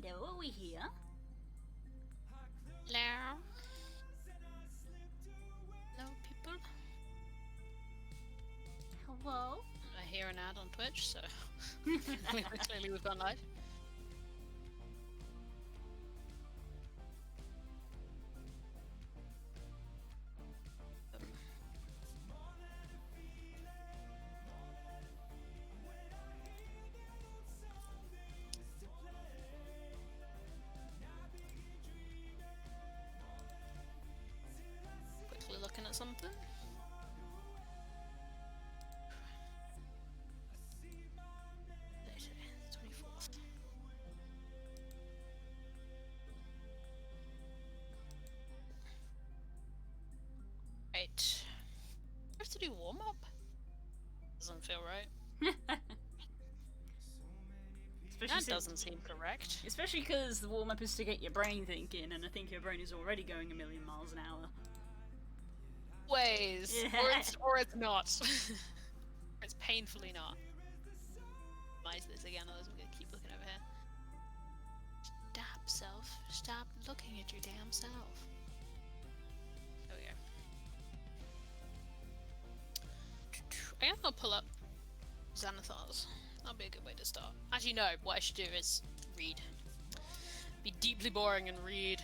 Hello, are we here? Hello. Hello, people. Hello? I hear an ad on Twitch, so clearly we've gone live. Quickly looking at something. Later, 24th. Right. I have to do warm up. Doesn't feel right. That doesn't seem correct. Especially because the warm-up is to get your brain thinking, and I think your brain is already going a million miles an hour. Ways. Yeah. Or it's not. It's painfully not. Minimize this again, otherwise I'm gonna keep looking over here. Stop, self. Stop looking at your damn self. There we go. I guess I'll pull up Xanathars. That'll be a good way to start. Actually, no. What I should do is read. Be deeply boring and read.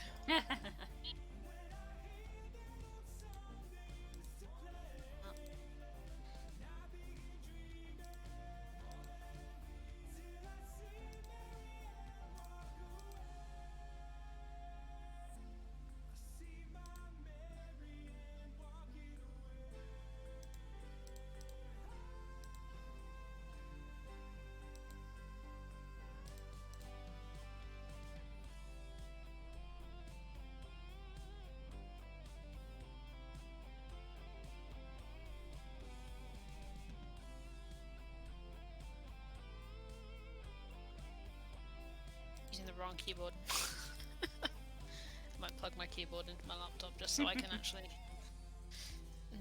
Using the wrong keyboard. I might plug my keyboard into my laptop just so I can actually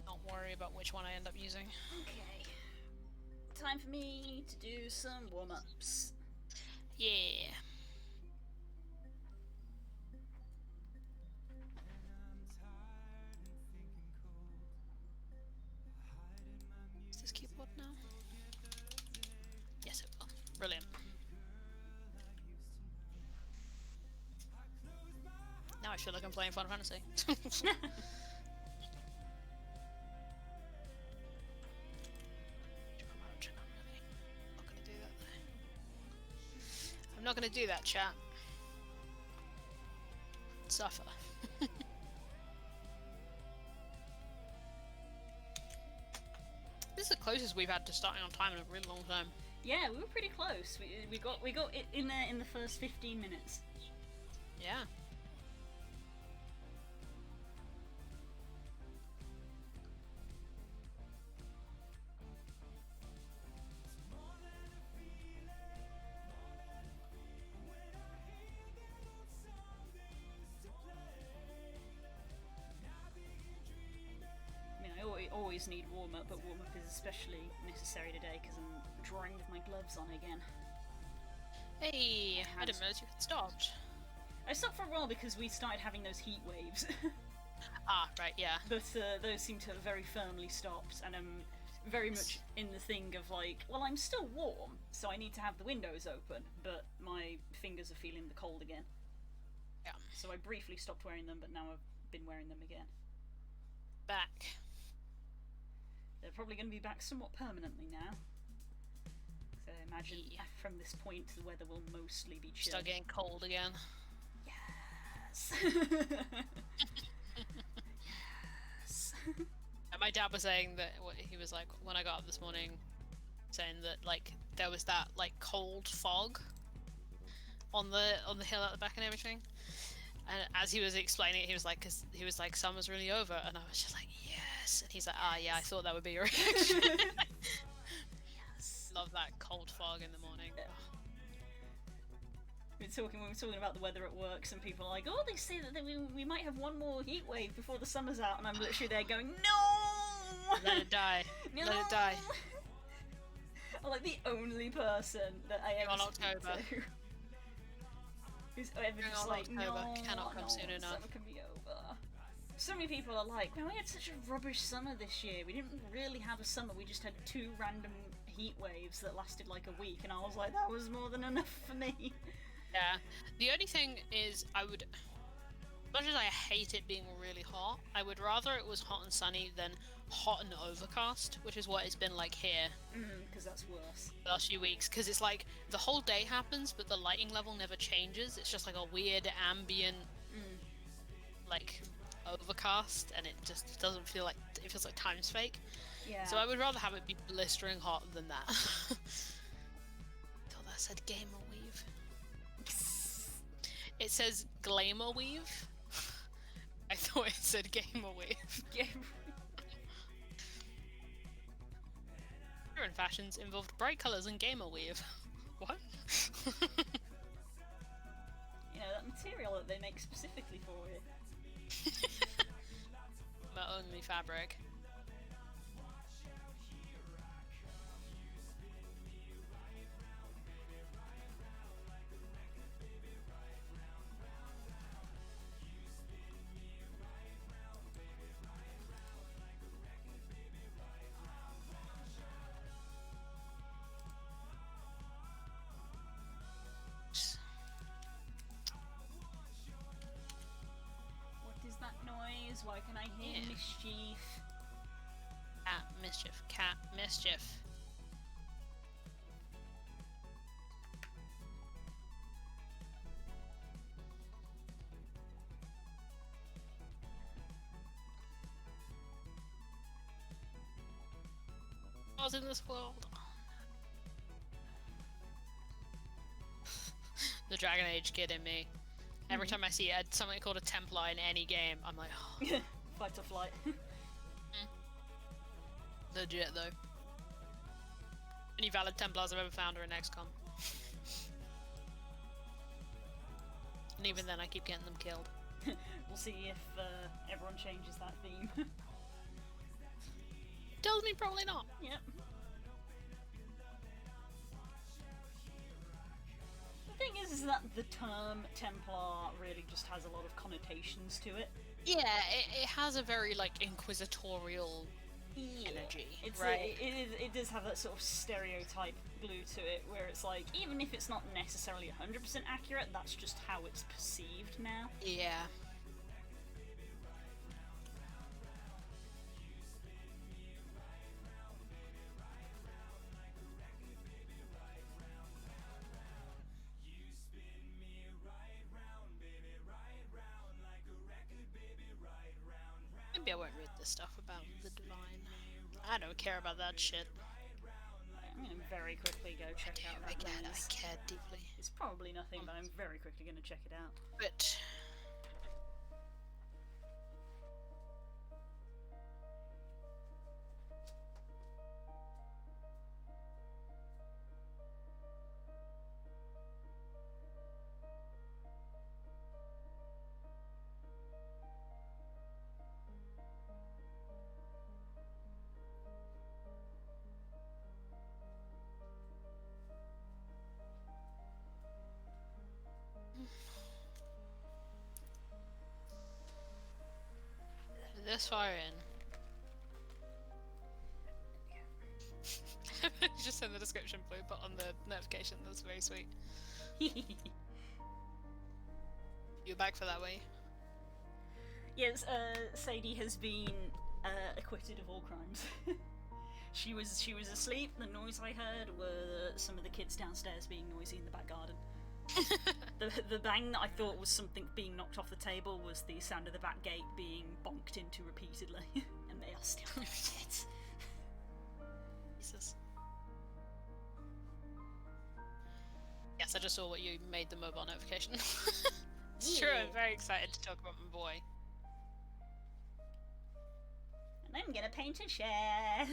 not worry about which one I end up using. Okay. Time for me to do some warm-ups. Yeah. Is this keyboard now? Yes, it will. Brilliant. Now I feel like I'm playing Final Fantasy. I'm not gonna do that, chat. Suffer. This is the closest we've had to starting on time in a really long time. Yeah, we were pretty close. We got it in there in the first 15 minutes. Yeah. I mean, I always need warm-up, but warm-up is especially necessary today because I'm drawing with my gloves on again. Hey, I didn't realize you had stopped. I stopped for a while because we started having those heat waves. Ah, right, yeah. But those seem to have very firmly stopped, and I'm very much in the thing of like, well, I'm still warm, so I need to have the windows open, but my fingers are feeling the cold again. Yeah. So I briefly stopped wearing them, but now I've been wearing them again. Back. They're probably going to be back somewhat permanently now. So I imagine from this point the weather will mostly be chill. Start getting cold again. Yes. Yes. My dad was saying that he was like, when I got up this morning, saying that like there was that like cold fog on the hill at the back and everything. And as he was explaining it, he was like, "Cause he was like, summer's really over," and I was just like, "Yes." And he's like, "Ah, yeah, I thought that would be your reaction." Yes. Love that cold fog in the morning. Yeah. We were talking about the weather at work. Some people are like, "Oh, they say that we might have one more heat wave before the summer's out," and I'm literally there going, "No, Let it die. No! Let it die. I'm like the only person that I ever On speak October. to. Who's ever During just all like, no, October cannot come no, soon enough. summer can be over. So many people are like, man, we had such a rubbish summer this year. We didn't really have a summer, we just had 2 random heat waves that lasted like a week, and I was like, that was more than enough for me. Yeah. The only thing is, as much as I hate it being really hot, I would rather it was hot and sunny than hot and overcast, which is what it's been like here Because that's worse. the last few weeks. Because it's like the whole day happens, but the lighting level never changes. It's just like a weird ambient, like overcast, and it just doesn't feel like it feels like time's fake. Yeah. So I would rather have it be blistering hot than that. Thought that said gamer weave. It says glamour weave. I thought it said gamer weave. Current fashions involved bright colours and gamer weave. What? You know, that material that they make specifically for it. My only fabric. What is that noise? Why can I hear Yeah. mischief? Cat mischief. Cat mischief. I was in this world. The Dragon Age kid in me. Every time I see something called a Templar in any game, I'm like, oh, Fight or flight. legit though. Any valid Templars I've ever found are in XCOM. And even then I keep getting them killed. We'll see if everyone changes that theme. Tells me probably not. Yep. The thing is that the term Templar really just has a lot of connotations to it. Yeah, it has a very like inquisitorial energy, It's right? it does have that sort of stereotype glue to it, where it's like, even if it's not necessarily 100% accurate, that's just how it's perceived now. Yeah. Maybe I won't read this stuff about the divine. I don't care about that shit. I'm gonna very quickly go check out that I maze. care deeply. It's probably nothing, but I'm very quickly gonna check it out. But this far in. Just in the description, Blue, but on the notification, that's very sweet. You're back for that way. Yes, Sadie has been acquitted of all crimes. She was asleep. The noise I heard were some of the kids downstairs being noisy in the back garden. The bang that I thought was something being knocked off the table was the sound of the back gate being bonked into repeatedly, and they are still doing it. Jesus. Yes, I just saw what you made the mobile notification. It's true, I'm very excited to talk about my boy. And I'm gonna paint a chair.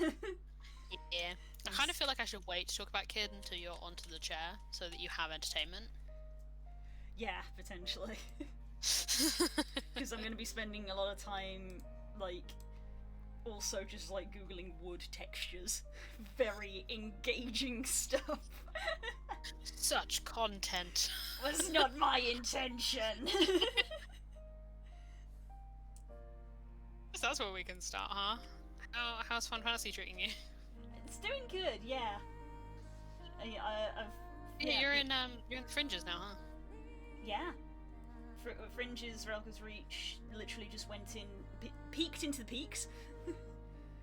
Yeah. I kind of feel like I should wait to talk about Kid until you're onto the chair, so that you have entertainment. Yeah, potentially. Because I'm going to be spending a lot of time, like, also just like googling wood textures. Very engaging stuff. Such content. Was not my intention. So that's where we can start, huh? How's Final Fantasy treating you? It's doing good, yeah. I've Yeah, you're in Fringes now, huh? Yeah. Fringes, Relka's Reach, literally just went in, peeked into the peaks.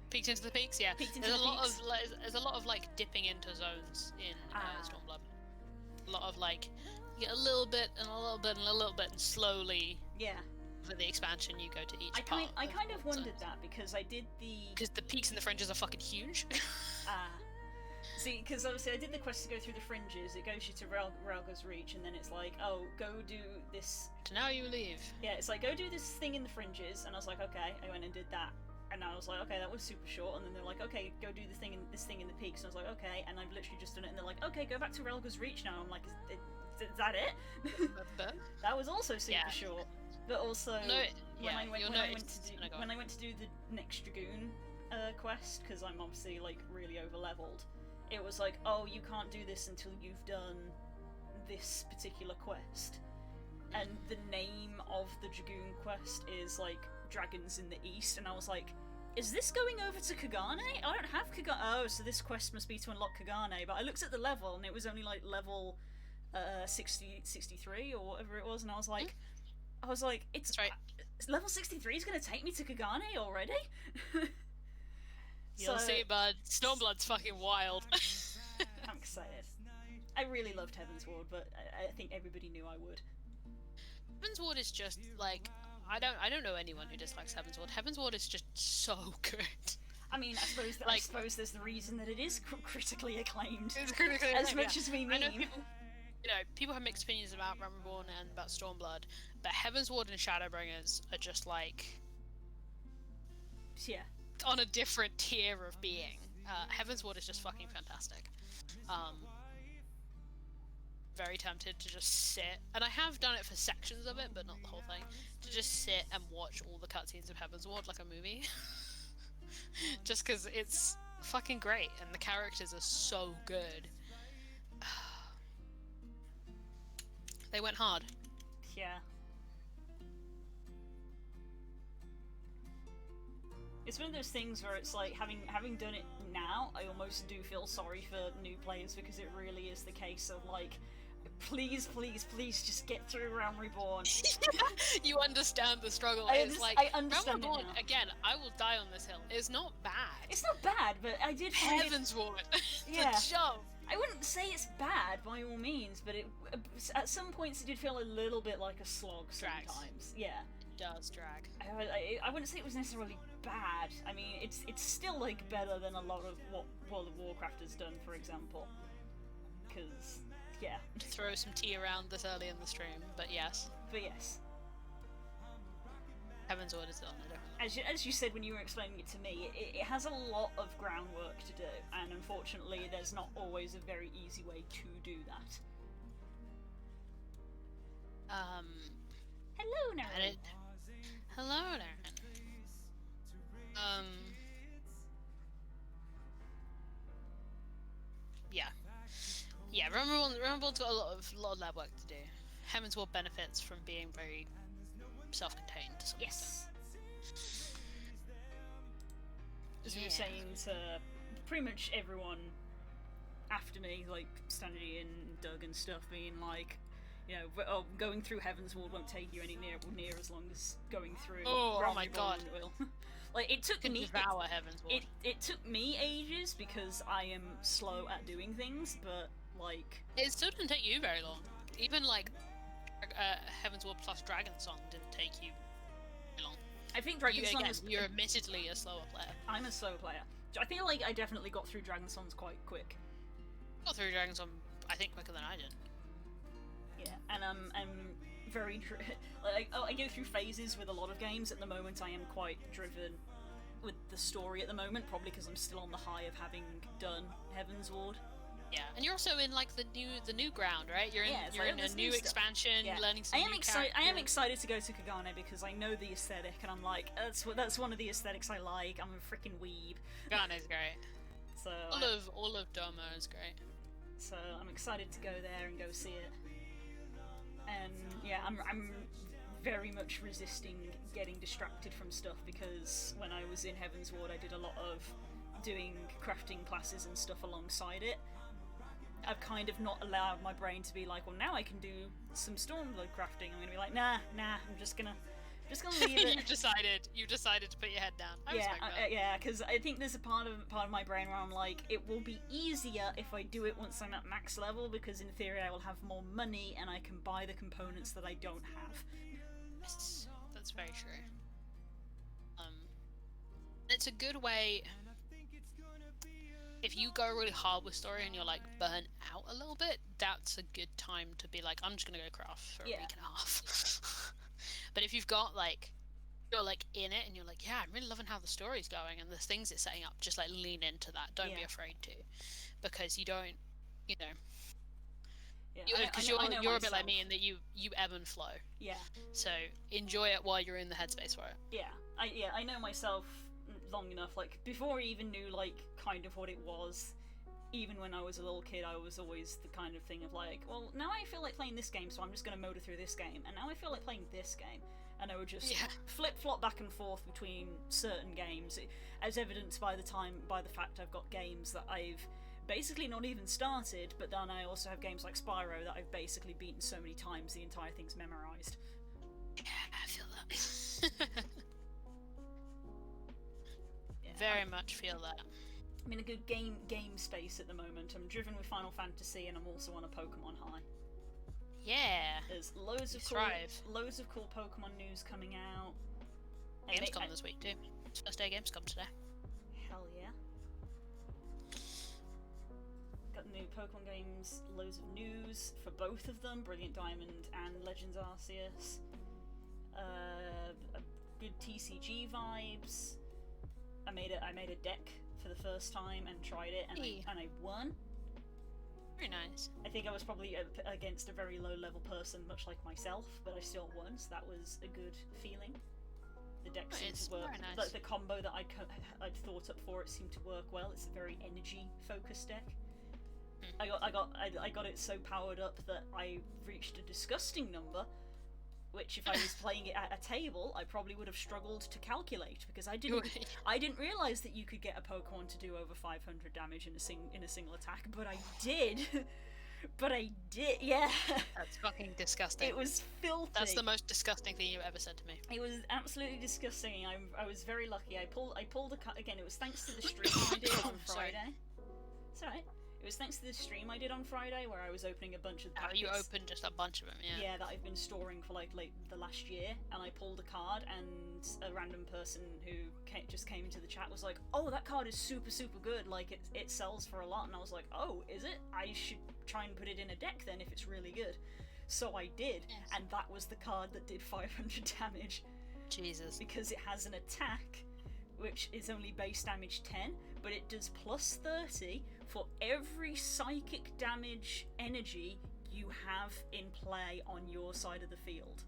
Peeked into the peaks, yeah. Peeked into There's the a lot peaks. of there's a lot of like dipping into zones in Stormblood. A lot of like you get a little bit and a little bit and a little bit, and slowly. Yeah. For the expansion, you go to each I part. kind of wondered that because I did because the peaks and the fringes are fucking huge. See, because obviously I did the quest to go through the fringes. It goes you to Relka's Reach, and then it's like, oh, go do this. So now you leave. Yeah, it's like, go do this thing in the fringes, and I was like, okay. I went and did that, and I was like, okay, that was super short. And then they're like, okay, go do this thing in the peaks, and I was like, okay. And I've literally just done it, and they're like, okay, go back to Relka's Reach now. I'm like, is that it? That was also super short. But also, when I went to do the next Dragoon quest, because I'm obviously like really over leveled, it was like, oh, you can't do this until you've done this particular quest. And the name of the Dragoon quest is like Dragons in the East, and I was like, is this going over to Kagane? I don't have Kagane. Oh, so this quest must be to unlock Kagane. But I looked at the level, and it was only like level 63 or whatever it was, and I was like, it's right. Level 63 is going to take me to Kagane already? You'll see, bud. Stormblood's fucking wild. I'm excited. I really loved Heavensward, but I think everybody knew I would. Heavensward is just like I don't know anyone who dislikes Heavensward. Heavensward is just so good. I mean, I suppose there's the reason that it is critically acclaimed. It's critically acclaimed, as much as we mean. I know people have mixed opinions about Realm Reborn and about Stormblood, but Heavensward and Shadowbringers are just like on a different tier of being. Heavensward is just fucking fantastic. Very tempted to just sit, and I have done it for sections of it, but not the whole thing, to just sit and watch all the cutscenes of Heavensward like a movie. Just because it's fucking great, and the characters are so good. They went hard. Yeah. It's one of those things where it's like, having done it now, I almost do feel sorry for new players, because it really is the case of like, please, please, please just get through Realm Reborn. You understand the struggle. I understand Realm Reborn, it now. again, I will die on this hill. It's not bad. It's not bad, but I did find Heavensward. Yeah. The shove. I wouldn't say it's bad by all means, but at some points it did feel a little bit like a slog sometimes. Yeah. It does drag. I wouldn't say it was necessarily bad. I mean, it's still like better than a lot of what World of Warcraft has done, for example. Because, yeah. Throw some tea around this early in the stream, but yes. Heavensward is on it. As you said when you were explaining it to me, it has a lot of groundwork to do, and unfortunately there's not always a very easy way to do that. Hello, Naren. Hello, Naren. Yeah, Realmborn's got a lot of lab work to do. Heavensward benefits from being very self-contained to some extent. As you were saying to pretty much everyone after me, like Standy and Doug and stuff, being like, you know, going through Heavensward won't take you any near as long as going through. Oh my god! Will. Like it took me. Devour Heavensward. It took me ages because I am slow at doing things, but like it still didn't take you very long. Even like Heavensward plus Dragonsong didn't take you very long. I think Dragonsong was. You're admittedly a slower player. I'm a slow player. I feel like I definitely got through Dragonsongs quite quick. Got through Dragonsong, I think, quicker than I did. Yeah, and I'm very like I go through phases with a lot of games. At the moment, I am quite driven with the story at the moment, probably because I'm still on the high of having done Heavensward. Yeah, and you're also in like the new ground, right? You're in Yeah, it's you're like, in a there's new new stuff. expansion, Yeah. learning some I am new excited. I am characters. excited to go to Kagane because I know the aesthetic, and I'm like, that's one of the aesthetics I like. I'm a freaking weeb, Ghana's great. so All of Domo is great. so I'm excited to go there and go see it. And yeah, I'm very much resisting getting distracted from stuff because when I was in Heaven's Ward, I did a lot of doing crafting classes and stuff alongside it. I've kind of not allowed my brain to be like, well, now I can do some Stormblood crafting. I'm gonna be like, nah, I'm just gonna leave it. You've decided to put your head down. I Yeah, respect that. yeah, because I think there's a part of my brain where I'm like, it will be easier if I do it once I'm at max level, because in theory I will have more money and I can buy the components that I don't have. Yes, that's very true. It's a good way. If you go really hard with story and you're like burnt out a little bit, that's a good time to be like, I'm just gonna go craft for a week and a half. But if you've got like, you're like in it and you're like, yeah, I'm really loving how the story's going and the things it's setting up, just like lean into that. Don't be afraid to, because you don't, you know. Yeah, Because I know you're a bit like myself. me in that you ebb and flow. Yeah, So enjoy it while you're in the headspace for it. yeah, I know myself long enough. Like before I even knew like kind of what it was. Even when I was a little kid, I was always the kind of thing of like, well, now I feel like playing this game, so I'm just going to motor through this game, and now I feel like playing this game, and I would just flip-flop back and forth between certain games, as evidenced by the fact I've got games that I've basically not even started, but then I also have games like Spyro that I've basically beaten so many times the entire thing's memorized. Yeah, I feel that. Yeah, Very much feel that. I'm in a good game space at the moment. I'm driven with Final Fantasy, and I'm also on a Pokemon high. Yeah. There's loads of cool Pokemon news coming out. And Gamescom this week too. It's first day of Gamescom today. Hell yeah. Got new Pokemon games, loads of news for both of them, Brilliant Diamond and Legends Arceus. A good TCG vibes. I made a deck for the first time and tried it, and I won. Very nice. I think I was probably against a very low level person, much like myself, but I still won, so that was a good feeling. The deck seemed to work. Very nice. The combo that I'd thought up for it seemed to work well. It's a very energy focused deck. I got it so powered up that I reached a disgusting number, which if I was playing it at a table, I probably would have struggled to calculate, because I didn't realize that you could get a Pokemon to do over 500 damage in a single attack, but I did. Yeah. That's fucking disgusting. It was filthy. That's the most disgusting thing you've ever said to me. It was absolutely disgusting. I was very lucky. I pulled a cut again. It was thanks to the stream I did on Sorry. Friday. It's alright. It was thanks to the stream I did on Friday where I was opening a bunch of Oh, packets. you opened just a bunch of them, yeah. Yeah, that I've been storing for like the last year, and I pulled a card, and a random person who just came into the chat was like, "Oh, that card is super good. Like it sells for a lot." And I was like, "Oh, is it? I should try and put it in a deck then if it's really good." So I did, Yes. and that was the card that did 500 damage. Jesus. Because it has an attack which is only base damage 10, but it does plus 30 for every psychic damage energy you have in play on your side of the field.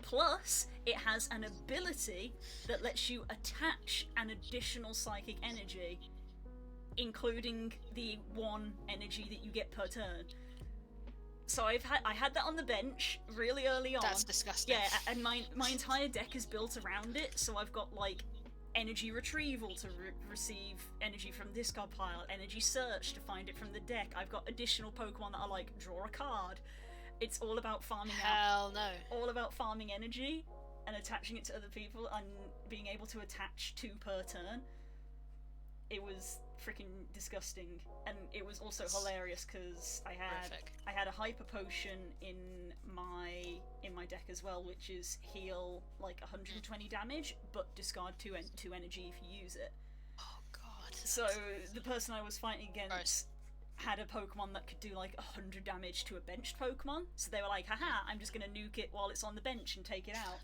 Plus, it has an ability that lets you attach an additional psychic energy, including the one energy that you get per turn. So I had that on the bench really early on. That's disgusting. Yeah, and my entire deck is built around it, so I've got like energy retrieval to receive energy from the discard pile, energy search to find it from the deck. I've got additional Pokemon that are like draw a card. It's all about farming Hell no. all about farming energy and attaching it to other people and being able to attach 2 per turn. It was freaking disgusting, and it was also hilarious because I had a hyper potion in my deck as well, which is heal like 120 damage but discard 2 energy if you use it. Oh god. So the person I was fighting against had a Pokemon that could do like 100 damage to a benched Pokemon, so they were like, haha, I'm just gonna nuke it while it's on the bench and take it out.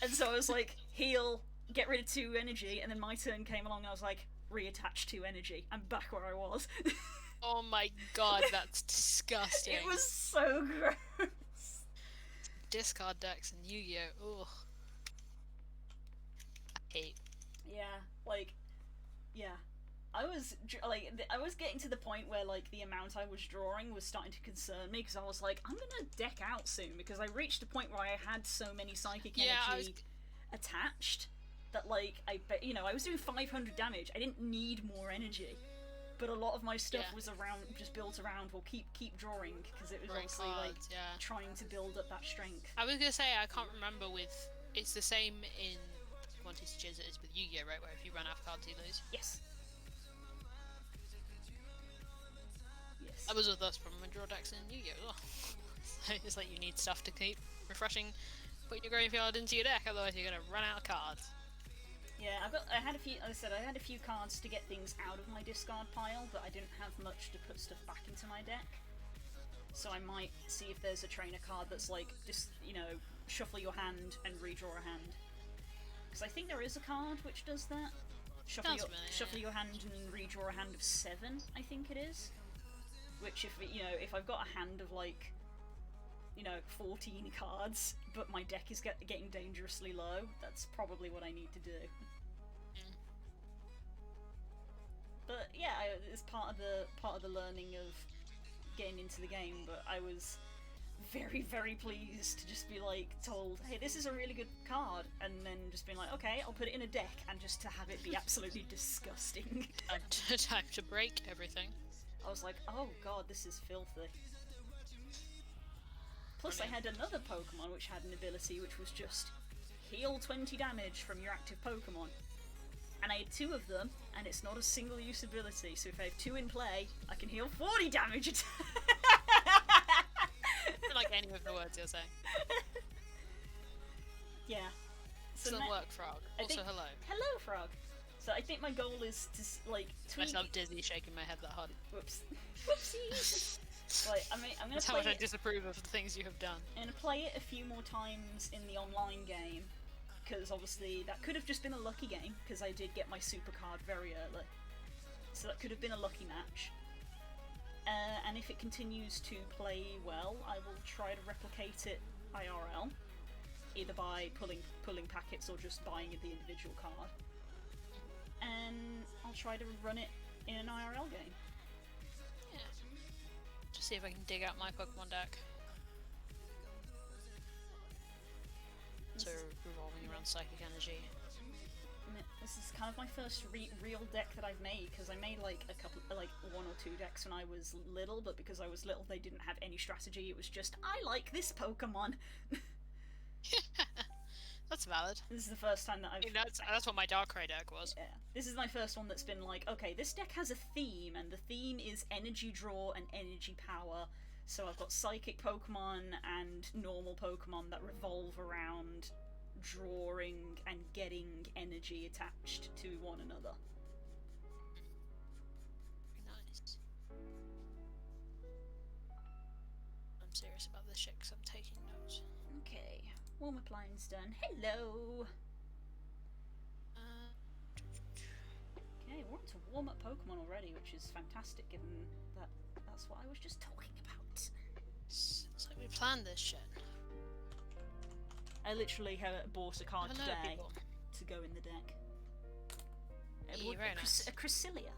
And so I was like, heal, get rid of 2 energy, and then my turn came along and I was like, reattach 2 energy. I'm back where I was. Oh my god, that's disgusting. It was so gross. Discard decks and Yu-Gi-Oh! Ugh. I hate. Yeah, like, yeah. I was I was getting to the point where like the amount I was drawing was starting to concern me because I was like, I'm gonna deck out soon because I reached a point where I had so many psychic energy attached that like I was doing 500 damage. I didn't need more energy, but a lot of my stuff was just built around keep drawing because it was obviously cards, trying to build up that strength. I was gonna say I can't remember with it's the same in Pokemon TCGs as it is with Yu-Gi-Oh! Right, where if you run out of cards you lose. Yes. That was with us from draw decks in Yu-Gi-Oh! So it's like you need stuff to keep refreshing, put your graveyard into your deck, otherwise you're gonna run out of cards. Yeah, I had a few cards to get things out of my discard pile, but I didn't have much to put stuff back into my deck. So I might see if there's a trainer card that's like, just, shuffle your hand and redraw a hand. Because I think there is a card which does that. Shuffle your hand and redraw a hand of 7, I think it is. Which, if I've got a hand of like, 14 cards, but my deck is getting dangerously low, that's probably what I need to do. But yeah, it's part of the learning of getting into the game. But I was very, very pleased to just be like told, hey, this is a really good card, and then just being like, okay, I'll put it in a deck, and just to have it be absolutely disgusting. Time to break everything. I was like, oh god, this is filthy. Plus I had another Pokemon which had an ability which was just heal 20 damage from your active Pokemon. And I had 2 of them, and it's not a single use ability, so if I have 2 in play, I can heal 40 damage. Like any of the words you're saying. Yeah. So doesn't work, Frog. Also, hello. Hello, Frog. So I think my goal is to tweak. Myself dizzy, shaking my head that hard. Whoops. Whoopsies. I'm gonna That's how much I disapprove of the things you have done. I'm gonna play it a few more times in the online game, because obviously that could have just been a lucky game, because I did get my super card very early. So that could have been a lucky match. And if it continues to play well, I will try to replicate it IRL, either by pulling packets or just buying the individual card. And I'll try to run it in an IRL game. Yeah. Just see if I can dig out my Pokemon deck. So revolving around psychic energy. This is kind of my first real deck that I've made, because I made like one or two decks when I was little, but because I was little they didn't have any strategy, it was just, I like this Pokemon. That's valid. This is the first time that that's what my Darkrai deck was. Yeah. This is my first one that's been like, okay, this deck has a theme, and the theme is energy draw and energy power. So I've got psychic Pokemon and normal Pokemon that revolve around drawing and getting energy attached to one another. Nice. I'm serious about this shit because I'm taking notes. Okay, warm-up line's done. Hello! Okay, we're on to warm-up Pokemon already, which is fantastic given that that's what I was just talking about. So we planned this shit. I literally bought a card today to go in the deck. Very nice. A Cresselia.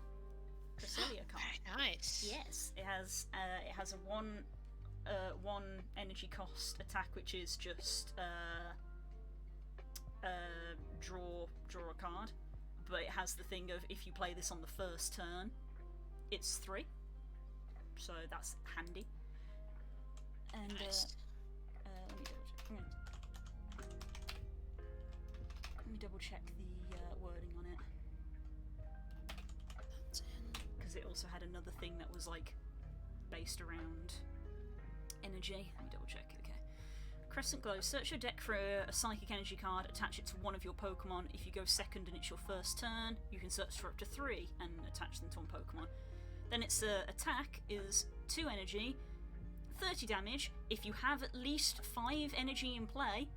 Cresselia card. Very nice. Yes, it has a one energy cost attack, which is just draw a card. But it has the thing of, if you play this on the first turn, it's 3. So that's handy. And nice. Let me double check the wording on it. That's in. Because it also had another thing that was like based around energy. Let me double check. Okay. Crescent Glow. Search your deck for a psychic energy card, attach it to one of your Pokemon. If you go second and it's your first turn, you can search for up to 3 and attach them to one Pokemon. Then its attack is 2 energy, 30 damage. If you have at least 5 energy in play,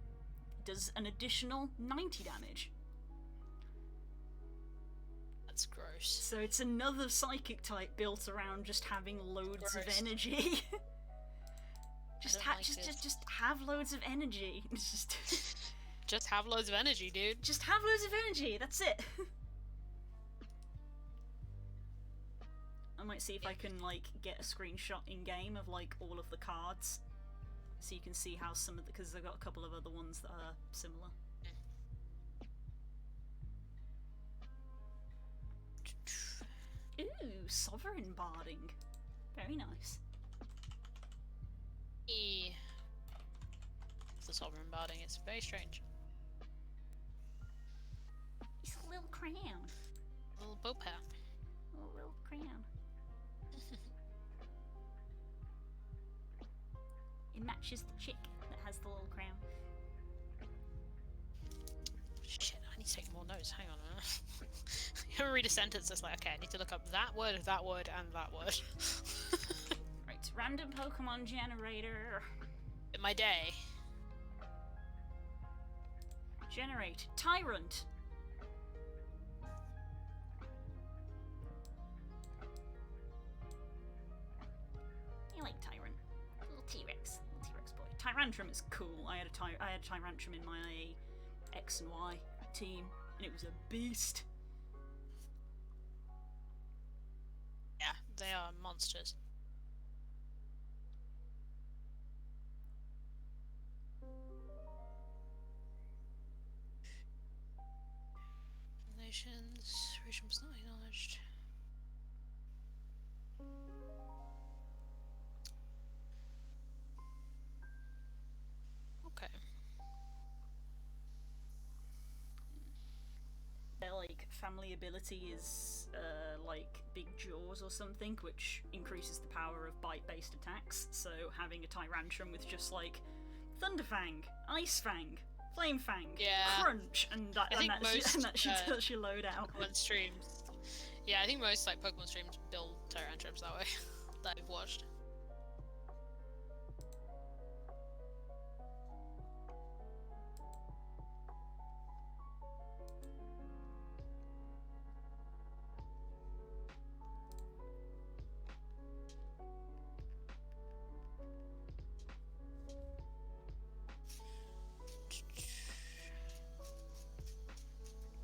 it does an additional 90 damage. That's gross. So it's another psychic type built around just having loads of Gross. energy. just don't ha- like it. just have loads of energy. Just have loads of energy, dude. Just have loads of energy. That's it. I might see if I can like get a screenshot in game of like all of the cards, so you can see how some of the, because I've got a couple of other ones that are similar. Ooh, sovereign barding. Very nice. It's the sovereign barding. It's very strange. It's a little crown. Little bow hat. A little crown. It matches the chick that has the little crown. Shit, I need to take more notes. Hang on a minute. You ever read a sentence that's like, okay, I need to look up that word, and that word. Right, random Pokemon generator. In my day. Generate. Tyrant. I like Tyrant. Little T-Rex. Little T-Rex boy. Tyrantrum is cool. I had a Tyrantrum in my X and Y team, and it was a beast. Yeah, they are monsters. Nations. Region was not acknowledged. Okay. Their like family ability is like Big Jaws or something, which increases the power of bite-based attacks. So having a Tyrantrum with just like Thunderfang, Ice Fang, Flame Fang, Yeah. Crunch, and that I think most, that's your loadout. Pokemon streams. Yeah, I think most like Pokemon streams build Tyrantrums that way that I've watched.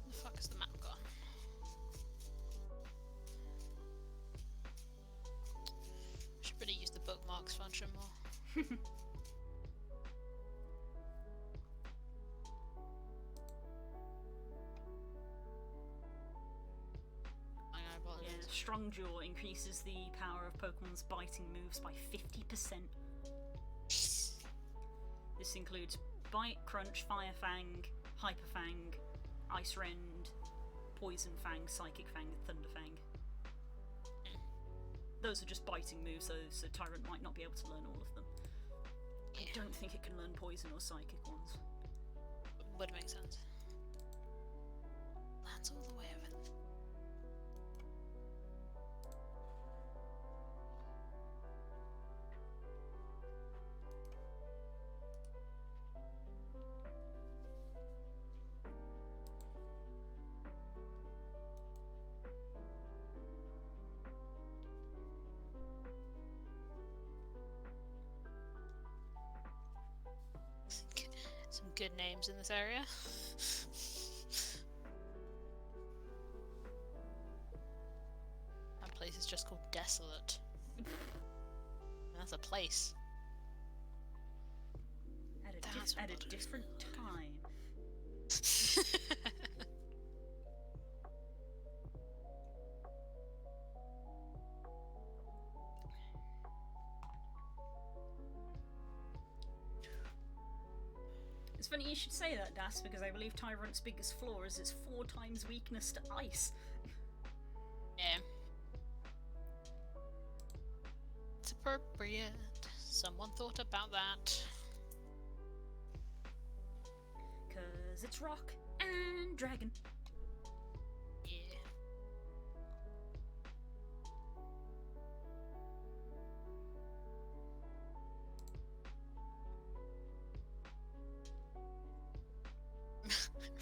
The fuck is the map gone? Should really use the bookmarks function more. I apologize. Yeah, Strong Jaw increases the power of Pokemon's biting moves by 50%. This includes Bite, Crunch, Fire Fang, Hyper Fang, Ice Rend, Poison Fang, Psychic Fang, Thunder Fang. Those are just biting moves, so Tyrant might not be able to learn all of them. I Yeah, don't think it can learn Poison or Psychic ones. would make sense. Lands all the way over. Some good names in this area. That place is just called Desolate. That's a place. That's At what a it different time. It's funny you should say that, Das, because I believe Tyrant's biggest flaw is its 4 times weakness to ice. Yeah. It's appropriate. Someone thought about that. Cause it's rock and dragon. Yeah.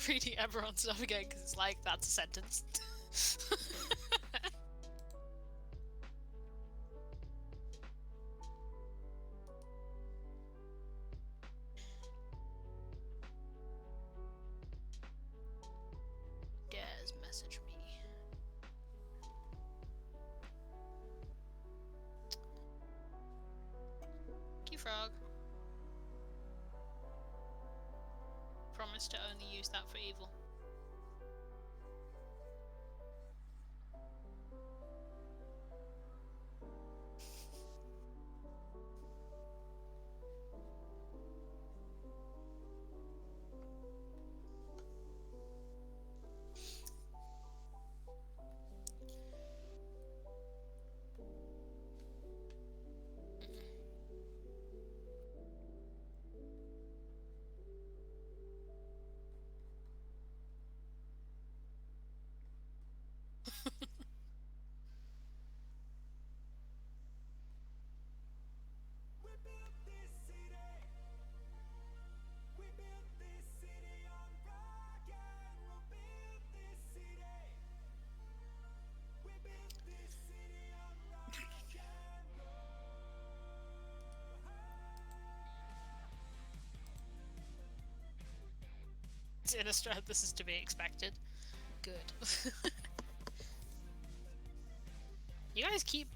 Reading Eberron stuff again because it's like, that's a sentence. Dares message me. Thank you, Frog. Promise to only use that for evil. Innistrad, this is to be expected. Good. You guys keep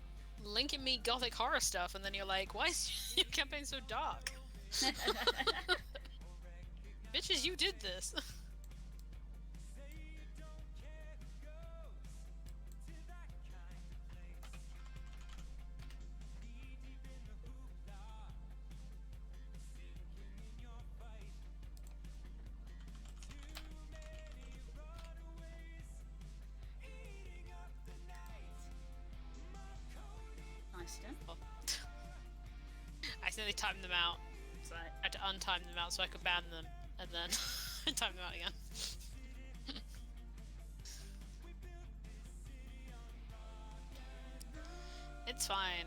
linking me gothic horror stuff, and then you're like, why is your campaign so dark? Bitches, you did this. Nice done. Oh. I accidentally timed them out. So, I had to untime them out so I could ban them, and then time them out again. It's fine.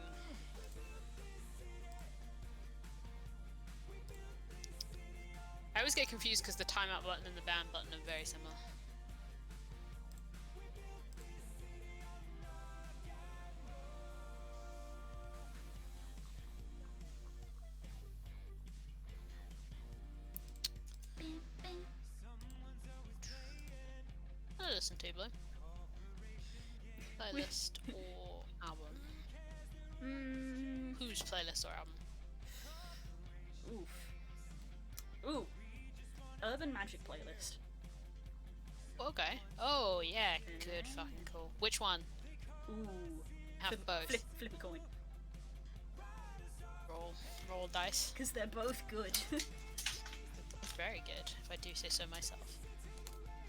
I always get confused because the timeout button and the ban button are very similar. I'll listen to Blue. Playlist or album? Whose playlist or album? Oof. Ooh. Urban Magic playlist. Okay. Oh yeah, good fucking cool. Which one? Ooh. Have both. Flip a coin. Roll dice. Because they're both good. Very good, if I do say so myself.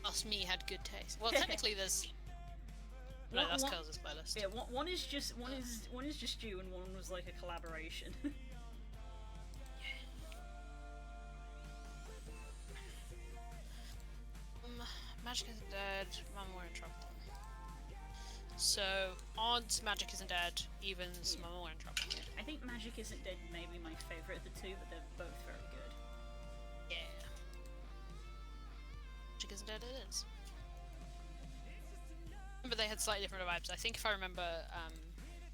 Us me had good taste. Well, technically there's. No, that's Curls' playlist. Yeah, one is just you, and one was like a collaboration. Magic Isn't Dead, Mum, We're in Trouble. So, odds Magic Isn't Dead, evens Mum, We're in Trouble. I think Magic Isn't Dead may be my favourite of the two, but they're both very good. Yeah. Magic Isn't Dead it is. Remember they had slightly different vibes. I think if I remember,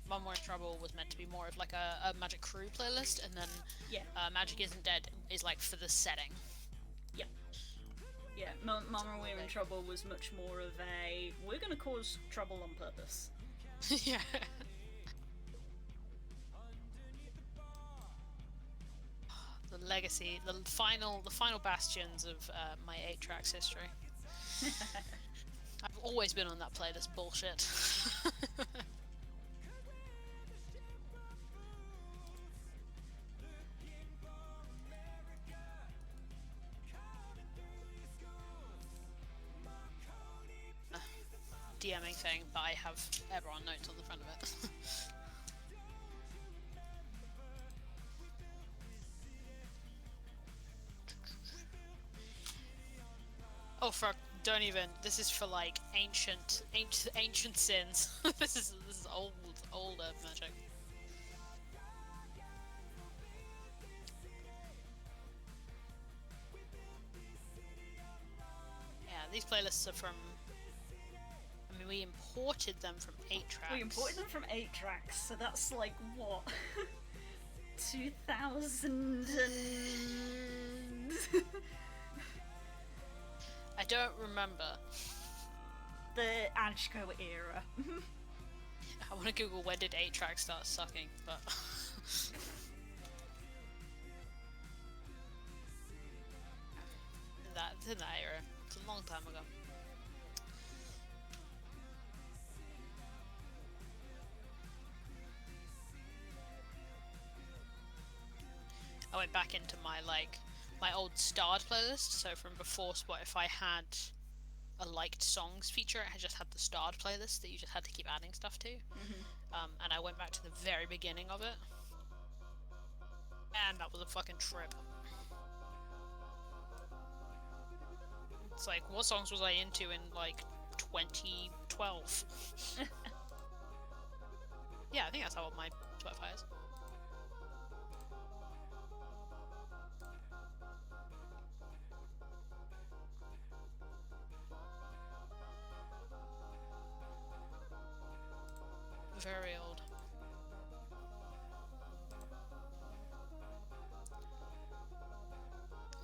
Mum, We're in Trouble was meant to be more of like a Magic Crew playlist, and then Magic Isn't Dead is like for the setting. Yeah. Yeah, Mama We're in Trouble was much more of a, we're gonna cause trouble on purpose. Yeah. The legacy, the final bastions of my 8 tracks history. I've always been on that playlist bullshit. DMing thing, but I have Eberron notes on the front of it. Oh fuck, don't even. This is for like ancient sins. this is older magic. Yeah, these playlists are from a mean, we imported them from 8-tracks. We imported them from 8-tracks, so that's like, what? 2000 and... I don't remember. The Anshko era. I want to Google when did 8-tracks start sucking, but... in that era. It's a long time ago. I went back into my old starred playlist, so from before Spotify had a liked songs feature, it had just had the starred playlist that you just had to keep adding stuff to. And I went back to the very beginning of it, and that was a fucking trip. It's like, what songs was I into in like 2012? Yeah, I think that's how old my Spotify is. Very old.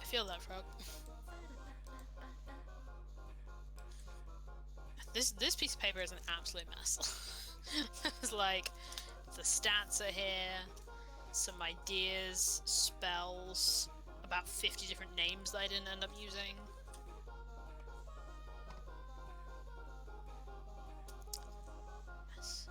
I feel that, Frog. This piece of paper is an absolute mess. It's like, the stats are here, some ideas, spells, about 50 different names that I didn't end up using. Mess.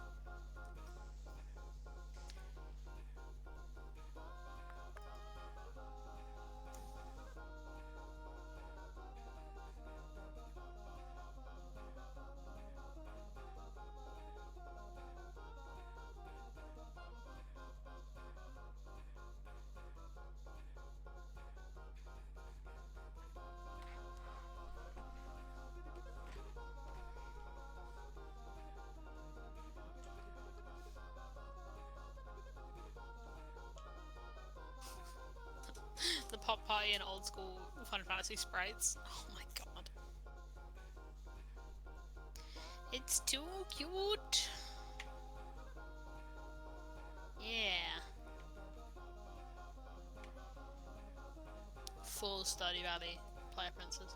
The pop party and old school Final Fantasy sprites. Oh my god. It's too cute. Yeah. Full Stardew Valley player princess.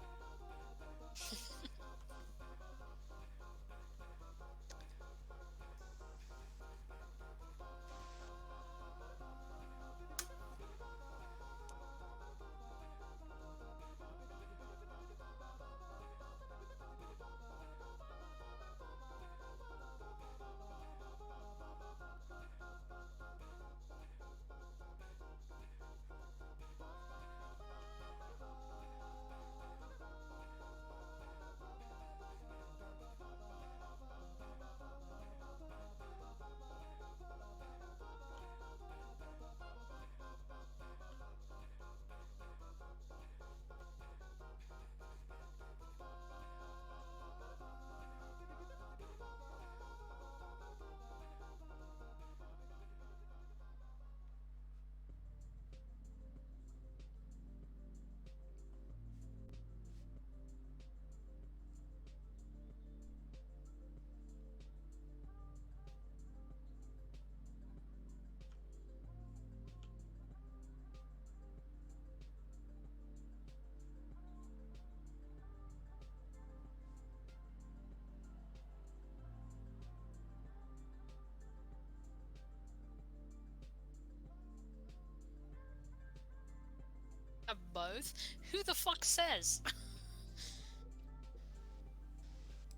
Both? Who the fuck says?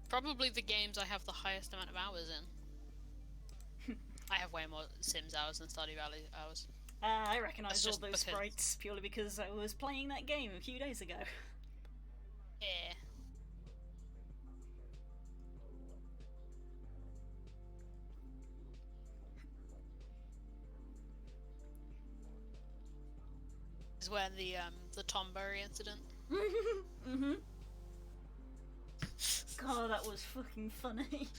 Probably the games I have the highest amount of hours in. I have way more Sims hours than Stardew Valley hours. I recognise all those because... sprites purely because I was playing that game a few days ago. Yeah. Is when the Tomberry incident. Mhm. God, that was fucking funny.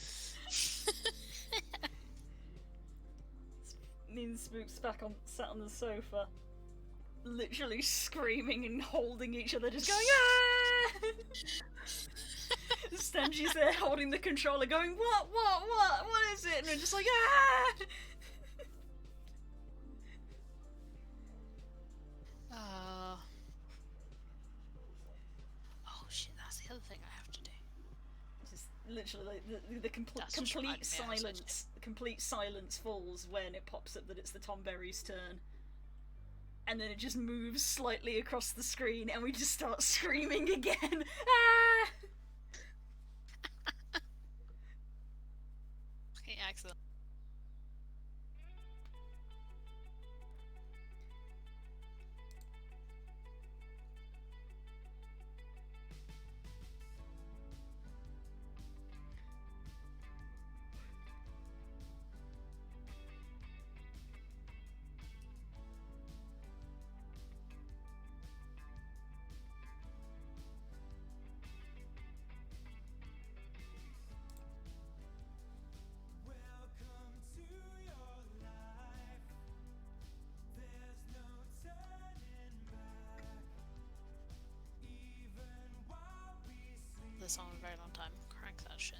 Me and Spooks sat on the sofa, literally screaming and holding each other, just going, ah! and she's there holding the controller going, what is it? And we're just like, ah! Oh shit, that's the other thing I have to do. Just literally like the That's just reminded complete me I was silence. The complete silence falls when it pops up that it's the Tom Berry's turn. And then it just moves slightly across the screen and we just start screaming again. Ah! Okay, excellent. This song in a very long time. Crank that shit.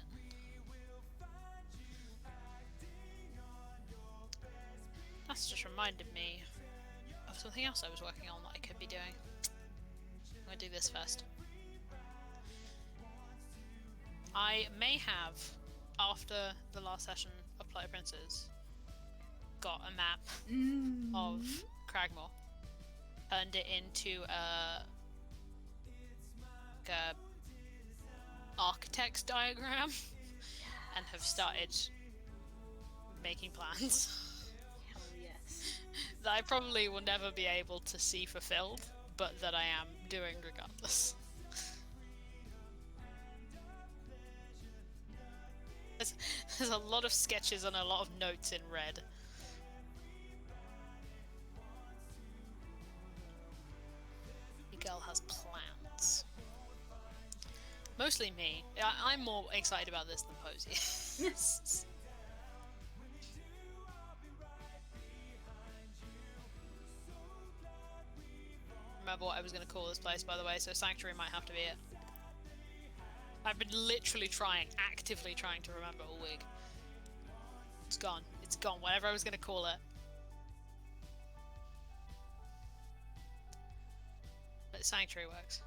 That's just reminded me of something else I was working on that I could be doing. I'm gonna do this first. I may have, after the last session of Play Princes, got a map of Cragmore, turned it into a architect's diagram, and have started making plans. Hell yes. That I probably will never be able to see fulfilled, but that I am doing regardless. There's a lot of sketches and a lot of notes in red. The girl has plans. Mostly me. I'm more excited about this than Posey. Remember what I was going to call this place, by the way, so Sanctuary might have to be it. I've been literally actively trying to remember all week. It's gone. It's gone. Whatever I was going to call it. But Sanctuary works.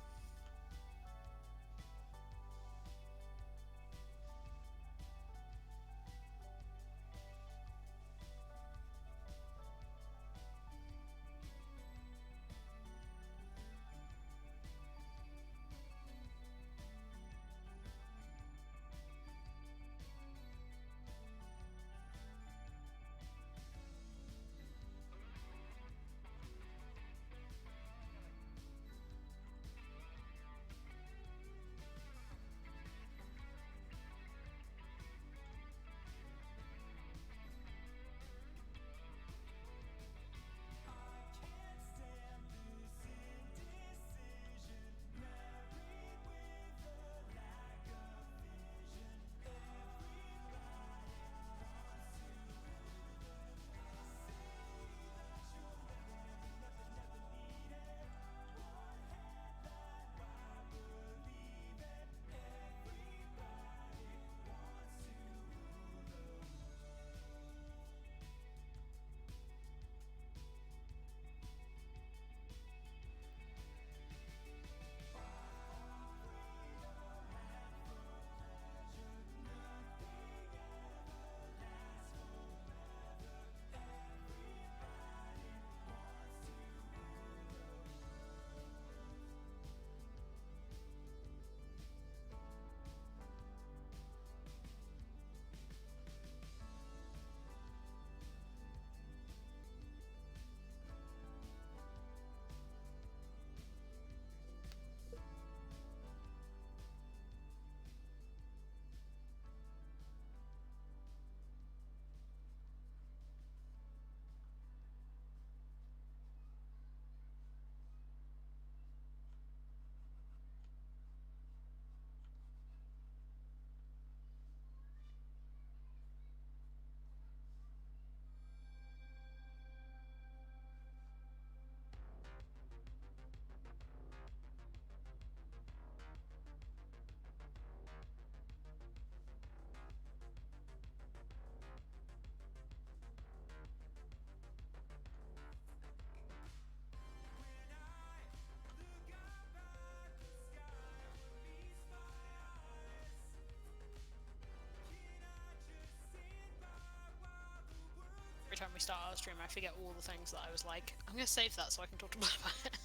time we start our stream, I forget all the things that I was like, I'm gonna save that so I can talk to Blood about it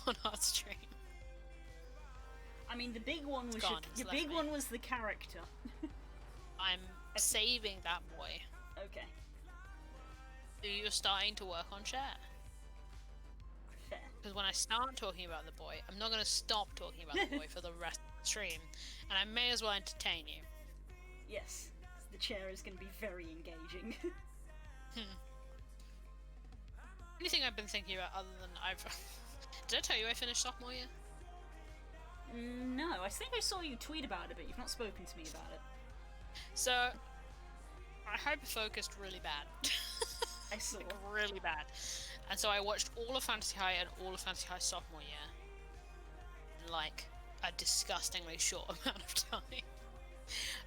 on our stream. I mean, the big one was Gone, your big one was the character. I'm saving that boy. Okay. So you're starting to work on Cher. Fair. Because when I start talking about the boy, I'm not going to stop talking about the boy for the rest of the stream, and I may as well entertain you. Yes, the chair is going to be very engaging. Anything I've been thinking about other than Did I tell you I finished sophomore year? No, I think I saw you tweet about it, but you've not spoken to me about it. So, I hyper-focused really bad. I saw. Like, really bad. And so I watched all of Fantasy High and all of Fantasy High sophomore year in, like, a disgustingly short amount of time.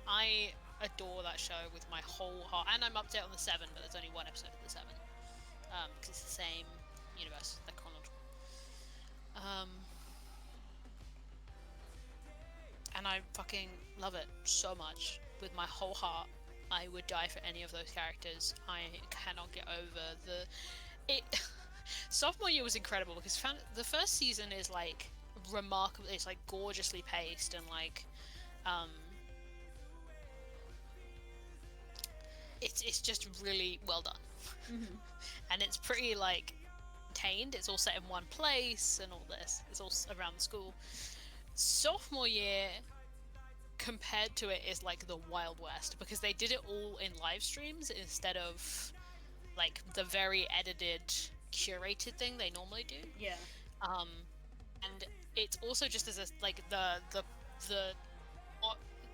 I adore that show with my whole heart. And I'm up to date on the 7, but there's only one episode of the 7. Because it's the same universe, they're chronological. And I fucking love it so much with my whole heart. I would die for any of those characters. I cannot get over sophomore year was incredible because the first season is like remarkable. It's like gorgeously paced and like it's just really well done. Mm-hmm. And it's pretty like contained. It's all set in one place and all this. It's all around the school. Sophomore year compared to it is like the Wild West because they did it all in live streams instead of like the very edited curated thing they normally do. Yeah. And it's also just as a like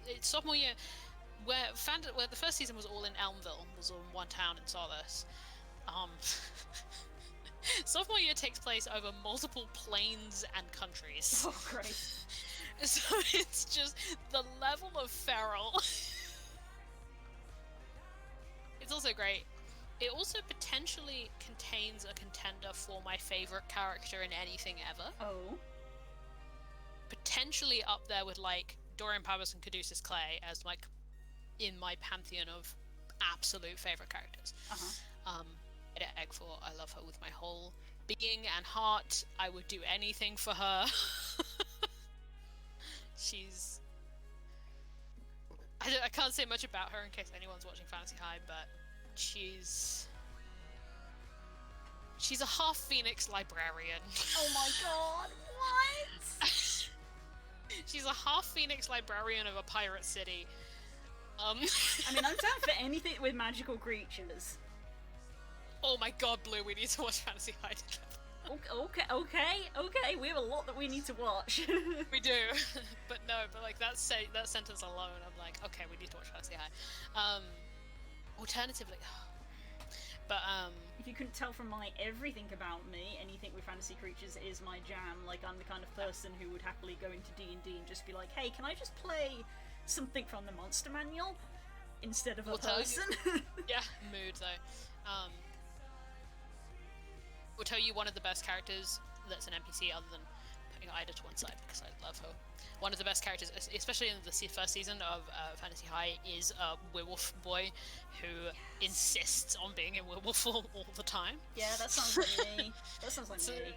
it's sophomore year where the first season was all in Elmville, was all in one town in Solace. Sophomore year takes place over multiple planes and countries. Oh, great. So it's just the level of feral. It's also great. It also potentially contains a contender for my favorite character in anything ever. Oh. Potentially up there with like Dorian Pybus and Caduceus Clay as like in my pantheon of absolute favorite characters. Edit Eggfort, I love her with my whole being and heart. I would do anything for her. She's... I can't say much about her in case anyone's watching Fantasy High, but she's a half Phoenix librarian. Oh my god, what? She's a half Phoenix librarian of a pirate city. I mean, I'm down for anything with magical creatures. Oh my god, Blue, we need to watch Fantasy High together. Okay, we have a lot that we need to watch. We do, but like that sentence alone, I'm like, okay, we need to watch Fantasy High. Alternatively, but if you couldn't tell from my everything about me, anything with fantasy creatures is my jam. Like, I'm the kind of person who would happily go into D&D and just be like, hey, can I just play something from the monster manual instead of a person? Yeah, mood though. We'll tell you one of the best characters that's an NPC other than putting Ida to one side because I love her. One of the best characters, especially in the first season of Fantasy High, is a werewolf boy who insists on being in werewolf form all the time. Yeah, that sounds like me. That sounds like me.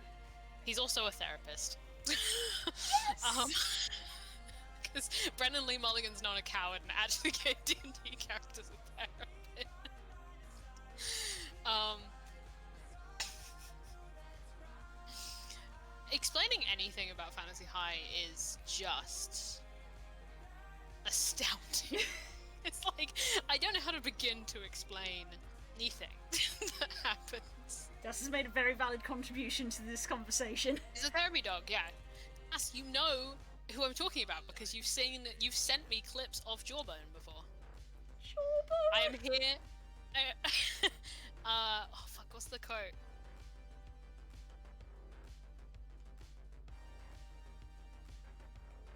He's also a therapist. Yes! Because Brennan Lee Mulligan's not a coward and actually gave D&D characters a therapist. Explaining anything about Fantasy High is just astounding. It's like, I don't know how to begin to explain anything that happens. Dust has made a very valid contribution to this conversation. He's a therapy dog, yeah. As you know who I'm talking about because you've sent me clips of Jawbone before. Jawbone? I am here. Oh fuck, what's the quote?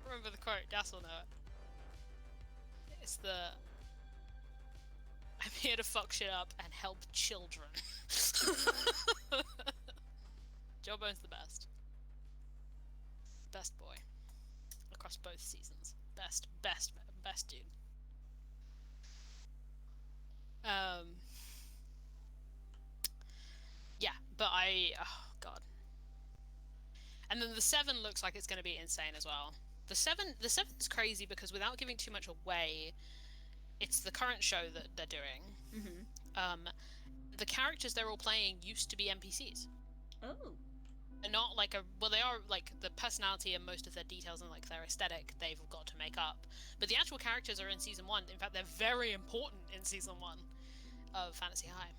Remember the quote, Das will know it. It's I'm here to fuck shit up and help children. Jawbone's the best. Best boy. Across both seasons. Best dude. but oh god. And then the 7 looks like it's going to be insane as well. The 7 is crazy because without giving too much away, it's the current show that they're doing. Mm-hmm. The characters they're all playing used to be NPCs. Oh. They're not like they are like the personality and most of their details and like their aesthetic they've got to make up. But the actual characters are in season 1. In fact, they're very important in season 1 of Fantasy High.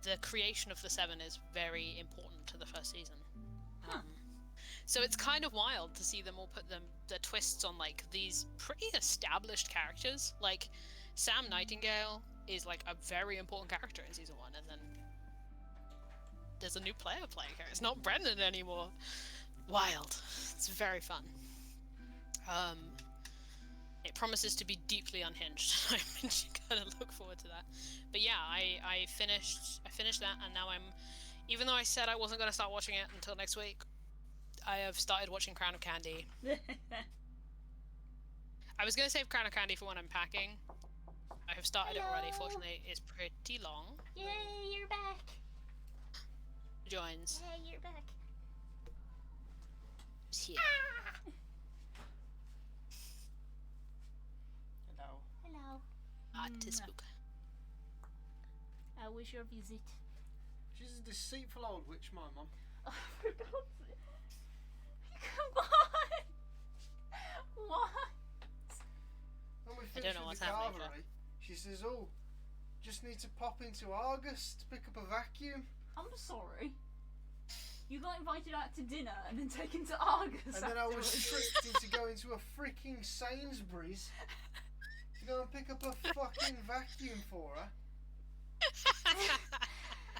The creation of the 7 is very important to the first season. So it's kind of wild to see them all put the twists on like these pretty established characters. Like Sam Nightingale is like a very important character in season 1, and then there's a new player playing her. It's not Brendan anymore. Wild. It's very fun. It promises to be deeply unhinged. I'm gonna look forward to that. But yeah, I finished that, and now even though I said I wasn't gonna start watching it until next week, I have started watching Crown of Candy. I was gonna save Crown of Candy for when I'm packing. I have started it already. Fortunately, it's pretty long. Yay, you're back. Joins. Hey, you're back. Who's here? Hello. Hello. To spook. How was your visit? She's a deceitful old witch, my mum. Oh, for God's sake. Come on! What? When we I finished don't know with what's the happening, carvery, she says, "Oh, just need to pop into Argus to pick up a vacuum." I'm sorry. You got invited out to dinner and then taken to Argus. And then I was afterwards. tricked into going to a freaking Sainsbury's to go and pick up a fucking vacuum for her.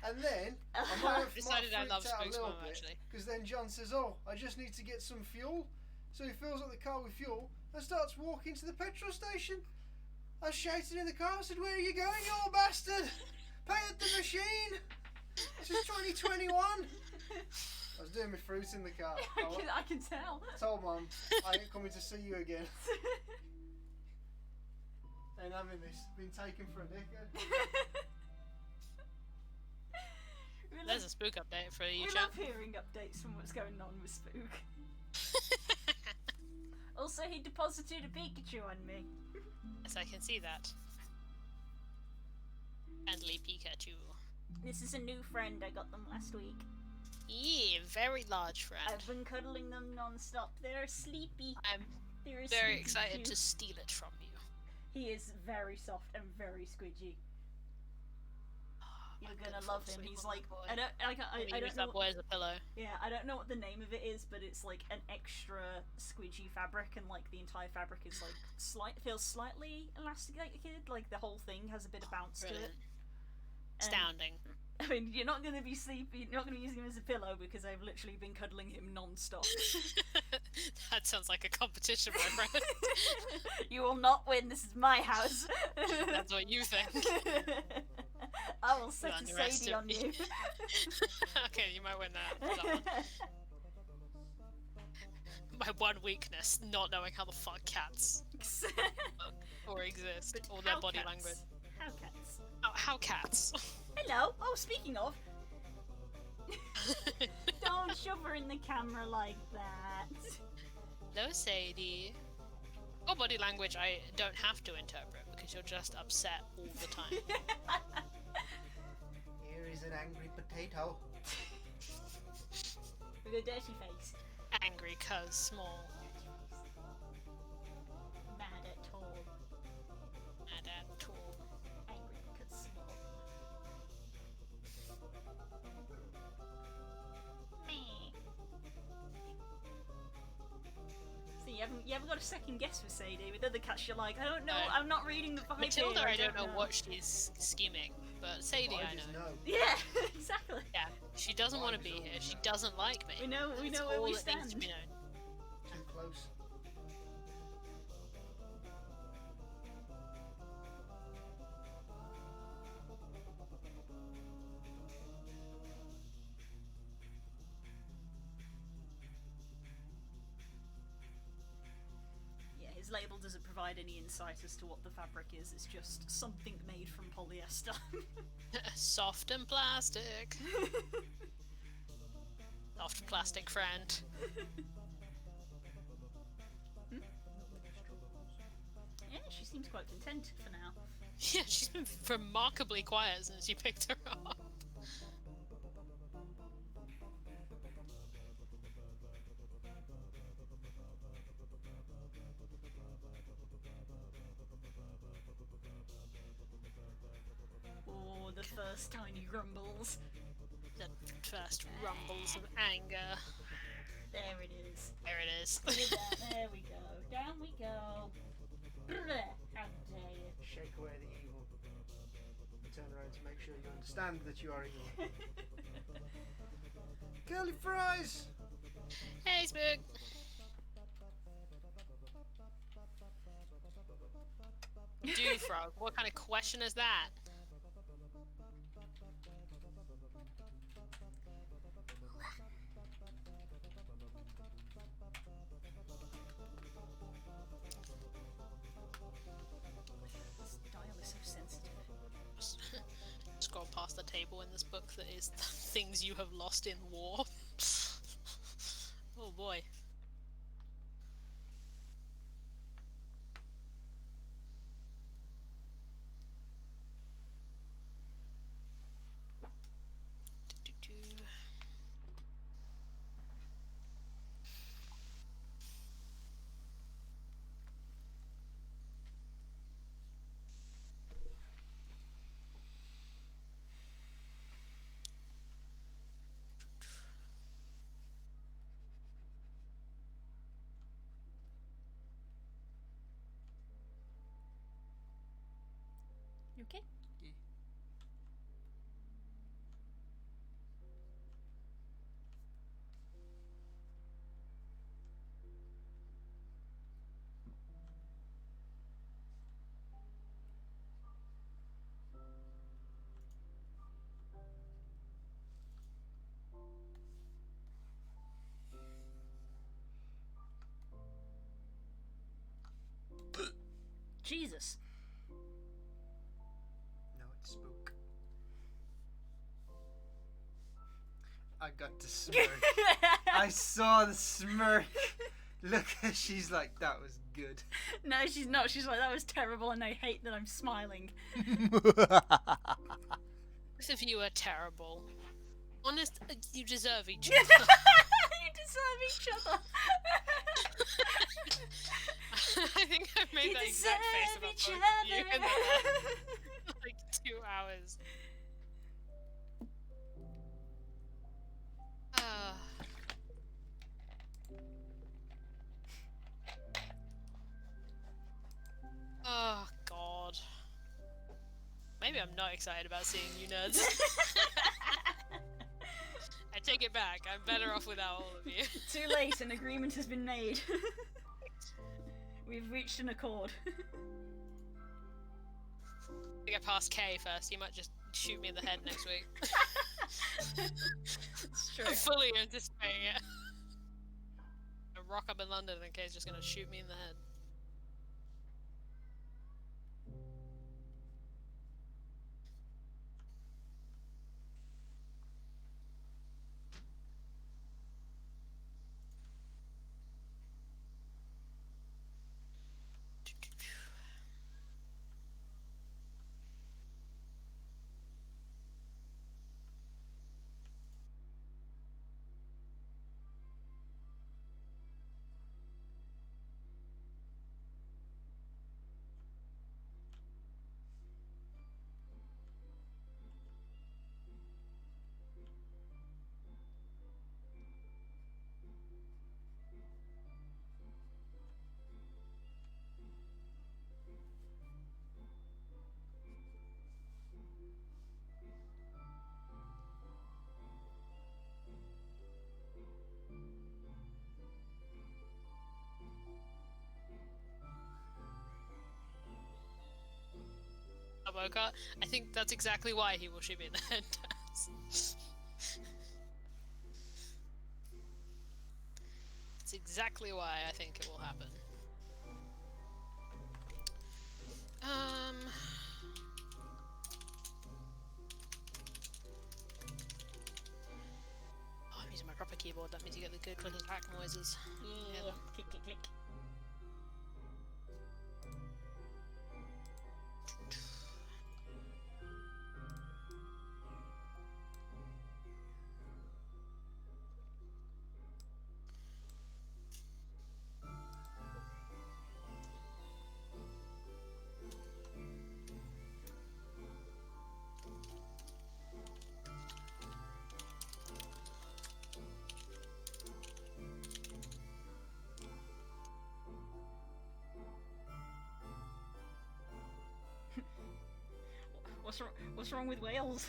And then I might have Decided I love freaked out a Spook's little mum, bit, actually. because then John says, "Oh, I just need to get some fuel." So he fills up the car with fuel and starts walking to the petrol station. I shouted in the car, I said, "Where are you going, you old bastard? Pay at the machine. This is 2021. I was doing my fruit in the car. I can tell. I told Mum, "I ain't coming to see you again." Ain't having this. Been taken for a dickhead. There's a Spook update for you, We chat. love hearing updates from what's going on with Spook. Also, he deposited a Pikachu on me. Yes, I can see that. Friendly Pikachu. This is a new friend. I got them last week. Yeah, very large friend. I've been cuddling them non-stop. They're sleepy. I'm They're a very squidgy excited too. to steal it from you. He is very soft and very squidgy. You're My gonna beautiful, love him. sweet He's little like, boy. I don't Use know. that boy as a pillow. Yeah, I don't know what the name of it is, but it's like an extra squidgy fabric, and like the entire fabric is like feels slightly elasticated. Like the whole thing has a bit of bounce to Brilliant. it. And, Astounding. I mean, you're not going to be sleepy. You're not going to be using him as a pillow because I've literally been cuddling him non-stop. That sounds like a competition, my friend. You will not win. This is my house. That's what you think. I will set a Sadie underestimate on me. you. Okay, you might win that one. My one weakness, not knowing how the fuck cats or exist, But or their how body cats? language. How cats? Oh, how cats? Hello. Oh, speaking of, don't shove her in the camera like that. Hello, Sadie. Or body language I don't have to interpret because you're just upset all the time. Here is an angry potato. With a dirty face. Angry cuz small. Mad at all. Mad at tool. Angry because small. Meh. See, you haven't got a second guess with Sadie. With other cats, you're like, I don't know, No. I'm not reading the vibe Matilda, here, I don't know what she's scheming, but Sadie, I just know. Yeah, exactly. Yeah, she doesn't want to be here. She doesn't like me. We know That's where all we that needs to stand. be known. Too close. Yeah, his label doesn't provide any insight as to what the fabric is. It's just something made from polyester. Soft and plastic. Soft plastic friend. Yeah, she seems quite content for now. Yeah, she's been remarkably quiet since you picked her up. Oh, the first tiny grumbles. The first rumbles of anger. There it is. There it is. There we go. Down we go. How dare you. Shake away the evil. Turn around to make sure you understand that you are evil. Curly fries! Hey, Spook. Do frog. What kind of question is that? This dial is so sensitive. Scroll past the table in this book that is the things you have lost in war. Oh boy. Do-do-do. You okay? Yeah. Jesus. No, it's Spook. I got to smirk. I saw the smirk. Look, she's like, that was good. No, she's not. She's like, that was terrible, and I hate that I'm smiling. Both of you are terrible. Honest, you deserve each You other. deserve each other. I think I've made You that exact face deserve about each both of you in other. like 2 hours. Oh god. Maybe I'm not excited about seeing you nerds. I take it back. I'm better off without all of you. Too late, an agreement has been made. We've reached an accord. To get past K first, you might just shoot me in the head next week. It's true. I'm fully anticipating it. I rock up in London and K's just gonna shoot me in the head. Boca. I think that's exactly why he will shoot me in the head. It's exactly why I think it will happen. good click and clack noises. Yeah. Click, click, click. What's wrong with Wales?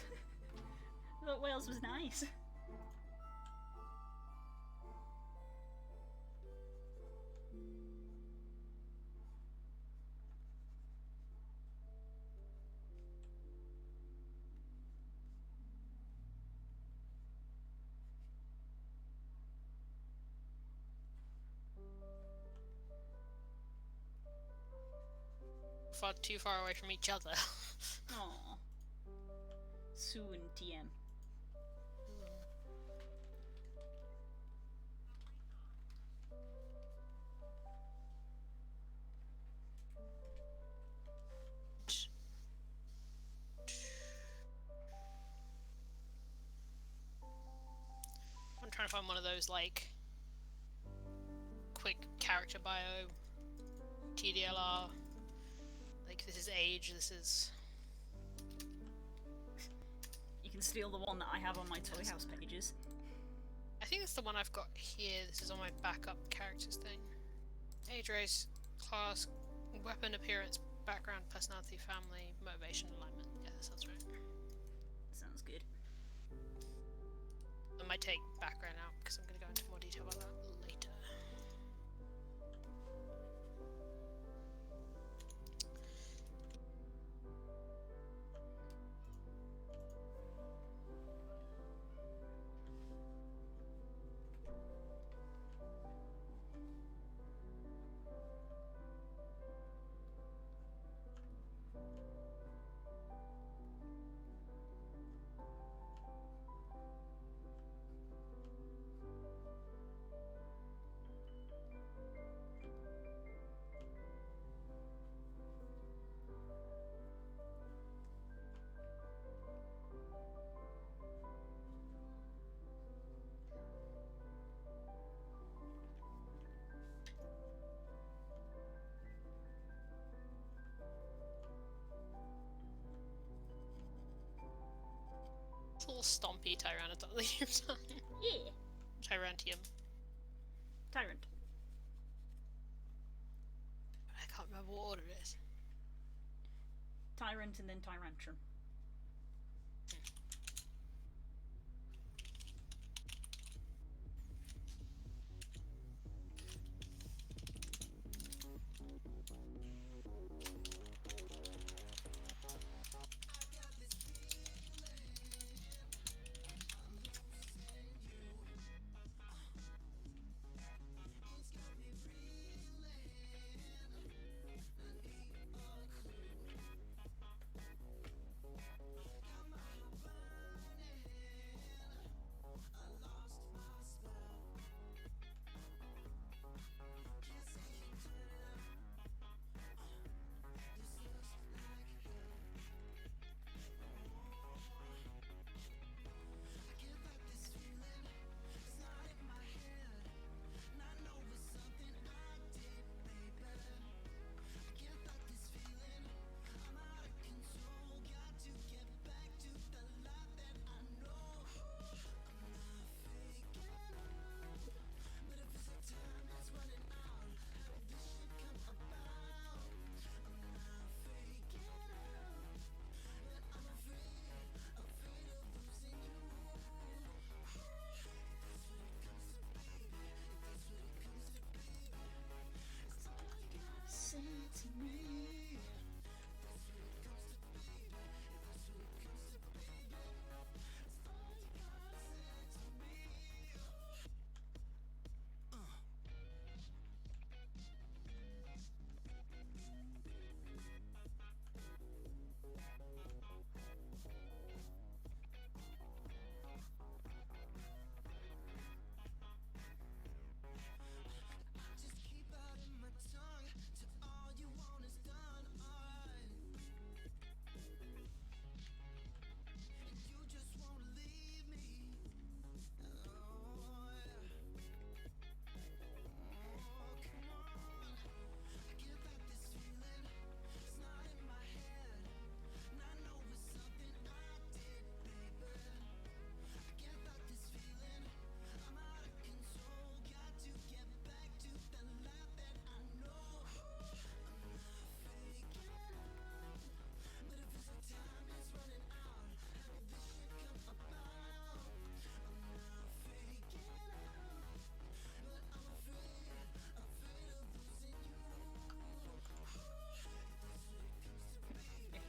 I thought Wales was nice. Too far away from each other. Aww. Soon, TM. I'm trying to find one of those like quick character bio TDLR. Like this is age, this is. You can steal the one that I have on my Toy House pages. I think it's the one I've got here. This is on my backup characters thing. Age, race, class, weapon, appearance, background, personality, family, motivation, alignment. Yeah, that sounds right. Sounds good. I might take background out because I'm going to go into more detail about that later. It's a little stompy Tyranitar. Yeah. Tyrantium. Tyrant. I can't remember what order it is. Tyrant and then Tyrantrum.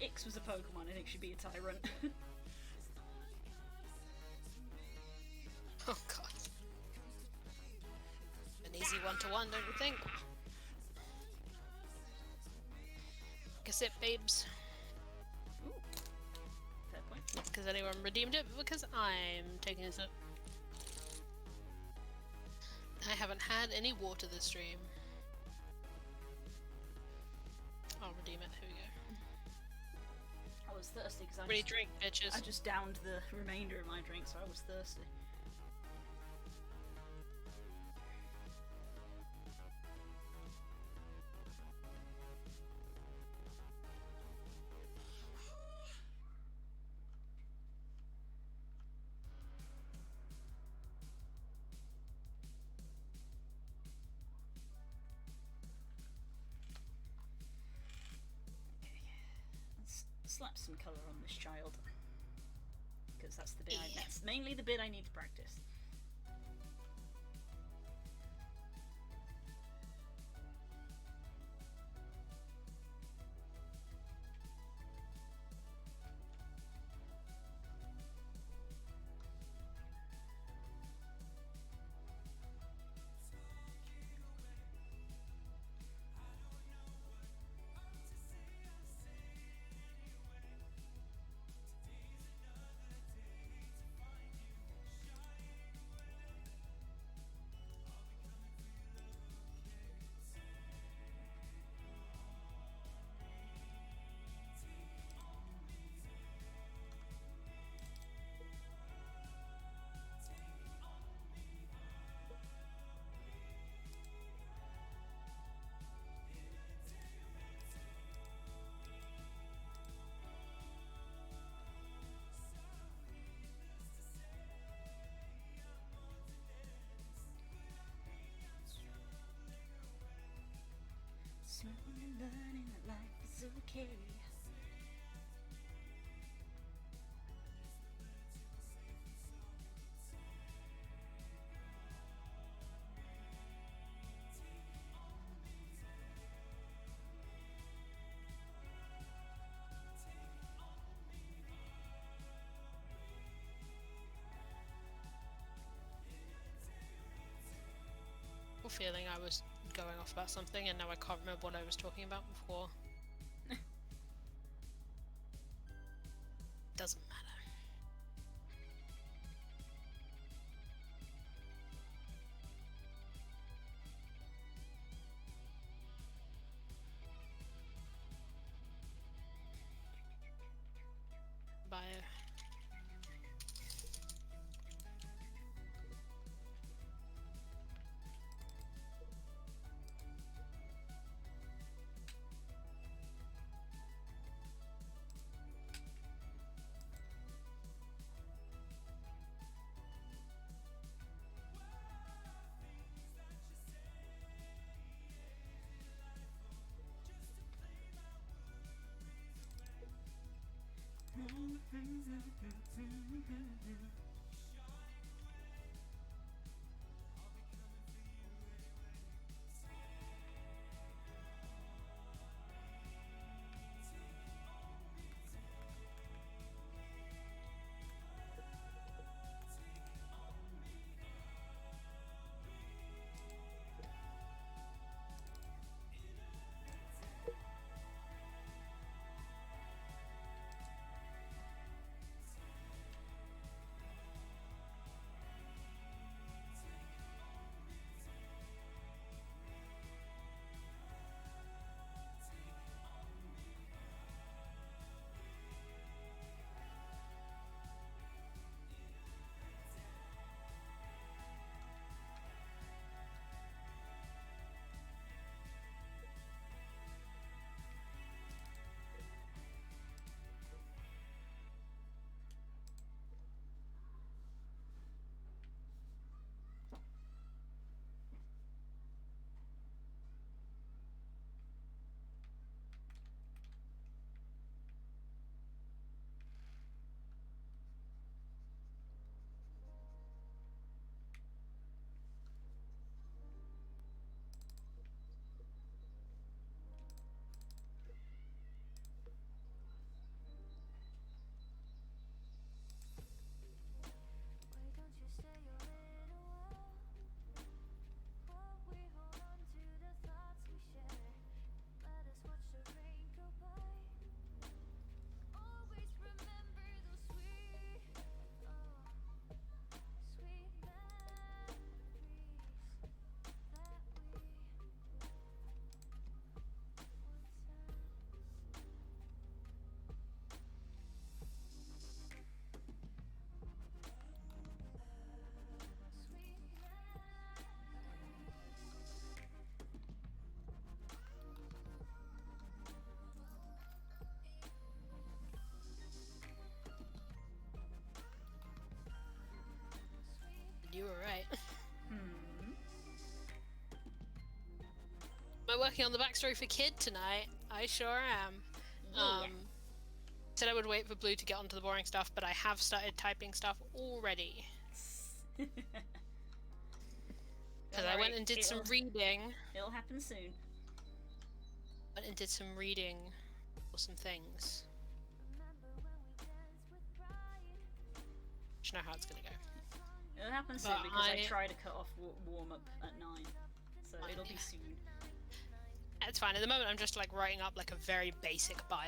Ix was a Pokemon, I think she'd be a Tyrant. Oh god. An easy one-to-one, don't you think? Guess it, babes. Ooh. Fair point. Not because anyone redeemed it, but because I'm taking it up. I haven't had any water this stream. I'll redeem it. Here we go. I was thirsty because Ready, drink, bitches. I just downed the remainder of my drink, so I was thirsty. Let's slap some colour on this child. Because that's the bit Yeah. that's mainly the bit I need to practice. Slowly learning that life is okay. Feeling I was going off about something and now I can't remember what I was talking about before. Doesn't matter. Bio. I working on the backstory for Kid tonight? I sure am. Yeah. Said I would wait for Blue to get onto the boring stuff, but I have started typing stuff already. Because I went and did some reading. It'll happen soon. Went and did some reading for some things. Don't know how it's gonna go. It'll happen soon because I try to cut off warm up at 9, so it'll be soon. It's fine. At the moment, I'm just like writing up like a very basic bio.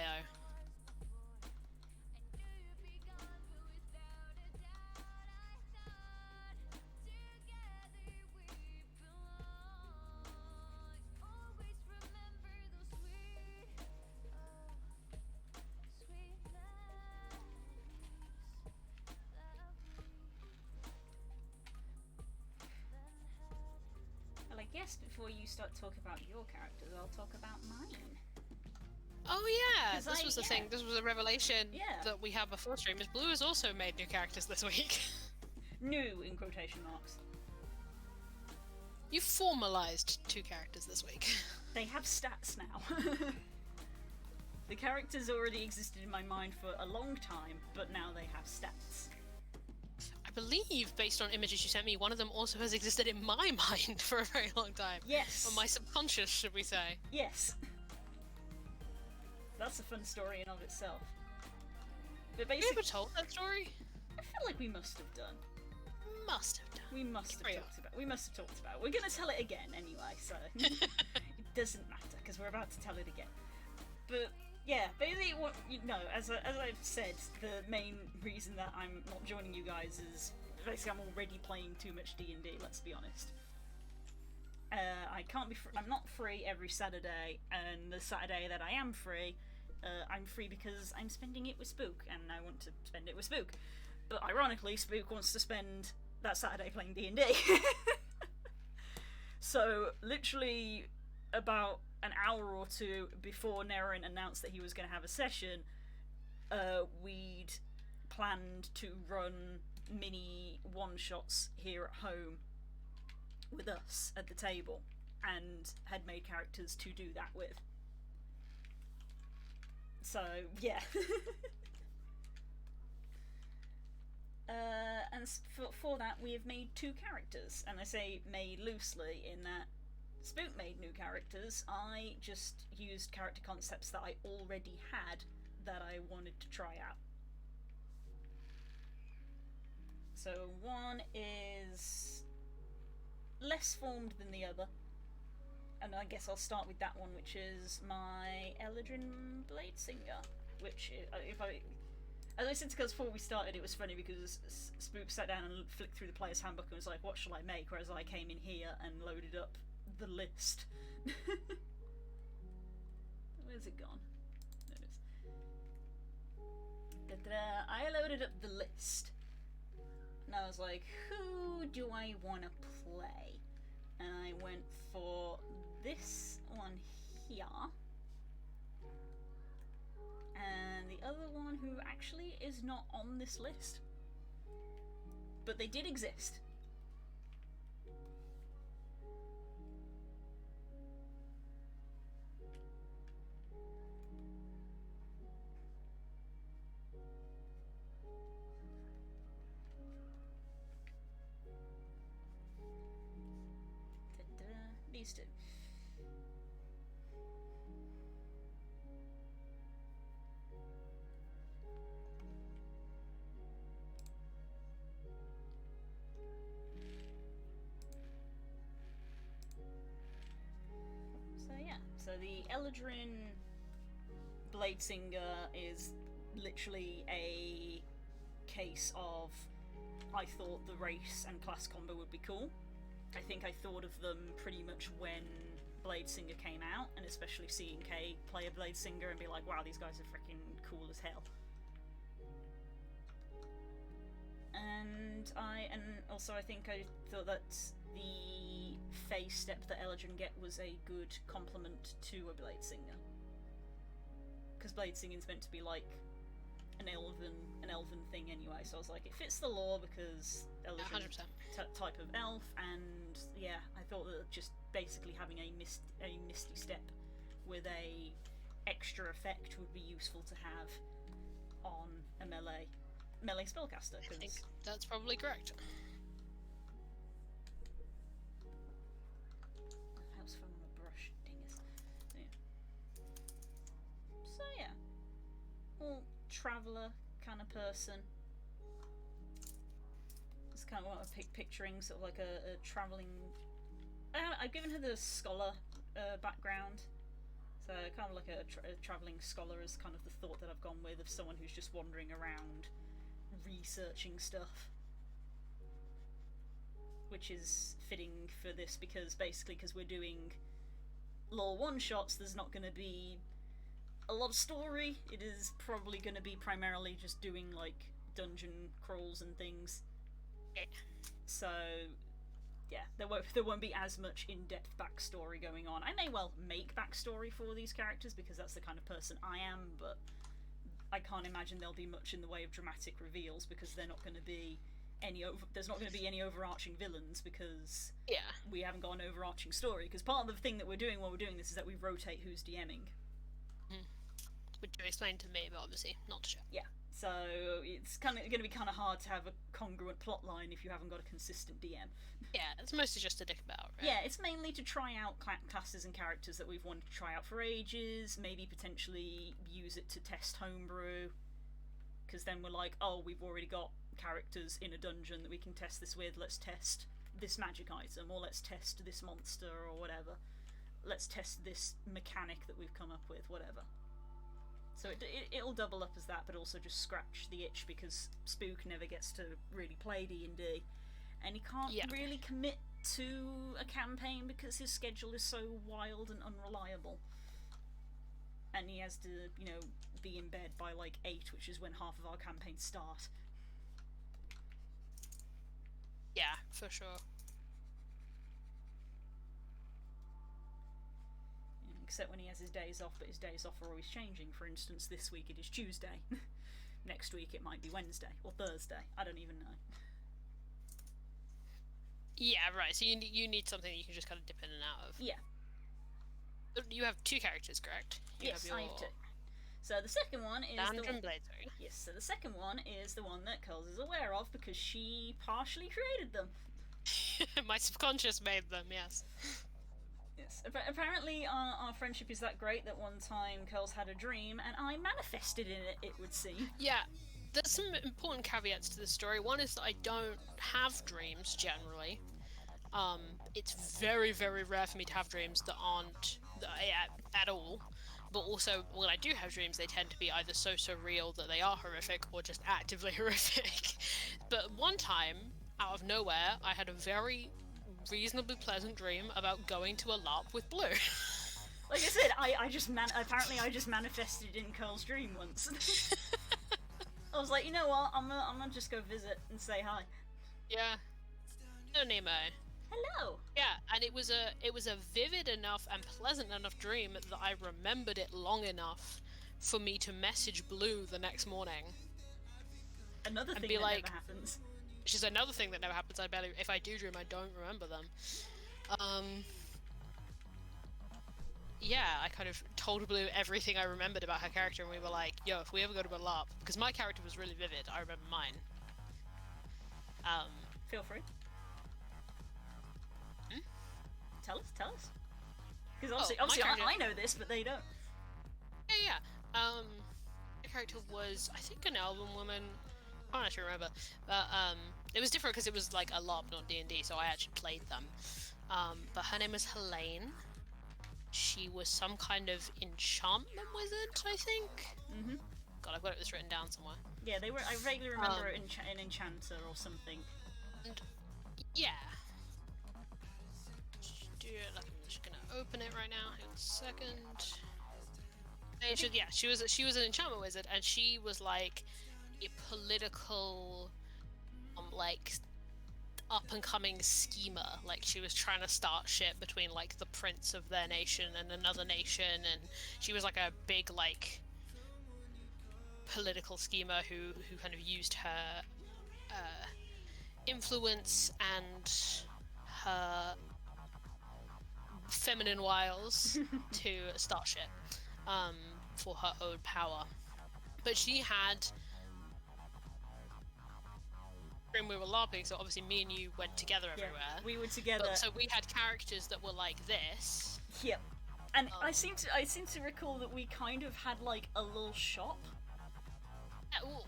Well, I guess before you start talking about your characters, I'll talk about mine. Oh yeah, this was the thing. This was a revelation that we had before stream. Is Blue has also made new characters this week. New in quotation marks. You formalized 2 characters this week. They have stats now. The characters already existed in my mind for a long time, but now they have stats. I believe, based on images you sent me, one of them also has existed in my mind for a very long time. Yes. Or my subconscious, should we say. Yes. That's a fun story in of itself. But basically, have you ever told that story? I feel like we must have done. Must have done. We must have talked about. We must have talked about it. We're gonna tell it again anyway, so it doesn't matter because we're about to tell it again. But yeah, basically, what as I've said, the main reason that I'm not joining you guys is basically I'm already playing too much D&D. Let's be honest. I can't be. I'm not free every Saturday, and the Saturday that I am free, I'm free because I'm spending it with Spook, and I want to spend it with Spook. But ironically, Spook wants to spend that Saturday playing D&D. So literally about an hour or two before Nerin announced that he was going to have a session, we'd planned to run mini one-shots here at home with us at the table, and had made characters to do that with. So yeah. And for that we have made 2 characters, and I say made loosely in that Spook made new characters. I just used character concepts that I already had that I wanted to try out. So one is less formed than the other, and I guess I'll start with that one, which is my Eladrin Bladesinger, which as I said to guys before we started, it was funny because Spook sat down and flicked through the player's handbook and was like, what shall I make? Whereas I came in here and loaded up the list. Where's it gone? There it is. Da-da-da. I loaded up the list. And I was like, who do I want to play? And I went for this one here. And the other one who actually is not on this list. But they did exist. These 2. So yeah, so the Eladrin Bladesinger is literally a case of I thought the race and class combo would be cool. I think I thought of them pretty much when Bladesinger came out, and especially seeing Kay play a Bladesinger and be like, wow, these guys are freaking cool as hell. And also I think I thought that the phase step that Eladrin get was a good complement to a Bladesinger. Because Bladesinging's meant to be like an elven thing anyway, so I was like, it fits the lore because Eladrin type of elf, and yeah, I thought that just basically having a Misty Step with a extra effect would be useful to have on a melee spellcaster. I think that's probably correct. Helps from a brush, dingus. So yeah, all traveller kind of person. It's kind of what I'm picturing, sort of like a travelling. I've given her the scholar background, so kind of like a travelling scholar is kind of the thought that I've gone with, of someone who's just wandering around researching stuff, which is fitting for this because we're doing lore one-shots, there's not going to be a lot of story. It is probably going to be primarily just doing like dungeon crawls and things. So yeah, there won't be as much in-depth backstory going on. I may well make backstory for these characters because that's the kind of person I am, but I can't imagine there'll be much in the way of dramatic reveals because they're not going to be there's not going to be any overarching villains because we haven't got an overarching story. Because part of the thing that we're doing while we're doing this is that we rotate who's DMing. Which you explained to me, but obviously not to show. Yeah. So it's kind of going to be kind of hard to have a congruent plot line if you haven't got a consistent DM. Yeah, it's mostly just to dick about, right? Yeah, it's mainly to try out classes and characters that we've wanted to try out for ages, maybe potentially use it to test homebrew, because then we're like, oh, we've already got characters in a dungeon that we can test this with, let's test this magic item, or let's test this monster, or whatever. Let's test this mechanic that we've come up with, whatever. So it'll double up as that, but also just scratch the itch because Spook never gets to really play D&D, and he can't really commit to a campaign because his schedule is so wild and unreliable. And he has to, be in bed by like 8, which is when half of our campaigns start. Yeah, for sure. Except when he has his days off, but his days off are always changing. For instance, this week it is Tuesday. Next week it might be Wednesday or Thursday. I don't even know. Yeah, right. So you need something that you can just kind of dip in and out of. Yeah. You have 2 characters, correct? Yes, I have 2. So the second one is Yes, so the second one is the one that Curls is aware of because she partially created them. My subconscious made them, yes. Yes. Apparently our friendship is that great that one time Curls had a dream and I manifested in it, it would seem. Yeah. There's some important caveats to this story. One is that I don't have dreams generally. It's very, very rare for me to have dreams that aren't at all. But also, when I do have dreams, they tend to be either so surreal that they are horrific or just actively horrific. But one time, out of nowhere, I had a very reasonably pleasant dream about going to a LARP with Blue. Like I said, I just manifested in Curl's dream once. I was like, you know what? I'm gonna just go visit and say hi. Yeah. No, Nemo. Hello. Yeah, and it was a vivid enough and pleasant enough dream that I remembered it long enough for me to message Blue the next morning. Another thing that never happens. Which is another thing that never happens. If I do dream, I don't remember them. Yeah, I kind of told Blue everything I remembered about her character, and we were like, yo, if we ever go to a LARP, because my character was really vivid, I remember mine. Feel free. Tell us. Because obviously I know this, but they don't. Yeah. My character was, I think, an Elven woman. I'm not sure remember, but it was different because it was like a LARP, not D&D, so I actually played them. But her name was Helene. She was some kind of enchantment wizard, I think. Mhm. God, I've got it written down somewhere. Yeah, they were. I vaguely remember an enchanter or something. And yeah. I'm just gonna open it right now. Hang on a second. She was an enchantment wizard, and she was like a political, like up and coming schemer. Like she was trying to start shit between like the prince of their nation and another nation, and she was like a big like political schemer who kind of used her influence and her feminine wiles to Starship for her own power. But she had. When we were LARPing, so obviously me and you went together everywhere. We were together. But, so we had characters that were like this. Yep. And I seem to recall that we kind of had like a little shop.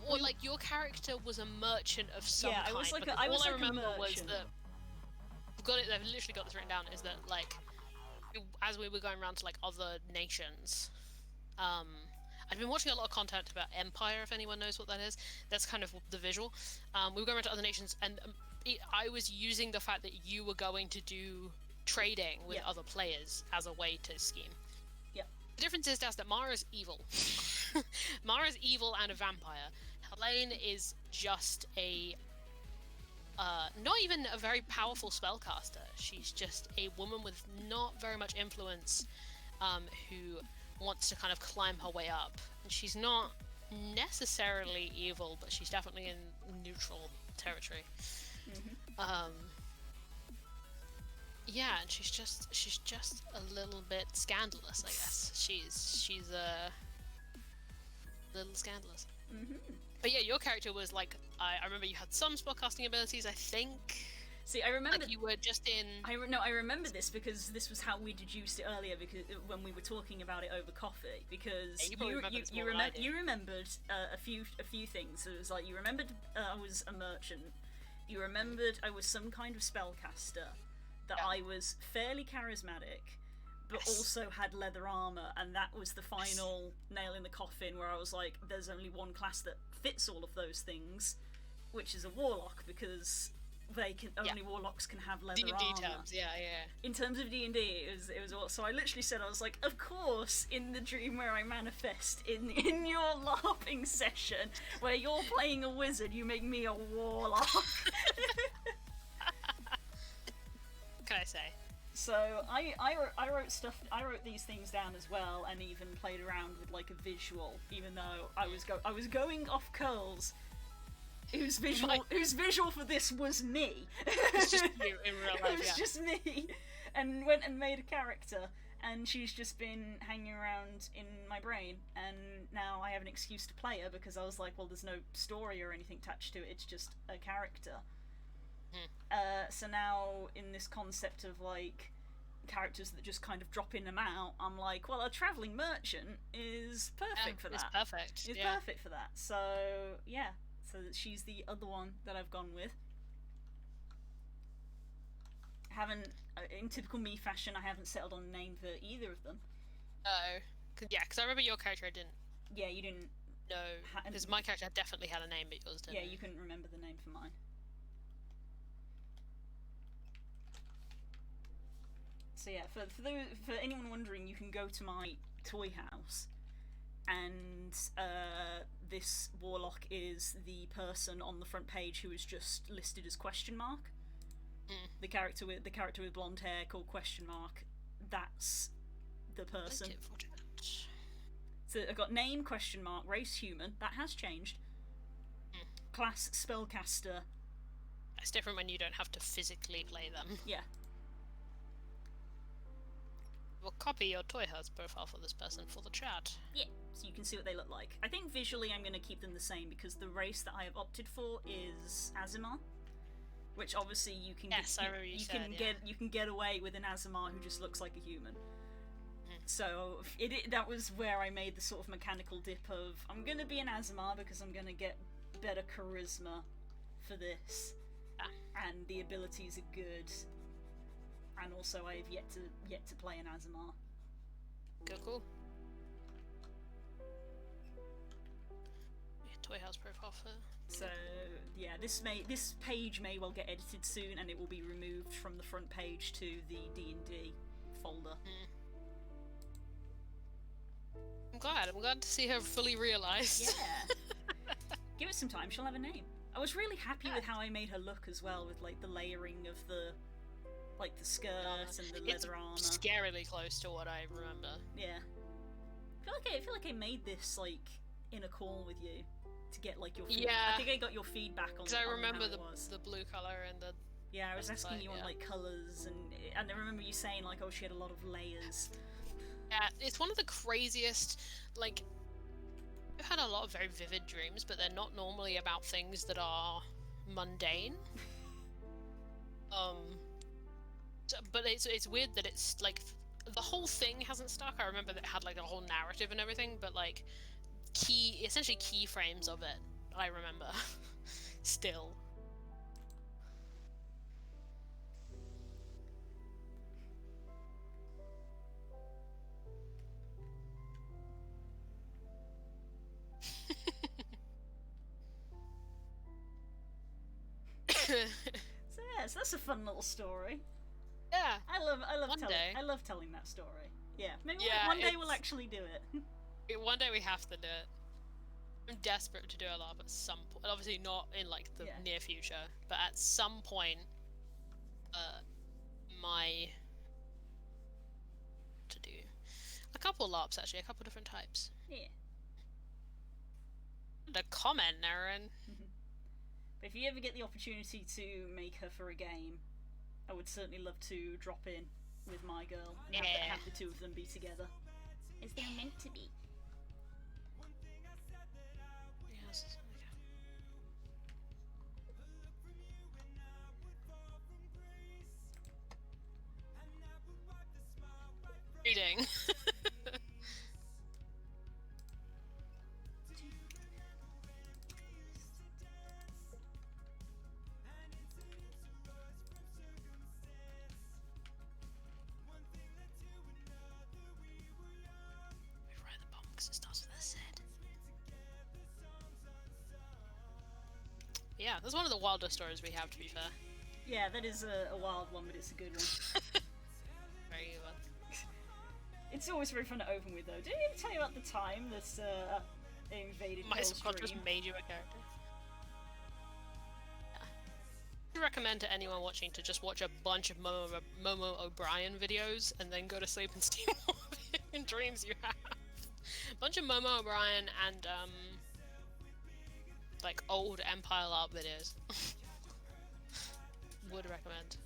Or like your character was a merchant of some kind. I was like all I a remember was merchant. that I've literally got this written down. Is that like as we were going around to like other nations, I've been watching a lot of content about Empire. If anyone knows what that is, that's kind of the visual. We were going around to other nations, and I was using the fact that you were going to do trading with other players as a way to scheme. The difference is that Mara's evil. Mara's evil and a vampire. Helene is just a not even a very powerful spellcaster. She's just a woman with not very much influence, who wants to kind of climb her way up. And she's not necessarily evil, but she's definitely in neutral territory. Yeah, and she's just a little bit scandalous, I guess. She's a little scandalous. But yeah, your character was like, I remember you had some spellcasting abilities, I think. See, I remember like you were just in. I remember this because this was how we deduced it earlier. Because when we were talking about it over coffee, because you remembered a few things. So it was like you remembered I was a merchant. You remembered I was some kind of spellcaster. That I was fairly charismatic, but also had leather armor, and that was the final nail in the coffin where I was like, there's only one class that fits all of those things, which is a warlock, because only warlocks can have leather D&D armor. terms, yeah. In terms of D&D, it was all, so I literally said, I was like, of course, in the dream where I manifest, in your LARPing session, where you're playing a wizard, you make me a warlock. Can I say? So I wrote these things down as well, and even played around with like a visual, even though I was going off curls. Whose visual for this was me. It's just you in real life. It was just me, and went and made a character, and she's just been hanging around in my brain, and now I have an excuse to play her because I was like, well, there's no story or anything attached to it. It's just a character. So now in this concept of like characters that just kind of drop in and out, I'm like, well, a travelling merchant is perfect for that. It's perfect. It's perfect for that. So yeah, so she's the other one that I've gone with. Haven't, in typical me fashion, I haven't settled on a name for either of them. Oh, because I remember your character I didn't. Yeah, you didn't. No, because my character definitely had a name, but yours didn't. Yeah, you couldn't remember the name for mine. So yeah, for anyone wondering, you can go to my toy house, and this warlock is the person on the front page who is just listed as question mark. The character with blonde hair called question mark. That's the person. So I've got name question mark, race human. That has changed. Class spellcaster. It's different when you don't have to physically play them. Yeah. We'll copy your Toy House profile for this person for the chat. Yeah, so you can see what they look like. I think visually I'm going to keep them the same because the race that I have opted for is Azimar, which obviously you can you can get away with an Azimar who just looks like a human. So that was where I made the sort of mechanical dip of I'm going to be an Azimar because I'm going to get better charisma for this, and the abilities are good. And also, I have yet to play an Azimar. Cool. Yeah, Toy House profile for. So yeah, this page may well get edited soon, and it will be removed from the front page to the D&D folder. I'm glad to see her fully realised. Yeah. Give it some time. She'll have a name. I was really happy with how I made her look as well, with like the layering of the. Like the skirt and the leather armor. It's scarily close to what I remember. Yeah. I feel like I made this like in a call with you to get like your feedback. Yeah. I think I got your feedback on. Because I remember the blue color and the Yeah, I was asking But, you on yeah. like colours, and I remember you saying like, oh, she had a lot of layers. Yeah, it's one of the craziest. Like, I've had a lot of very vivid dreams, but they're not normally about things that are mundane. But it's weird that it's like the whole thing hasn't stuck. I remember that it had like a whole narrative and everything, but like essentially keyframes of it, I remember still. So yeah, so that's a fun little story. Yeah. I love One telling day. I love telling that story. Yeah, maybe Yeah, one day we'll it's- actually do it. One day we have to do it. I'm desperate to do a LARP at some point. Obviously not in like the Yeah. near future, but at some point, my to do a couple LARPs actually, a couple different types. Yeah. The comment, Aaron. But if you ever get the opportunity to make her for a game, I would certainly love to drop in with my girl and Yeah. have the two of them be together. As they're meant to be. Yes. Reading. We write the bomb because it starts with a Z. Yeah, that's one of the wilder stories we have, to be fair. Yeah, that is a wild one, but it's a good one. Very good one. It's always very fun to open with, though. Did I ever tell you about the time that they invaded My Hill's subconscious dream? made you a character. Yeah. I recommend to anyone watching to just watch a bunch of Momo O'Brien videos and then go to sleep and steam all the dreams you have. A bunch of Momo O'Brien and like old Empire LARP videos. Would recommend.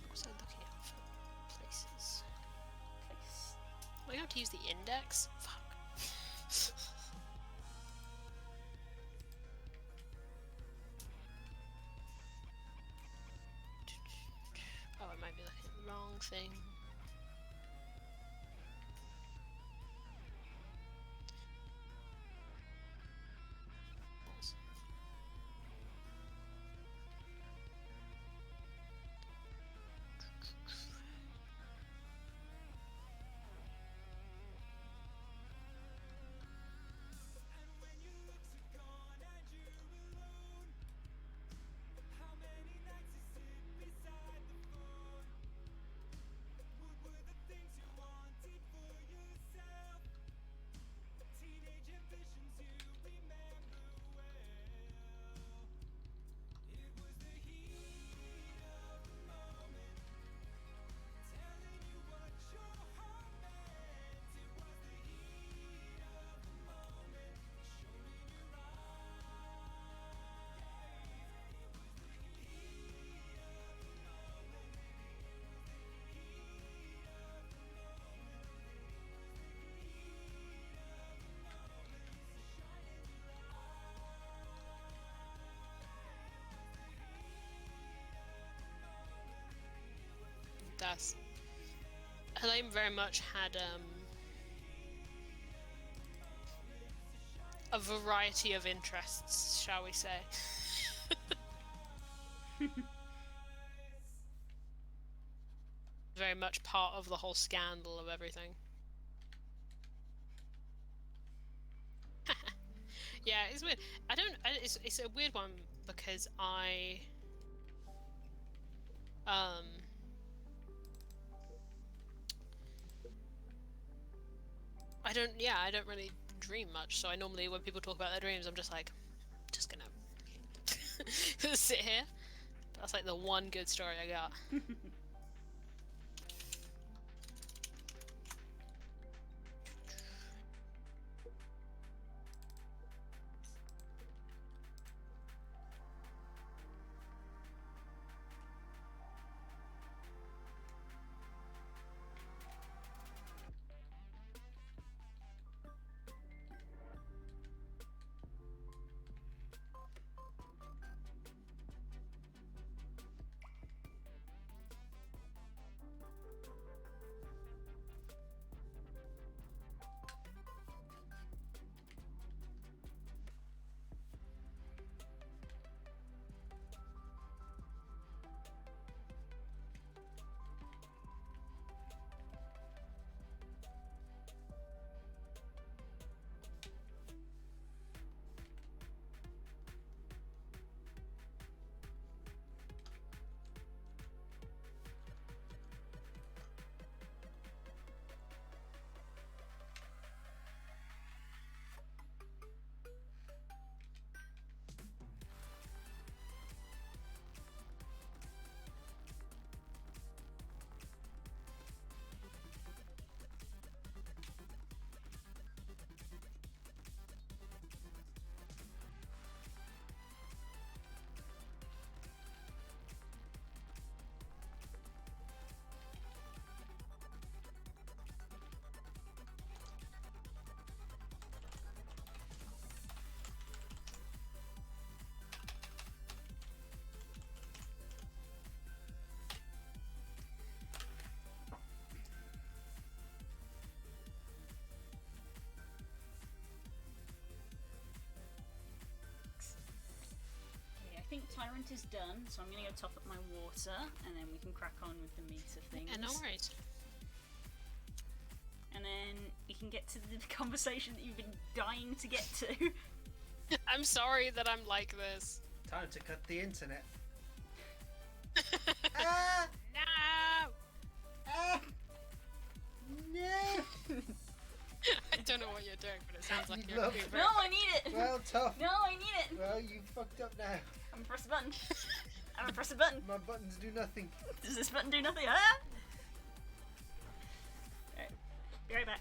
What was I looking at for places? Place. Am I going to use the index? Fuck. Oh, I might be looking at the wrong thing. That's Helene very much had a variety of interests, shall we say. Very much part of the whole scandal of everything. Yeah, it's weird. It's a weird one because I I don't really dream much, so I normally, when people talk about their dreams, I'm just like, just gonna sit here. That's like the one good story I got. Tyrant is done, so I'm gonna go top up my water, and then we can crack on with the meat of things. And no worries. And then we can get to the conversation that you've been dying to get to. I'm sorry that I'm like this. Time to cut the internet. No! No! I don't know what you're doing, but it sounds like you're Love. being No, very... I need it! Well, tough. No, I need it! Well, you fucked up now. I'm gonna press a button. I'm gonna press a button. My buttons do nothing. Does this button do nothing? Ah! Alright, be right back.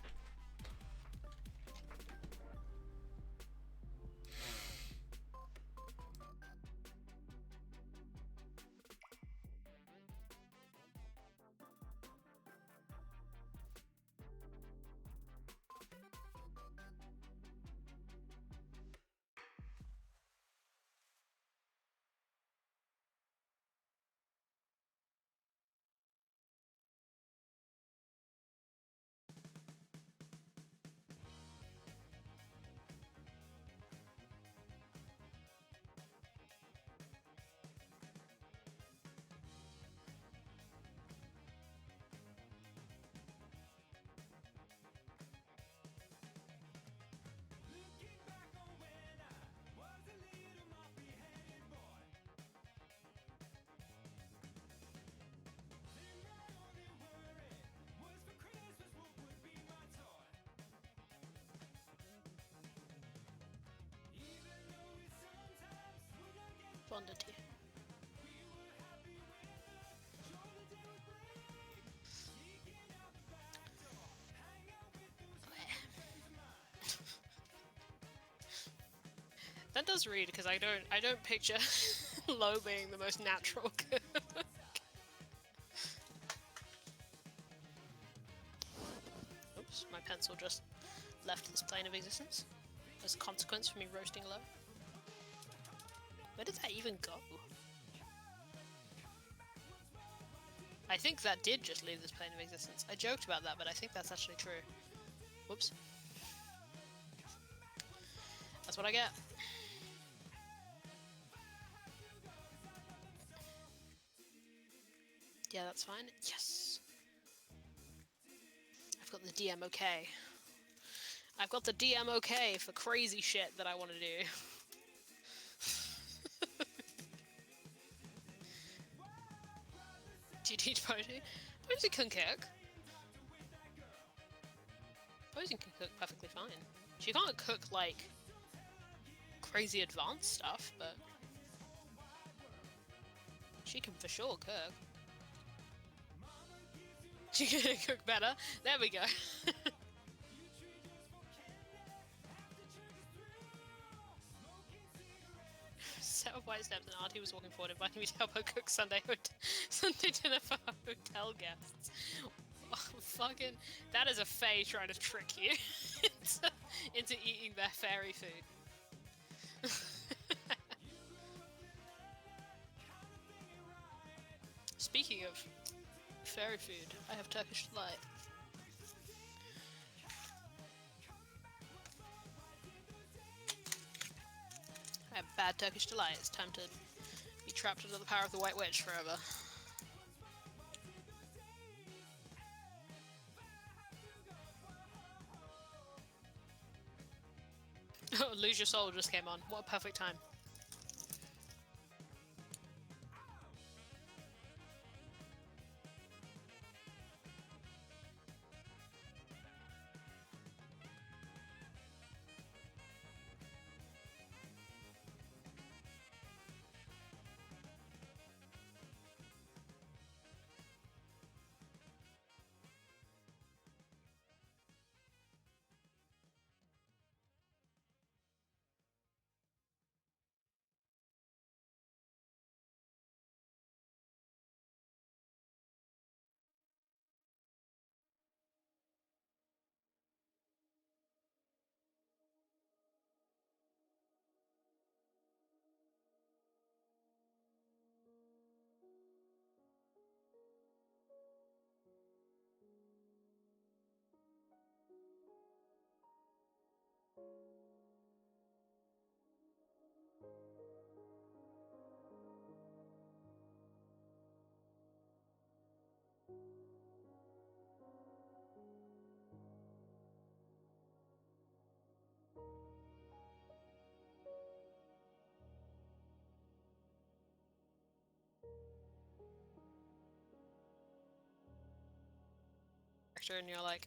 Bonded here. That does read because I don't picture Lo being the most natural cook. Oops, my pencil just left this plane of existence as a consequence for me roasting Lo. Where did that even go? I think that did just leave this plane of existence. I joked about that, but I think that's actually true. Whoops. That's what I get. Yeah, that's fine. Yes! I've got the DM okay. I've got the DM okay for crazy shit that I want to do. Do you teach Posey? Posey can cook. Posey can cook perfectly fine. She can't cook, like, crazy advanced stuff, but she can for sure cook. She can cook better. There we go. Set of white steps and Auntie was walking forward, inviting me to help her cook Sunday dinner for her hotel guests. Oh, fucking, that is a fae trying to trick you into eating their fairy food. Speaking of fairy food, I have Turkish delight. I have bad Turkish delight. It's time to be trapped under the power of the White Witch forever. Oh, Lose Your Soul just came on. What a perfect time. character and you're like,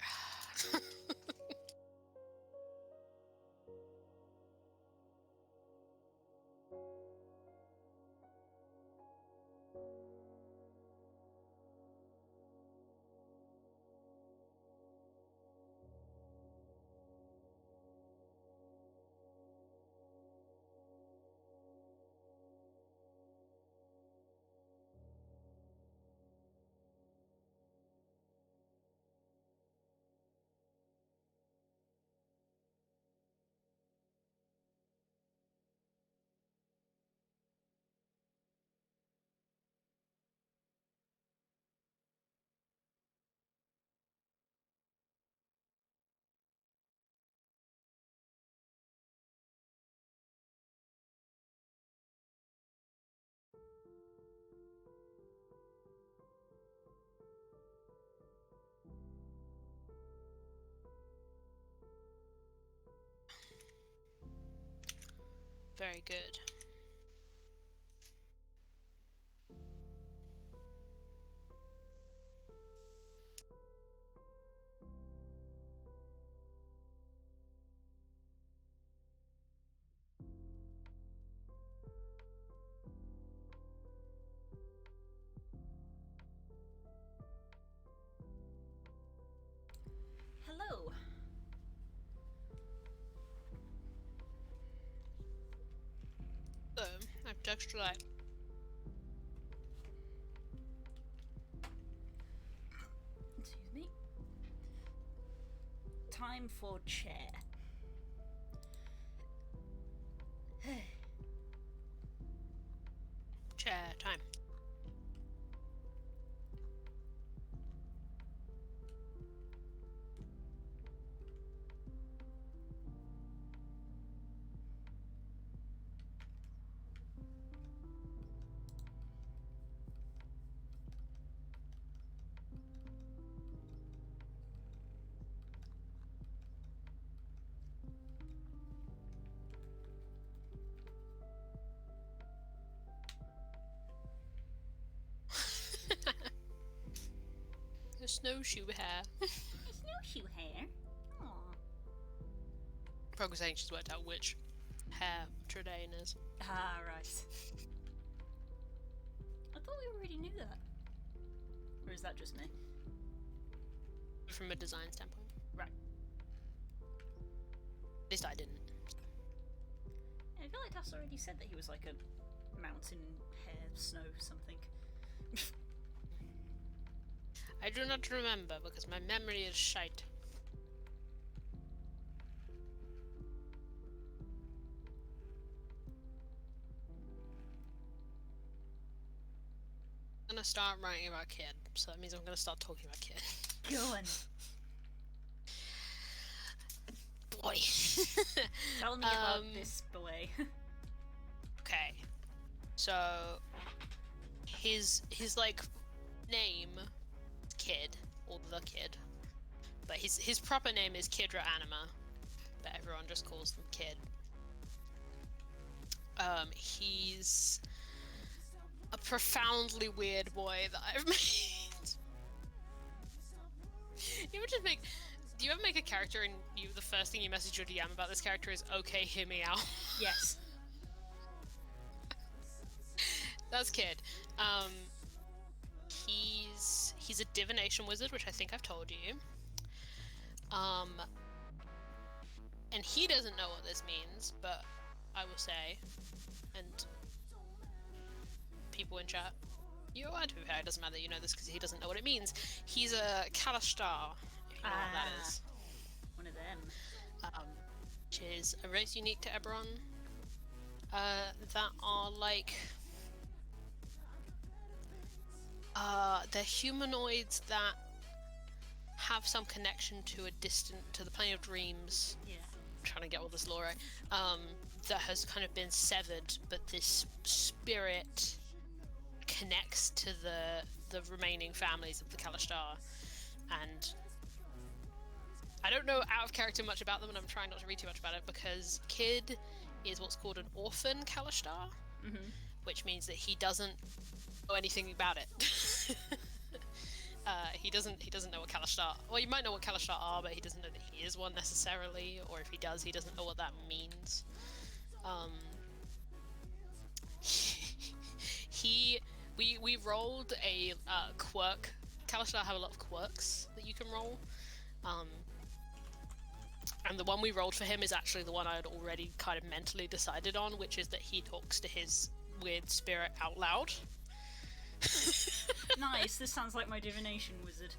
very good. Hello. So, I've texted like, Excuse me. Time for chair. chair time. The snowshoe hair. Snowshoe hair. Aww. Progress saying she's worked out which hair Tradain is. Ah, right. I thought we already knew that. Or is that just me? From a design standpoint. Right. At least I didn't. I feel like Das already said that he was like a mountain hair snow something. I do not remember because my memory is shite. I'm gonna start writing about Kid, so that means I'm gonna start talking about Kid. Go on. Boy. Tell me about this boy. Okay. So his like name is Kid, or the Kid. But his proper name is Kidra Anima. But everyone just calls him Kid. He's a profoundly weird boy that I've made. You ever just make... Do you ever make a character and the first thing you message your DM about this character is, okay, hear me out? Yes. That's Kid. He's a divination wizard, which I think I've told you. And he doesn't know what this means, but I will say, and people in chat, you are to be fair, it doesn't matter that you know this because he doesn't know what it means. He's a Kalashtar, if you know what that is. One of them. Which is a race unique to Eberron, that are like... they're humanoids that have some connection to to the plane of dreams. Yeah. I'm trying to get all this lore right. That has kind of been severed, but this spirit connects to the remaining families of the Kalashtar. And I don't know out of character much about them, and I'm trying not to read too much about it, because Kid is what's called an orphan Kalashtar, which means that he doesn't know anything about it. He doesn't know what Kalashtar. Well, you might know what Kalashtar are, but he doesn't know that he is one necessarily, or if he does, he doesn't know what that means. We rolled a quirk. Kalashtar have a lot of quirks that you can roll. And the one we rolled for him is actually the one I had already kind of mentally decided on, which is that he talks to his weird spirit out loud. Nice, this sounds like my divination wizard.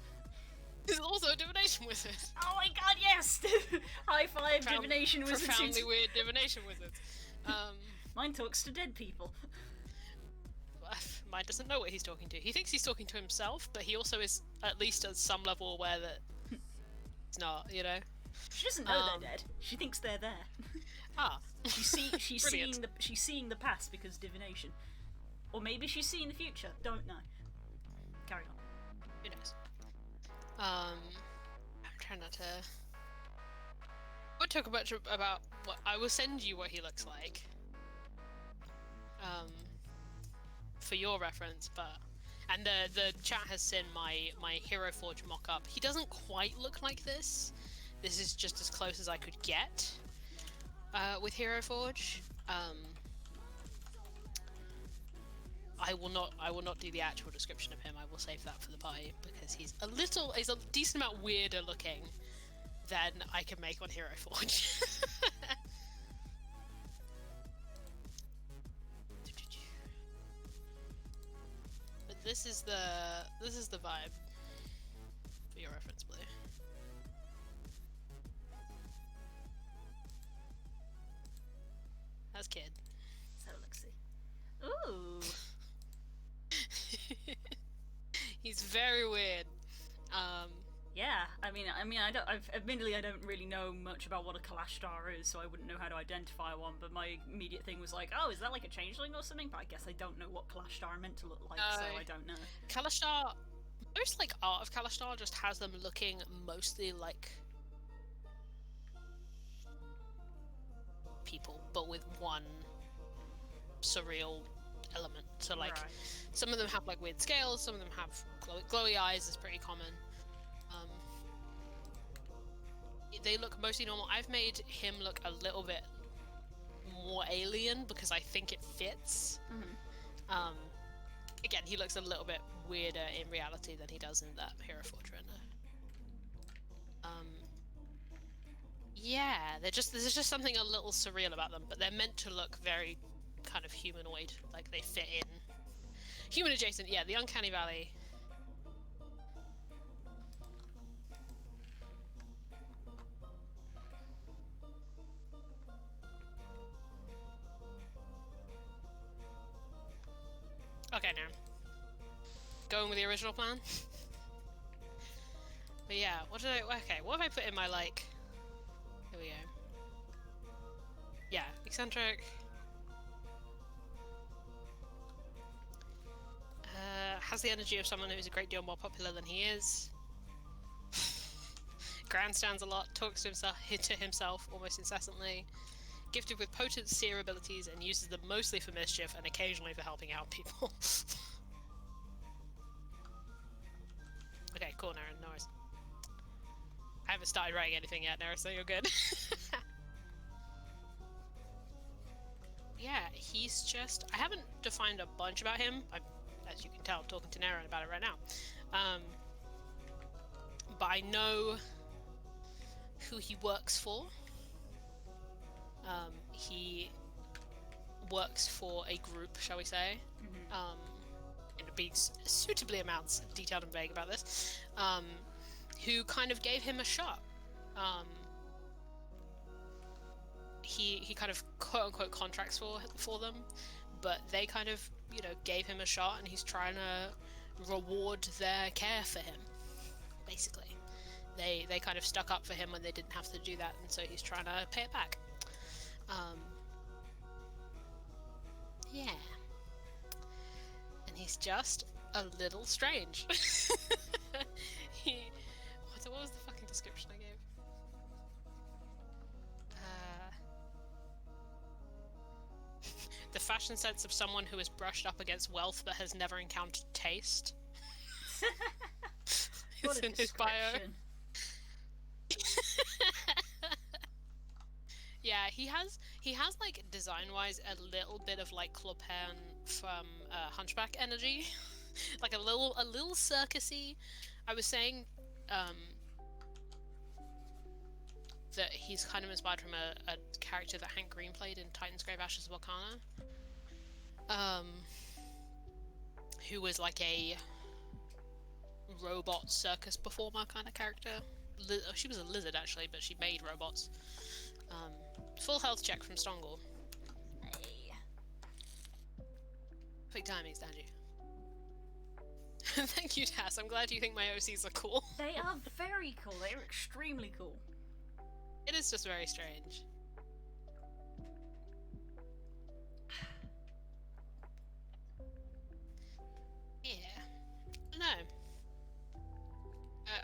He's also a divination wizard. Oh my god, yes! High five, divination wizard. Profoundly weird divination wizard. Mine talks to dead people. Mine doesn't know what he's talking to. He thinks he's talking to himself, but he also is at least at some level aware that it's not, you know? She doesn't know they're dead. She thinks they're there. She's seeing the past because divination. Or maybe she's seeing the future. Don't know. Carry on. Who knows? I'm trying not to. I won't talk much about what I will send you what he looks like. For your reference, and the chat has seen my Hero Forge mock-up. He doesn't quite look like this. This is just as close as I could get with Hero Forge. I will not do the actual description of him. I will save that for the party because he's a decent amount weirder looking than I can make on Hero Forge. But this is the vibe for your reference, Blue. How's Kid? So let's see. Ooh. He's very weird. Yeah, I mean, admittedly, I don't really know much about what a Kalashtar is, so I wouldn't know how to identify one. But my immediate thing was like, oh, is that like a changeling or something? But I guess I don't know what Kalashtar are meant to look like, so I don't know. Kalashtar, most like art of Kalashtar just has them looking mostly like people, but with one surreal element. So like, some of them have like weird scales, some of them have glowy eyes. Is pretty common. They look mostly normal. I've made him look a little bit more alien because I think it fits. Again, he looks a little bit weirder in reality than he does in that Hero Forge render. Yeah, there's just something a little surreal about them, but they're meant to look very kind of humanoid, like they fit in. Human adjacent, yeah, the Uncanny Valley. Okay, now. Going with the original plan? But yeah, what have I put in my, like... Here we go. Yeah, eccentric. Has the energy of someone who's a great deal more popular than he is. Grandstands a lot, talks to himself almost incessantly. Gifted with potent seer abilities and uses them mostly for mischief and occasionally for helping out people. Okay, cool, Naren, no worries. I haven't started writing anything yet, Naren, so you're good. Yeah, he's just... I haven't defined a bunch about him. As you can tell, I'm talking to Naren about it right now. But I know who he works for. He works for a group, shall we say, and being suitably detailed and vague about this, who kind of gave him a shot. He kind of quote-unquote contracts for them, but they kind of, you know, gave him a shot, and he's trying to reward their care for him, basically. They kind of stuck up for him when they didn't have to do that, and so he's trying to pay it back. Yeah. And he's just a little strange. What was the fucking description I gave? The fashion sense of someone who is brushed up against wealth but has never encountered taste. What a in his bio. description. Yeah, he has like design-wise a little bit of like Clopin from Hunchback energy, like a little circusy. I was saying that he's kind of inspired from a character that Hank Green played in Titans Grave Ashes of Wakana, who was like a robot circus performer kind of character. She was a lizard actually, but she made robots. Full health check from Stongel. Hey. Perfect timing, Stanju. Thank you, Tass. I'm glad you think my OCs are cool. They are very cool. They are extremely cool. It is just very strange. Yeah. No.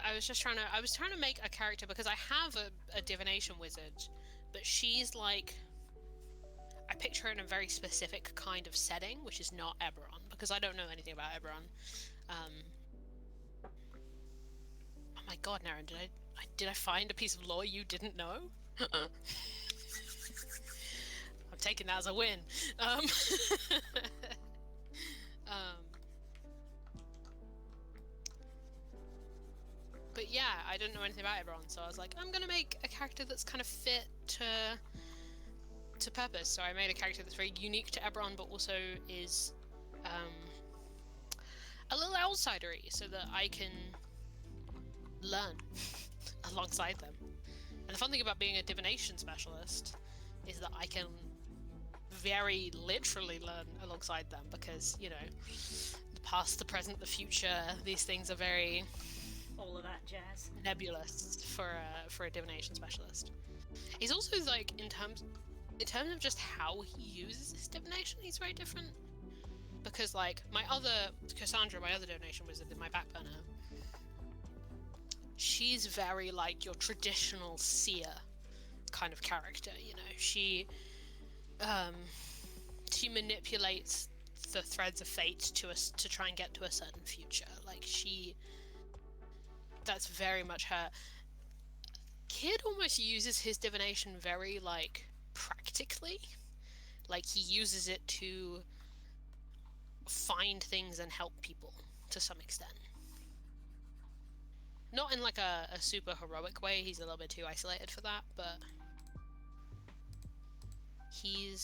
I was just trying to make a character because I have a divination wizard, but she's like, I picture her in a very specific kind of setting, which is not Eberron, because I don't know anything about Eberron. Oh my god, Naren, did I find a piece of lore you didn't know? I'm taking that as a win. But yeah, I didn't know anything about Eberron, so I was like, I'm gonna make a character that's kind of fit to purpose. So I made a character that's very unique to Eberron, but also is a little outsidery, so that I can learn alongside them. And the fun thing about being a divination specialist is that I can very literally learn alongside them, because, you know, the past, the present, the future, these things are very All of that jazz. nebulous for a divination specialist. He's also like, in terms of just how he uses his divination, he's very different. Because like Cassandra, my other divination wizard in my back burner, she's very like your traditional seer kind of character, you know. She manipulates the threads of fate to try and get to a certain future. Like that's very much her. Kid almost uses his divination very like practically. Like he uses it to find things and help people to some extent. Not in like a super heroic way, he's a little bit too isolated for that, but he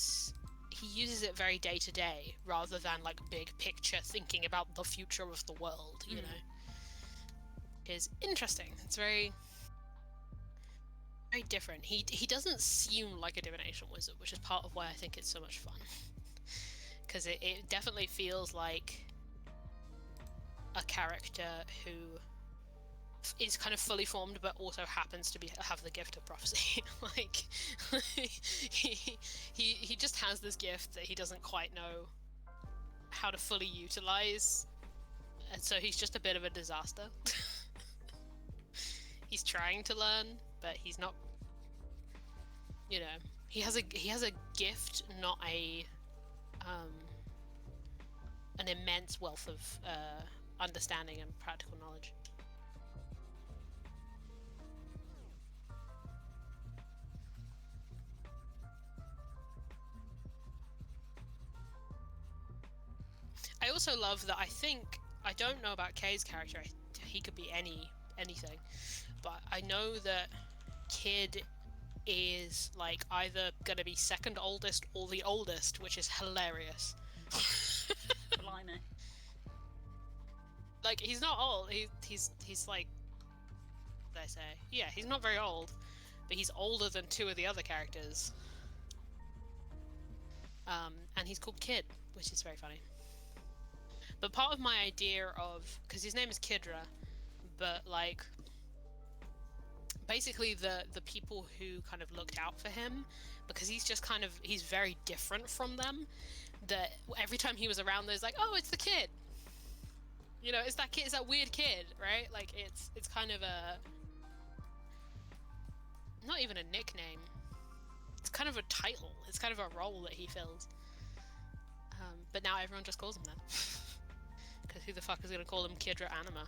uses it very day to day rather than like big picture thinking about the future of the world, you know. Is interesting. It's very different. He doesn't seem like a divination wizard, which is part of why I think it's so much fun. Because it definitely feels like a character who is kind of fully formed, but also happens to have the gift of prophecy. Like he just has this gift that he doesn't quite know how to fully utilize, and so he's just a bit of a disaster. He's trying to learn, but he's not. You know, he has a gift, not an immense wealth of understanding and practical knowledge. I also love that I don't know about Kay's character. He could be anything, but I know that Kid is like either gonna be second oldest or the oldest, which is hilarious. Blimey. Like he's not old. He's like, what did I say? Yeah, he's not very old, but he's older than two of the other characters. And he's called Kid, which is very funny. But part of my idea of, because his name is Kidra, but like basically the people who kind of looked out for him, because he's very different from them, that every time he was around there's like, oh, it's the kid, you know, it's that kid, it's that weird kid, right? Like it's kind of a, not even a nickname, it's kind of a title, it's kind of a role that he fills. But now everyone just calls him that. Because who the fuck is gonna call him Kidra Anima?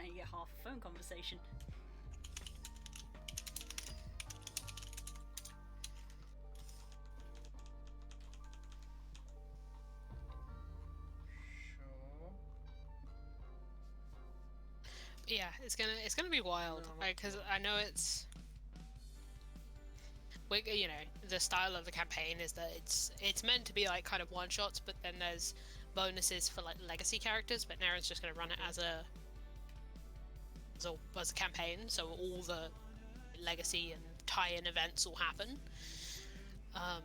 Now you get half a phone conversation. Sure. Yeah, it's gonna be wild, No. because I know you know, the style of the campaign is that it's meant to be like kind of one shots, but then there's bonuses for like legacy characters. But Naren's just gonna run it as a campaign, so all the legacy and tie-in events will happen, and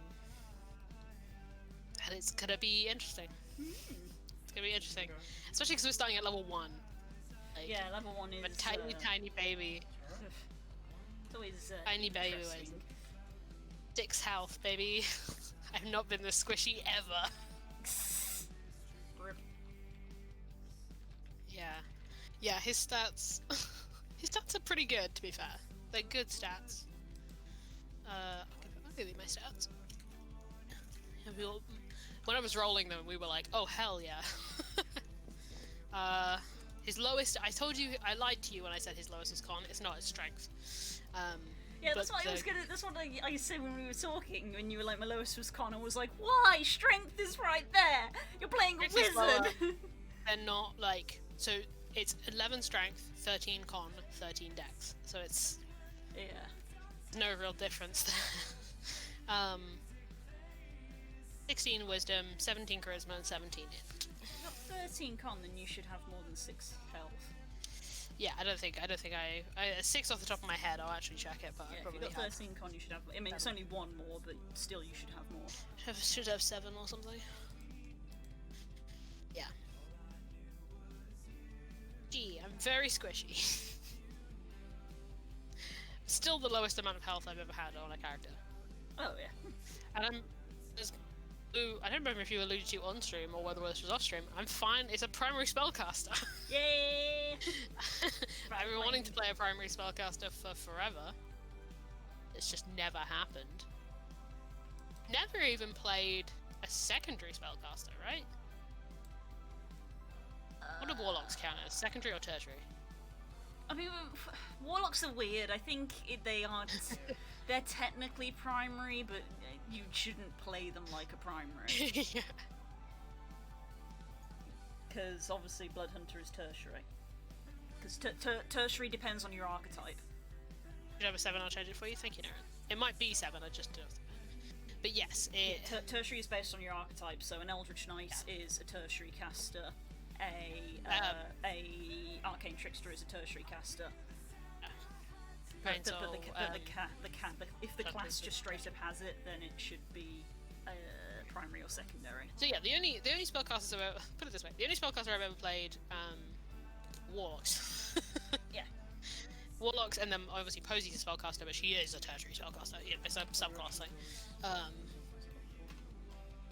it's gonna be interesting. It's gonna be interesting, Okay. especially because we're starting at level 1. Like, Yeah, level 1 is a tiny baby, it's always tiny baby interesting. with 6 health, baby. I've not been this squishy ever. Rip. Yeah, his stats his stats are pretty good, to be fair. They're good stats. I'll give you my stats. When I was rolling them, we were like, oh hell yeah. His lowest, I told you, I lied to you when I said his lowest is con. It's not, it's strength. Yeah, that's but what I was gonna. That's what I said when we were talking. When you were like, my lowest was con. I was like, why? Strength is right there. You're playing a Strength is lower. wizard. They're not like, so it's 11 strength, 13 con, 13 dex. So it's Yeah. no real difference there. 16 wisdom, 17 charisma, and 17 int. If you've got 13 con, then you should have more than 6 health. Yeah, I don't think I 6 off the top of my head. I'll actually check it, but Yeah, I if probably you've got have. 13 con, you should have. I mean, it's only one more, but still, you should have more. Should have 7 or something. Yeah. Gee, I'm very squishy. Still the lowest amount of health I've ever had on a character. Oh yeah. And I don't remember if you alluded to on stream or whether this was off stream. I'm fine. It's a primary spellcaster. Yay! I've been wanting to play a primary spellcaster for forever. It's just never happened. Never even played a secondary spellcaster, right? What do warlocks count as? Secondary or tertiary? I mean, warlocks are weird. I think they aren't. They're technically primary, but you shouldn't play them like a primary. Yeah. Because obviously Blood Hunter is tertiary. Because tertiary depends on your archetype. Should I have a 7? I'll change it for you. Thank you, Naren. It might be 7. I just don't. But yes, it. Tertiary is based on your archetype. So an Eldritch Knight is a tertiary caster. A Arcane Trickster is a tertiary caster. If the class just straight up has it, then it should be primary or secondary. So yeah, the only spellcasters I've ever put it this way, the only spellcaster I've ever played, warlocks. Yeah. Warlocks, and then obviously Posey's a spellcaster, but she is a tertiary spellcaster. You know, it's a subclass thing.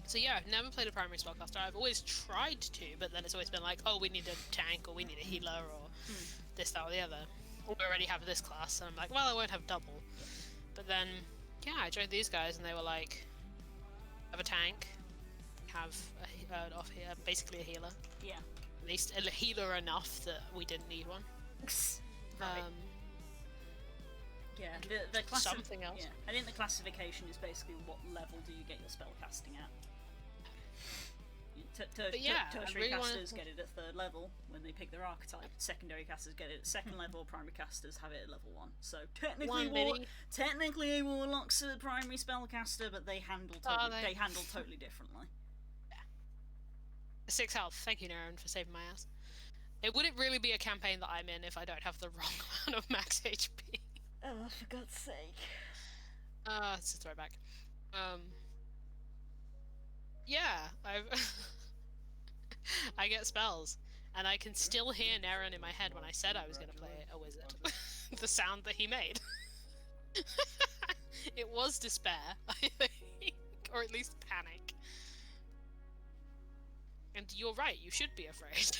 So yeah, I've never played a primary spellcaster. I've always tried to, but then it's always been like, oh, we need a tank, or we need a healer, or this, that, or the other. We already have this class, and I'm like, well, I won't have double. But then, yeah, I joined these guys, and they were like, have a tank, have basically a healer. Yeah. At least a healer enough that we didn't need one. Right. Yeah, the Something else. Yeah, I think the classification is basically what level do you get your spell casting at. Tertiary really casters get it at 3rd level when they pick their archetype. Secondary casters get it at 2nd level. Primary casters have it at level 1. So technically, a warlock's a primary spellcaster, but they handle totally differently. Yeah. 6 health. Thank you, Naren, for saving my ass. It wouldn't really be a campaign that I'm in if I don't have the wrong amount of max HP. Oh, for God's sake. It's a throwback. Yeah, I get spells, and I can still hear Naren in my head when I said I was going to play a wizard. The sound that he made. It was despair, I think, or at least panic. And you're right, you should be afraid.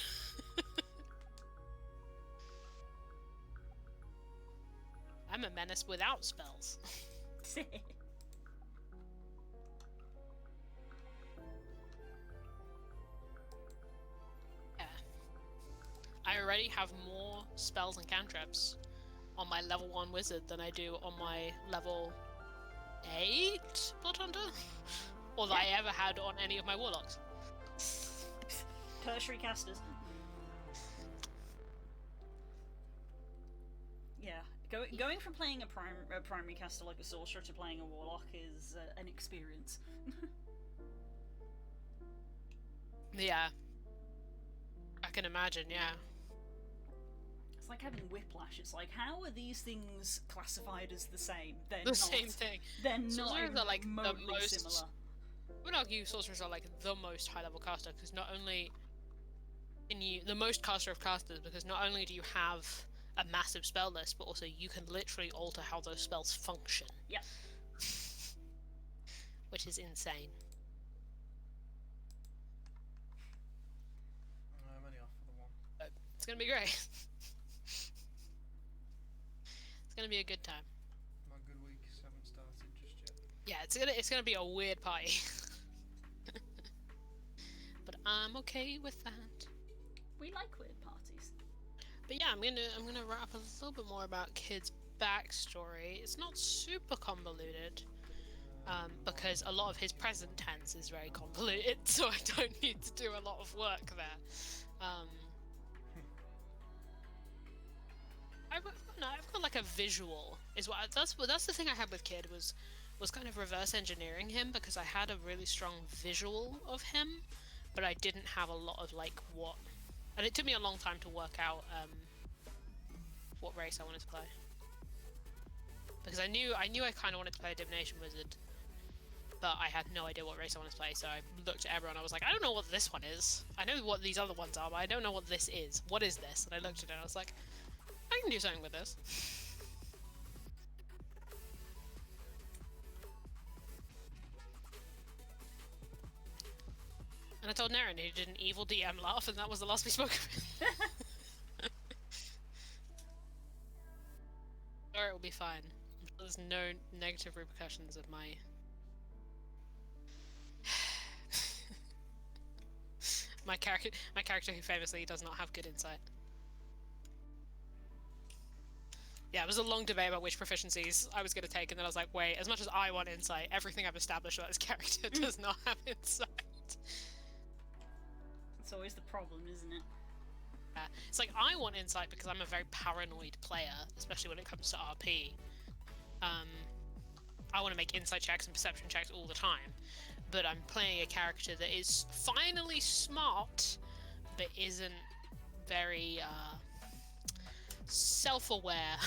I'm a menace without spells. Yeah. I already have more spells and cantrips on my level 1 wizard than I do on my level 8 blood hunter, or that I ever had on any of my warlocks. Tertiary casters. Yeah, going from playing a primary caster like a sorcerer to playing a warlock is an experience. Yeah. I can imagine, yeah. It's like having whiplash. It's like, how are these things classified as the same? They're The not. same thing. They're not Sorcerers even are like the remotely most. similar. I would argue sorcerers are like the most high level caster, because not only can you the most caster of casters, because not only do you have a massive spell list, but also you can literally alter how those spells function. Yeah. Which is insane. I'm only off for the one. It's gonna be great. It's gonna be a good time. My good week haven't started just yet. Yeah, it's gonna be a weird party. But I'm okay with that. We like weird parties. But yeah, I'm gonna wrap a little bit more about Kid's backstory. It's not super convoluted, because a lot of his present tense is very convoluted, so I don't need to do a lot of work there. I've got like a visual. That's the thing I had with Kid was kind of reverse engineering him, because I had a really strong visual of him, but I didn't have a lot of like what. And it took me a long time to work out what race I wanted to play, because I knew I kind of wanted to play a divination wizard, but I had no idea what race I wanted to play. So I looked at everyone. I was like, I don't know what this one is. I know what these other ones are, but I don't know what this is. What is this? And I looked at it and I was like, I can do something with this. And I told Naren, he did an evil DM laugh, and that was the last we spoke of it. Or it will be fine. There's no negative repercussions of my... my character who famously does not have good insight. Yeah, it was a long debate about which proficiencies I was going to take, and then I was like, wait, as much as I want insight, everything I've established about this character does not have insight. It's always the problem, isn't it? It's like, I want insight because I'm a very paranoid player, especially when it comes to RP. I want to make insight checks and perception checks all the time, but I'm playing a character that is finally smart, but isn't very, self-aware.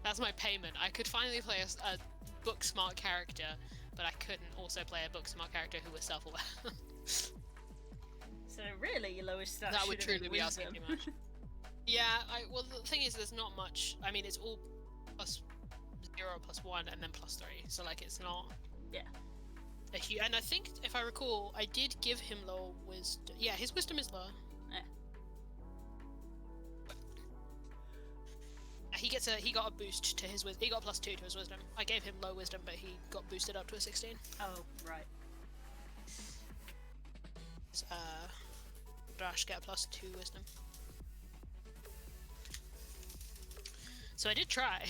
That's my payment. I could finally play a book-smart character, but I couldn't also play a book-smart character who was self-aware. So really, your lowest stat That would should have truly been be asking wisdom. too much. Yeah, well, the thing is, there's not much. I mean, it's all +0, +1, and then +3. So, like, it's not... Yeah. And I think, if I recall, I did give him low wisdom. Yeah, his wisdom is lower. Yeah. He got a boost to his wisdom. He got +2 to his wisdom. I gave him low wisdom, but he got boosted up to a 16. Oh, right. Dash get a +2 wisdom. So I did try.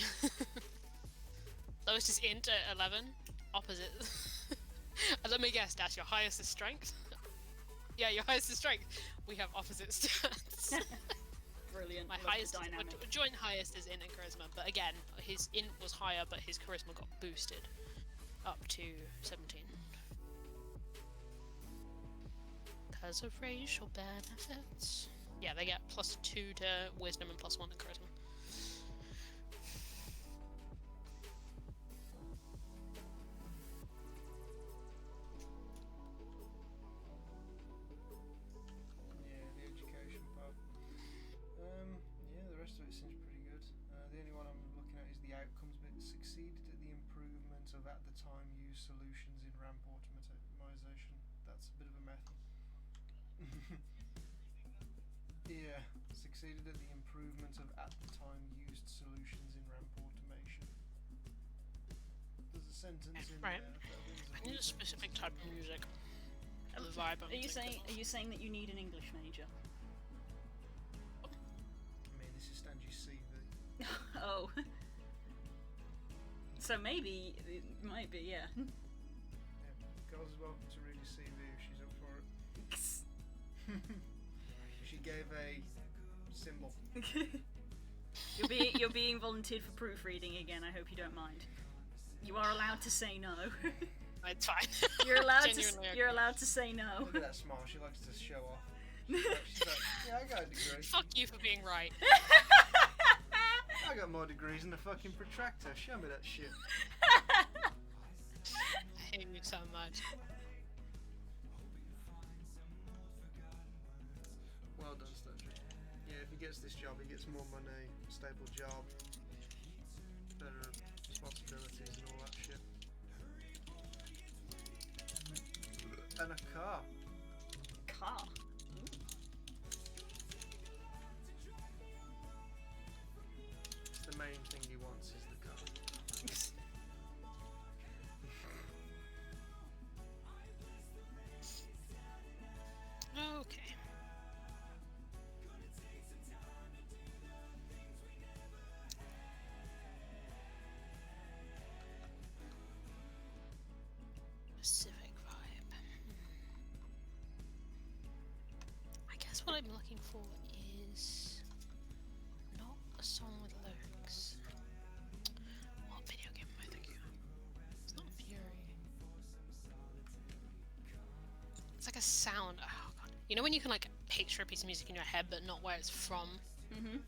Lowest is int at 11. Opposite. And let me guess, Dash, your highest is strength? Yeah, your highest is strength. We have opposite stats. Brilliant. My Love highest, the dynamic. joint highest is int and charisma, but again, his int was higher, but his charisma got boosted up to 17. Because of racial benefits. Yeah, they get +2 to wisdom and +1 to charisma. Yeah, the education part. Yeah, the rest of it seems pretty good. The only one I'm looking at is the outcomes bit. Succeeded at the improvement of at the time used solutions in ramp automation. That's a bit of a method. Yeah, succeeded at the improvement of at the time used solutions in ramp automation. There's a sentence in Right. there. That rings a I need a few specific type of music. the vibe I'm Are you saying? thinking Are you saying that you need an English major? I mean, this is Stanji's CV. Oh. So maybe it might be, yeah. Yeah. Girls is welcome to read his CV if she's up for it. She gave a symbol. You're being volunteered for proofreading again. I hope you don't mind. You are allowed to say no. of. It's fine. You're allowed Genuinely to. You're allowed to say no. Look at that smile. She likes to show off. She's like, yeah, I got a degree. Fuck you for being right. I got more degrees than a fucking protractor. Show me that shit. I hate you so much. Well done, Stanji. Yeah, if he gets this job, he gets more money, stable job, better responsibilities and all that shit. And a car. Car. The main thing he wants is the car. Okay. Pacific vibe. I guess what I'm looking for is not a song with lyrics. What video game am I thinking of? It's not Fury. It's like a sound. Oh god. You know when you can like picture a piece of music in your head but not where it's from? Mhm.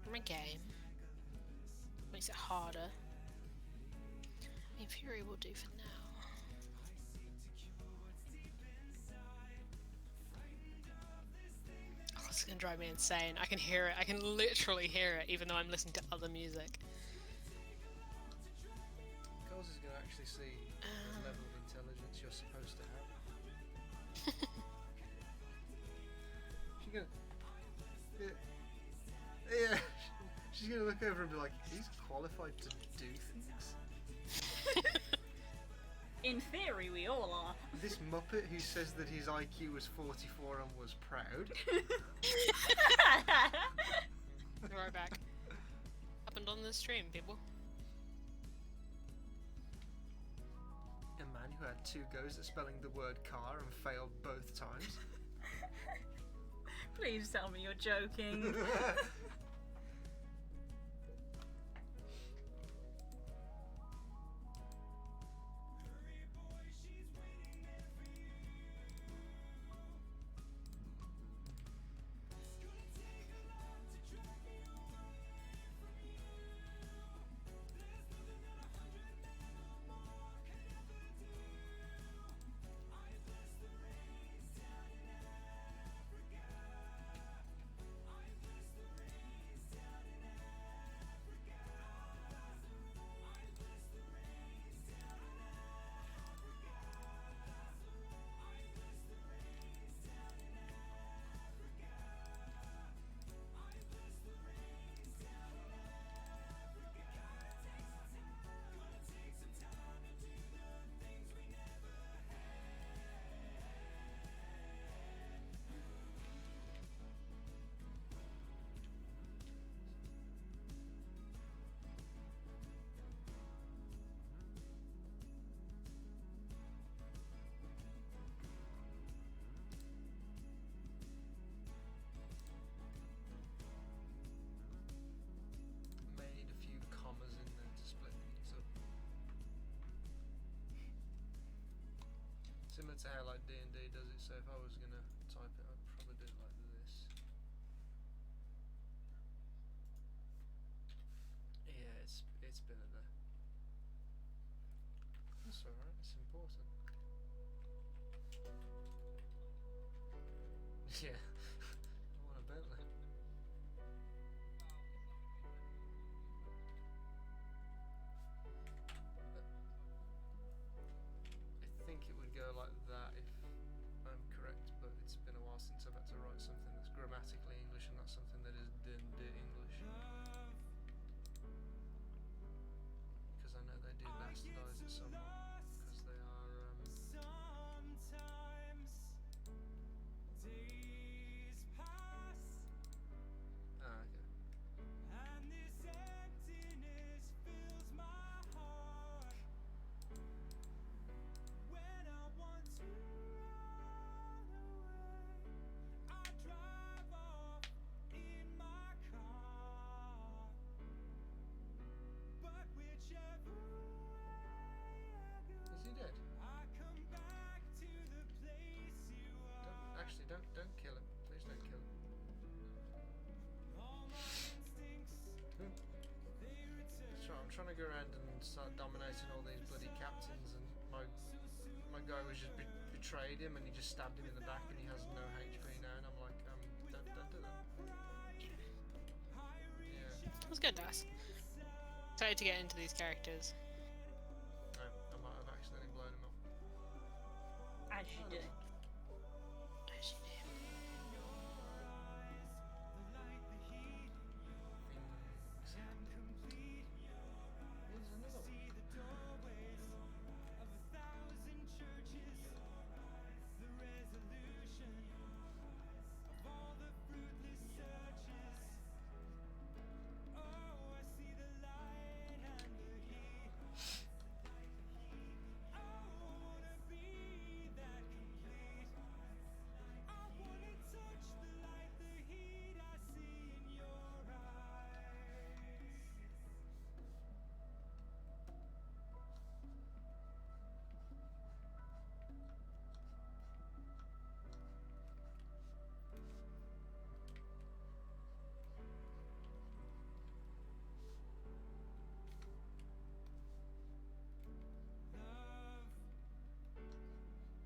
From a game. Makes it harder. I mean, Fury will do for now. Oh, it's gonna drive me insane. I can hear it. I can literally hear it, even though I'm listening to other music. Coles is going to actually see the level of intelligence you're supposed to have. She's going to... Yeah. She's going to look over and be like, he's qualified to do things? In theory, we all are. This Muppet who says that his IQ was 44 and was proud. Be right back. Happened on the stream, people. A man who had 2 goes at spelling the word car and failed both times. Please tell me you're joking. Made a few commas in there to split things up. Similar to how like D&D does it, so if I was gonna type it, I'd probably do it like this. Yeah, it's been in there. That's alright, it's important. Yeah, I want a Bentley. I think it would go like that if I'm correct, but it's been a while since I've had to write something that's grammatically English and not something that is D&D English. Because I know they do bastardize it somewhat, because they are I go around and start dominating all these bloody captains, and my guy was just betrayed him, and he just stabbed him in the back, and he has no HP now, and I'm like, don't do that. Yeah. It was good, Dice. Excited to get into these characters. No, I might have accidentally blown him up. As you do. As you do. Here's another one.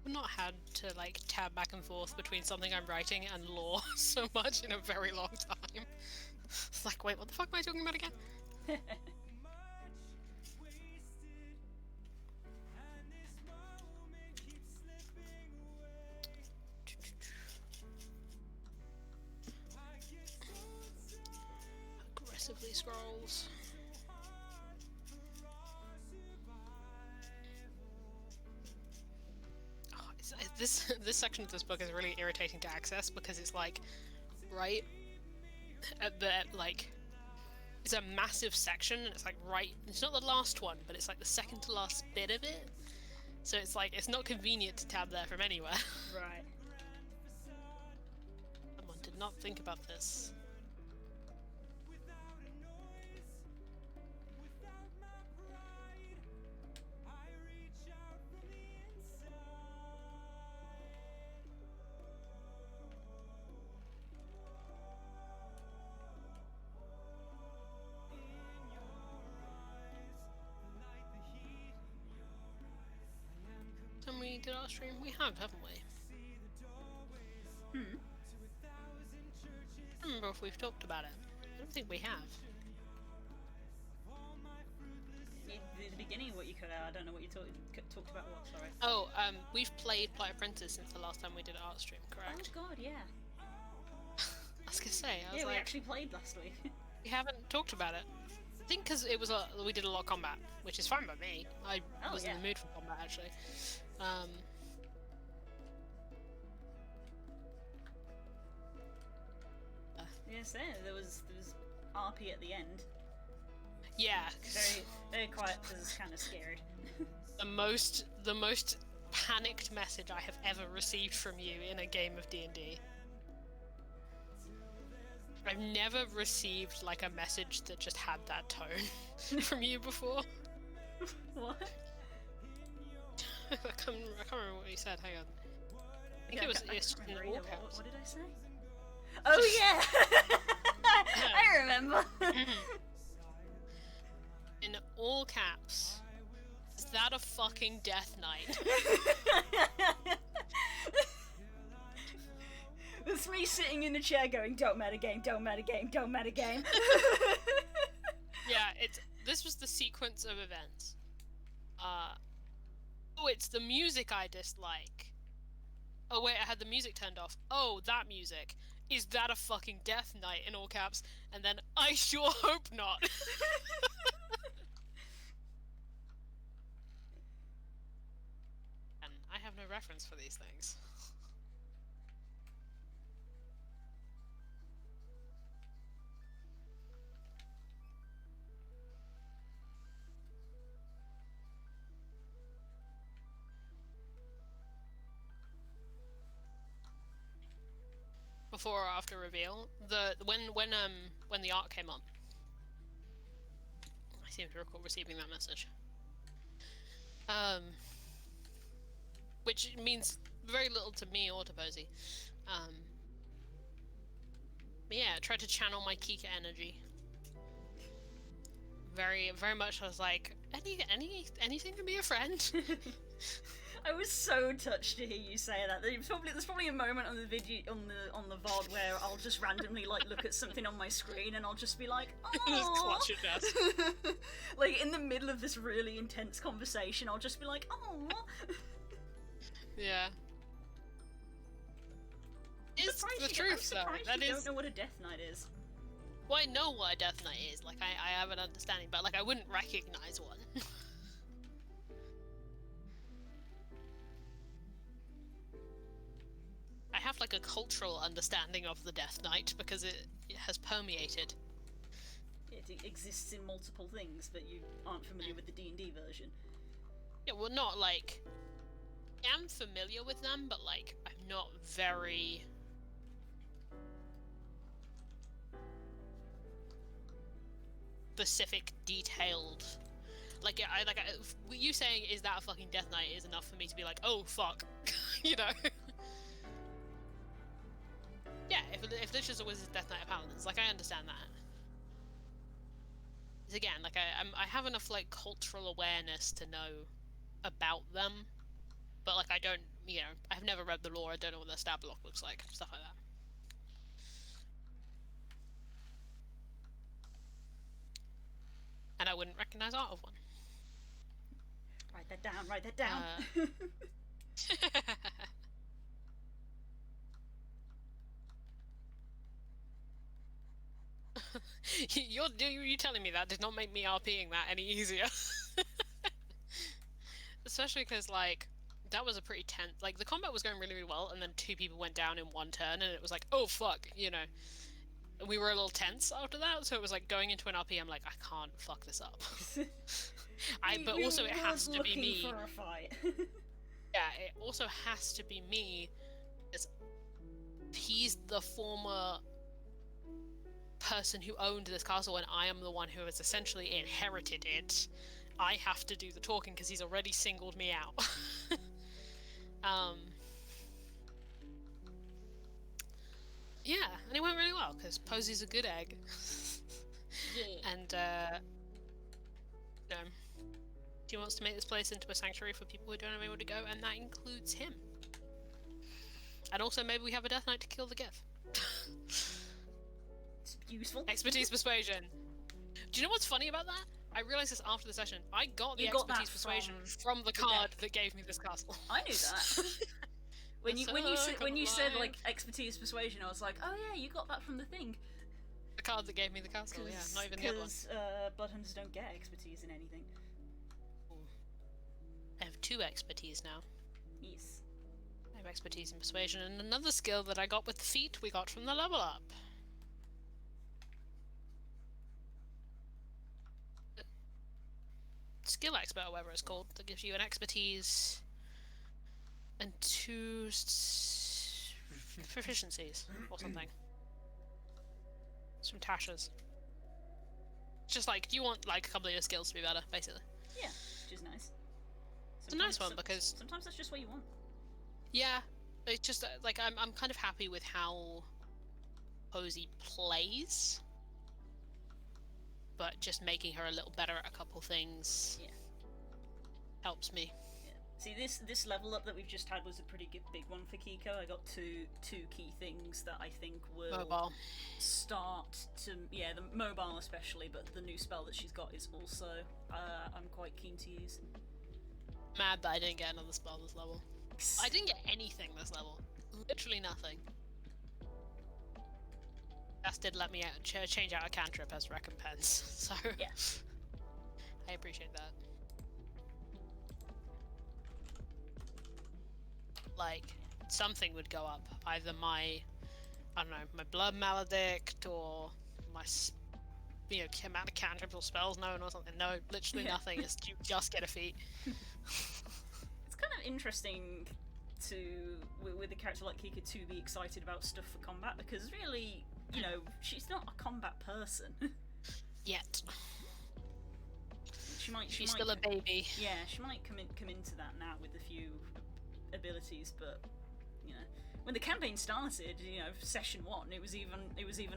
I've not had to like tab back and forth between something I'm writing and lore so much in a very long time. It's like, wait, what the fuck am I talking about again? Aggressively scrolls. This section of this book is really irritating to access because it's like right at the like it's a massive section and it's like right, it's not the last one, but it's like the second to last bit of it, so it's like it's not convenient to tab there from anywhere. Right. Someone did not think about this. And we did our stream? We have, haven't we? I don't remember if we've talked about it. I don't think we have. The beginning of what you cut out, I don't know what you talked about. What? Sorry. Oh, we've played Plight Princess since the last time we did an art stream, correct? Oh god, yeah. I was gonna say, I was Yeah, like, we actually played last week. we haven't talked about it. I think because it was we did a lot of combat, which is fine by me. I was in the mood for combat actually. Yes, there was RP at the end. Yeah. Very quiet because kind of scared. the most panicked message I have ever received from you in a game of D&D. I've never received like a message that just had that tone from you before. What? I can't remember what you said. Hang on. I think it was just in all caps. What did I say? Oh yeah, I remember. In all caps. Is that a fucking Death Knight? It's me sitting in the chair going, "Don't metagame, don't metagame, don't metagame." Yeah, this was the sequence of events. Oh, it's the music I dislike. Oh wait, I had the music turned off. Oh, that music. Is that a fucking Death Knight in all caps? And then, I sure hope not. And I have no reference for these things. Before or after reveal, when the art came up, I seem to recall receiving that message. Which means very little to me or to Posey. But yeah, I tried to channel my Kika energy. very, very much. I was like, anything to be a friend. I was so touched to hear you say that. There's probably a moment on the video on the VOD where I'll just randomly like look at something on my screen and I'll just be like, Just oh. clutch your chest. Like in the middle of this really intense conversation, I'll just be like, oh. Yeah. It's the truth, though. That You is. don't know what a Death Knight is. Well, I know what a Death Knight is. Like, I have an understanding, but like, I wouldn't recognize one. I have like a cultural understanding of the Death Knight because it has permeated. It exists in multiple things, but you aren't familiar with the D&D version. Yeah, well, not like. I am familiar with them, but like, I'm not very. Specific, detailed. Like, you saying is that a fucking Death Knight is enough for me to be like, oh fuck, you know. Yeah, if Lich is a wizard, Death Knight of Paladins, like I understand that. It's again, like I have enough like cultural awareness to know about them, but like I don't, you know, I've never read the lore. I don't know what their stat block looks like, stuff like that. And I wouldn't recognize art of one. Write that down. Write that down. You're telling me that did not make me RPing that any easier. Especially because, like, that was a pretty tense... Like, the combat was going really, really well, and then 2 people went down in one turn, and it was like, oh, fuck, you know. We were a little tense after that, so it was like, going into an RP, I'm like, I can't fuck this up. But also it has to be me. For a fight. Yeah, it also has to be me, because he's the former person who owned this castle, and I am the one who has essentially inherited it. I have to do the talking because he's already singled me out. Yeah, and it went really well because Posy's a good egg. Yeah. And you know, he wants to make this place into a sanctuary for people who don't have anywhere to go, and that includes him. And also, maybe we have a Death Knight to kill the Gith. It's useful. Expertise persuasion. Do you know what's funny about that? I realized this after the session. I got the You got expertise that persuasion from from the the card deck. that gave me this castle. I knew that. When you said like expertise persuasion, I was like, oh yeah, you got that from the thing. The card that gave me the castle, yeah, not even the other one. Because Bloodhunters don't get expertise in anything. I have 2 expertise now. Yes. I have expertise in persuasion, and another skill that I got with the feat we got from the level up. Skill expert, or whatever it's called, that gives you an expertise and 2 proficiencies or something. It's from Tasha's. Just like, do you want like a couple of your skills to be better, basically? Yeah, which is nice. It's a nice one because sometimes that's just what you want. yeah, it's just like I'm kind of happy with how Posy plays, but just making her a little better at a couple things helps me. Yeah. See, this level up that we've just had was a pretty big one for Kiko. I got two key things that I think will Mobile. start to the mobile especially, but the new spell that she's got is also I'm quite keen to use. Mad that I didn't get another spell this level. I didn't get anything this level. Literally nothing. Just did let me change out a cantrip as recompense, so Yeah. I appreciate that. Like, something would go up. Either my, I don't know, my blood maledict, or my, amount of cantrips or spells known or something. No, literally nothing. It's, you just get a feat. It's kind of interesting to, with a character like Kika, to be excited about stuff for combat, because really, you know, she's not a combat person. Yet. She's still a baby. Yeah, she might come into that now with a few abilities, but you know, when the campaign started, session 1, it was even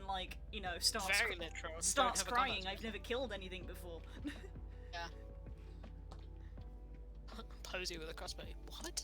like, starts Very literal. starts Don't have a crying. combat I've never killed anything before. Yeah. Posey with a crossbow. What?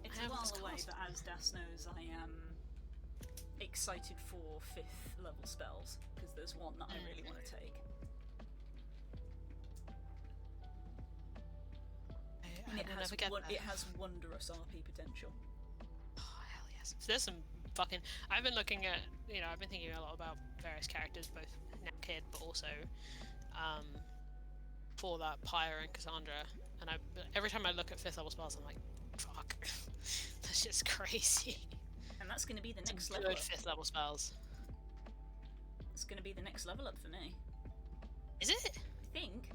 It's I a have while this away, cast. but as Das knows, I am excited for 5th level spells, because there's one that I really want to take. And it has wondrous RP potential. Oh, hell yes. So there's some fucking. I've been looking at. I've been thinking a lot about various characters, both now Kid, but also for that Pyre and Cassandra. And every time I look at 5th level spells, I'm like, fuck. That's just crazy. And that's going to be the next Good level up. 5th level spells. It's going to be the next level up for me. Is it? I think.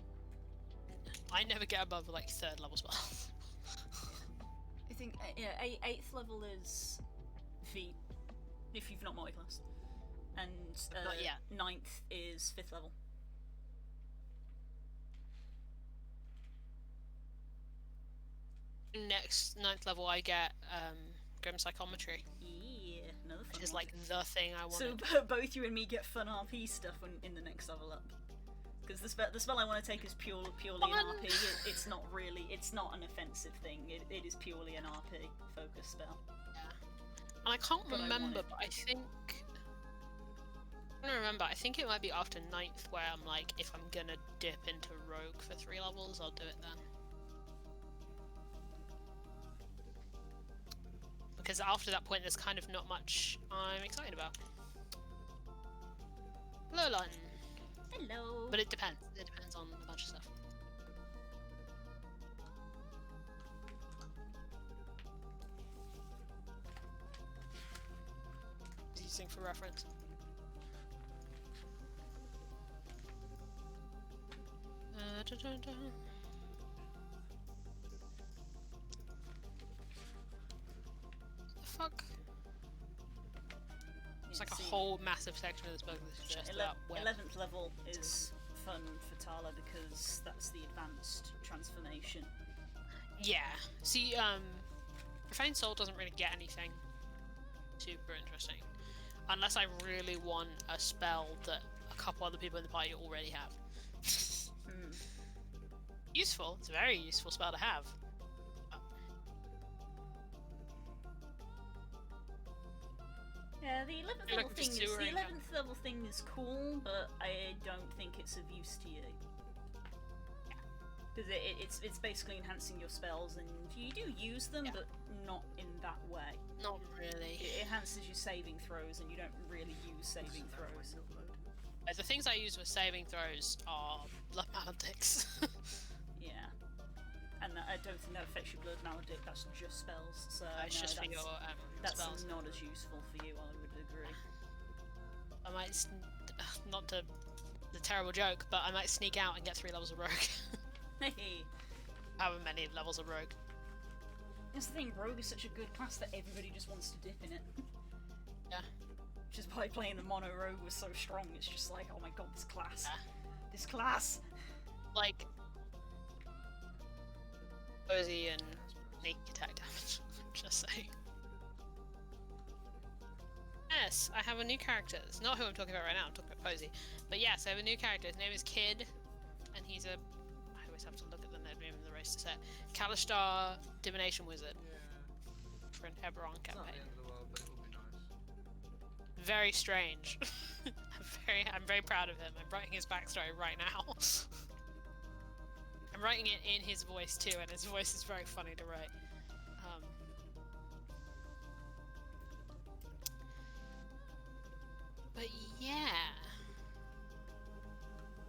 I never get above like 3rd level spells. I think, 8th level is V, if you've not multiclassed. And Not yet. 9th is 5th level. Next 9th level, I get Grim Psychometry, Yeah, another fun which is one. like the thing I wanted. So both you and me get fun RP stuff in the next level up. Because the spell I want to take is purely Fun. an RP. It's not an offensive thing. It is purely an RP focus spell. And I can't But I want remember, it. but I think. I don't remember. I think it might be after 9th where I'm like, if I'm gonna dip into Rogue for 3 levels, I'll do it then. Because after that point, there's kind of not much I'm excited about. Lolon. Hello. But it depends. It depends on a bunch of stuff. Using for reference. Dun. The fuck? It's like a whole massive section of this book that's just about web. 11th level is fun for Tala because that's the advanced transformation. Yeah. See, Profane Soul doesn't really get anything super interesting. Unless I really want a spell that a couple other people in the party already have. Useful. It's a very useful spell to have. Yeah, the 11th You're level looking for thing is sewer the income. 11th level thing is cool, but I don't think it's of use to you. Because it's basically enhancing your spells, and you do use them, Yeah. but not in that way. Not really. It enhances your saving throws, and you don't really use saving throws. The things I use with saving throws are Blood Maledics. Yeah. And I don't think that affects your Blood Maledict, that's just spells, so It's no, just for that's, your that's spells. not as useful for you, I would agree. I might, not to the terrible joke, but I might sneak out and get 3 levels of Rogue. Hey, However many levels of Rogue. that's the thing, Rogue is such a good class that everybody just wants to dip in it. Yeah. Which is why playing the Mono Rogue was so strong, it's just like, oh my god, this class. Yeah. This class! Like, Posey and sneak attack damage. Just saying. Yes, I have a new character. It's not who I'm talking about right now, I'm talking about Posey. But yes, I have a new character. His name is Kid, and he's a... I always have to look at the name of the race to set. Kalistar Divination Wizard Yeah. for an Eberron It's not the campaign. end of the world, but it will be nice. Very strange. I'm very proud of him. I'm writing his backstory right now. I'm writing it in his voice too, and his voice is very funny to write.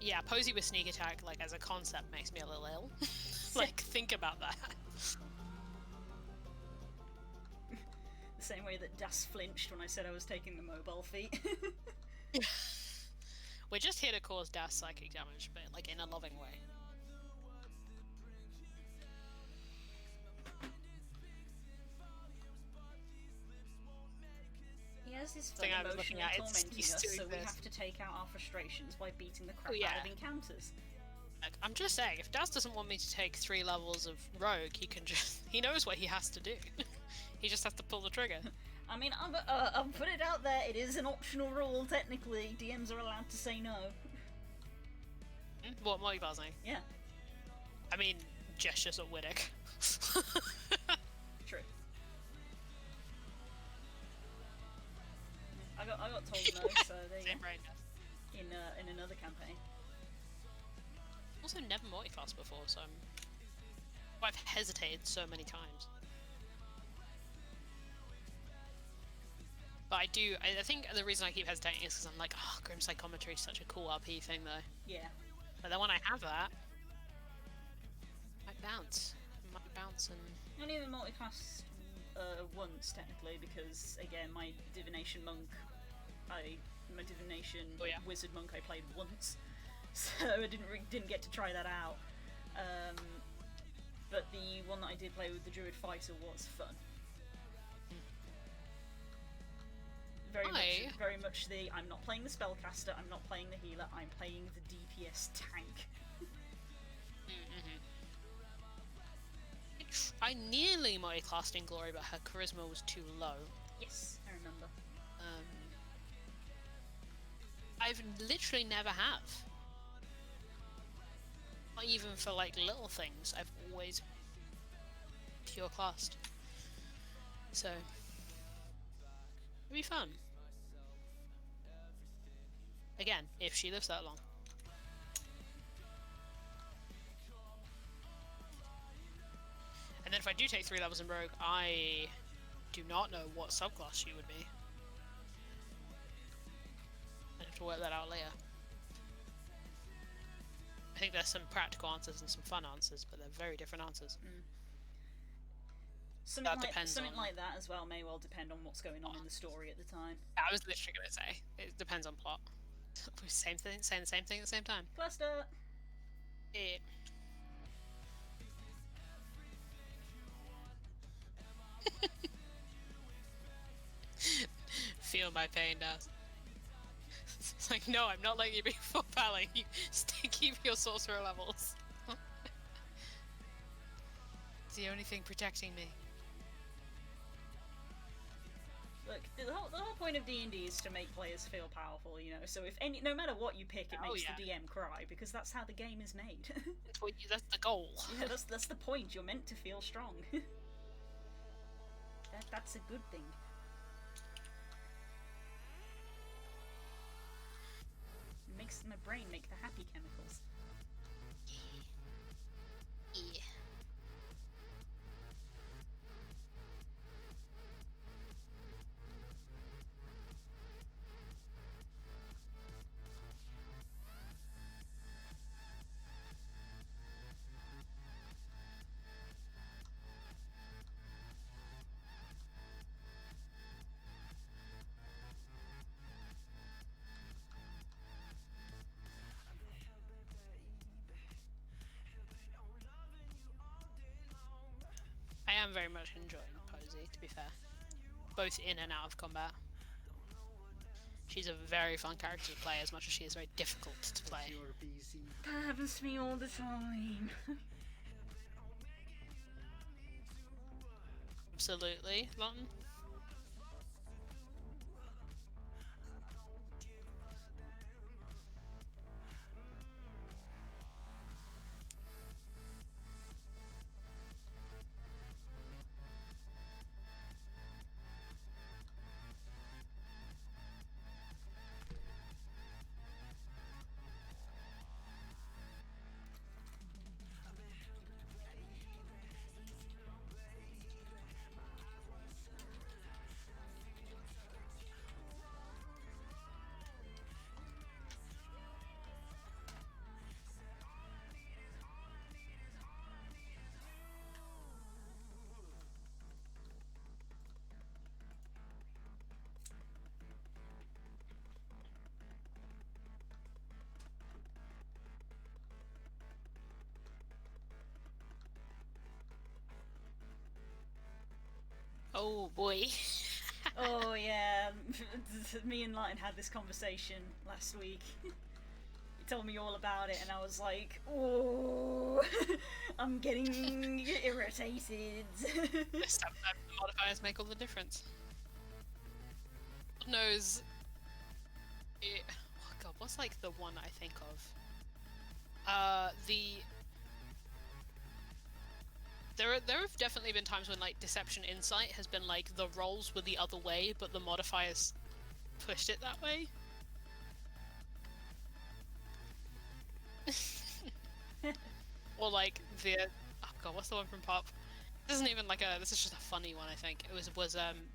yeah, Posey with sneak attack, like as a concept, makes me a little ill. Like, think about that. The same way that Das flinched when I said I was taking the mobile feat. We're just here to cause Das psychic damage, but like in a loving way. He has this Thing fun I was looking emotionally at, it's- tormenting he's us, doing so we this. have to take out our frustrations by beating the crap Oh, yeah. out of encounters. Like, I'm just saying, if Das doesn't want me to take 3 levels of Rogue, he can just... He knows what he has to do. He just has to pull the trigger. I mean, I'll put it out there, it is an optional rule, technically. DMs are allowed to say no. What, multi-passing? Yeah, I mean, gestures at Widdick. true. I got told no, so there you Same go. brain. In another campaign. Also, never multi-class before, so I've hesitated so many times. But I do. I think the reason I keep hesitating is because I'm like, oh, Grim Psychometry is such a cool RP thing, though. Yeah. But then when I have that, I might bounce and. I only even multiclassed once, technically, because, again, my divination monk, my divination Oh, yeah. wizard monk I played once, so I didn't get to try that out. But the one that I did play with the druid fighter was fun. Very much the I'm not playing the spellcaster, I'm not playing the healer, I'm playing the DPS tank. I nearly multi-classed in Glory, but her charisma was too low. Yes, I remember. I've literally never have. Not even for like little things. I've always pure classed. So it'll be fun. Again, if she lives that long. And then if I do take 3 levels in Rogue, I do not know what subclass she would be. I have to work that out later. I think there's some practical answers and some fun answers, but they're very different answers. Something like that as well may well depend on what's going on in the story at the time. I was literally going to say, it depends on plot. Same thing, saying the same thing at the same time. Cluster! Yeah. Feel my pain, Das. It's like, no, I'm not letting you be full palling. You keep your sorcerer levels. It's the only thing protecting me. Look, the whole point of D&D is to make players feel powerful, you know. So no matter what you pick, it makes the DM cry because that's how the game is made. That's the goal. Yeah, that's the point. You're meant to feel strong. That's a good thing. It makes my brain make the happy chemicals. Yeah. I am very much enjoying Posey, to be fair. Both in and out of combat. She's a very fun character to play as much as she is very difficult to play. That happens to me all the time. Absolutely, Lawton. Oh boy. Oh yeah, me and Lighton had this conversation last week. He told me all about it, and I was like, "Oh, I'm getting irritated." Sometimes the modifiers make all the difference. God knows. Oh god, what's like the one I think of? There have definitely been times when like Deception Insight has been like the rolls were the other way, but the modifiers pushed it that way. Or like the oh god, what's the one from Pop? This isn't even like a. This is just a funny one. I think it was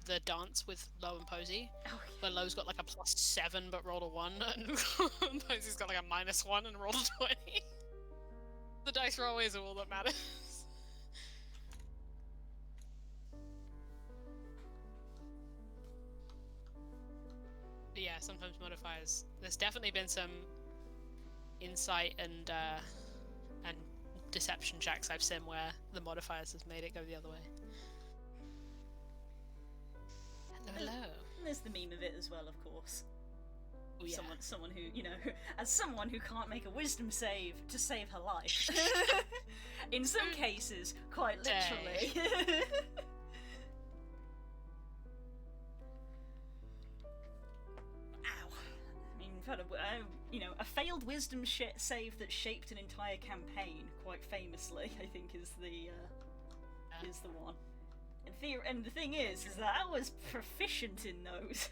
the dance with Lo and Posey, Oh, where Lo's got like a +7 but rolled a 1, and Posey's got like a -1 and rolled a 20. The dice roll is all that matters. But yeah, sometimes modifiers. There's definitely been some insight and deception checks I've seen where the modifiers has made it go the other way. Hello. And there's the meme of it as well, of course. Oh, yeah. Someone who, you know, as someone who can't make a wisdom save to save her life. In some cases, quite literally. Ow. I mean, you know, a failed wisdom save that shaped an entire campaign, quite famously, I think is the one. And the thing is that I was proficient in those.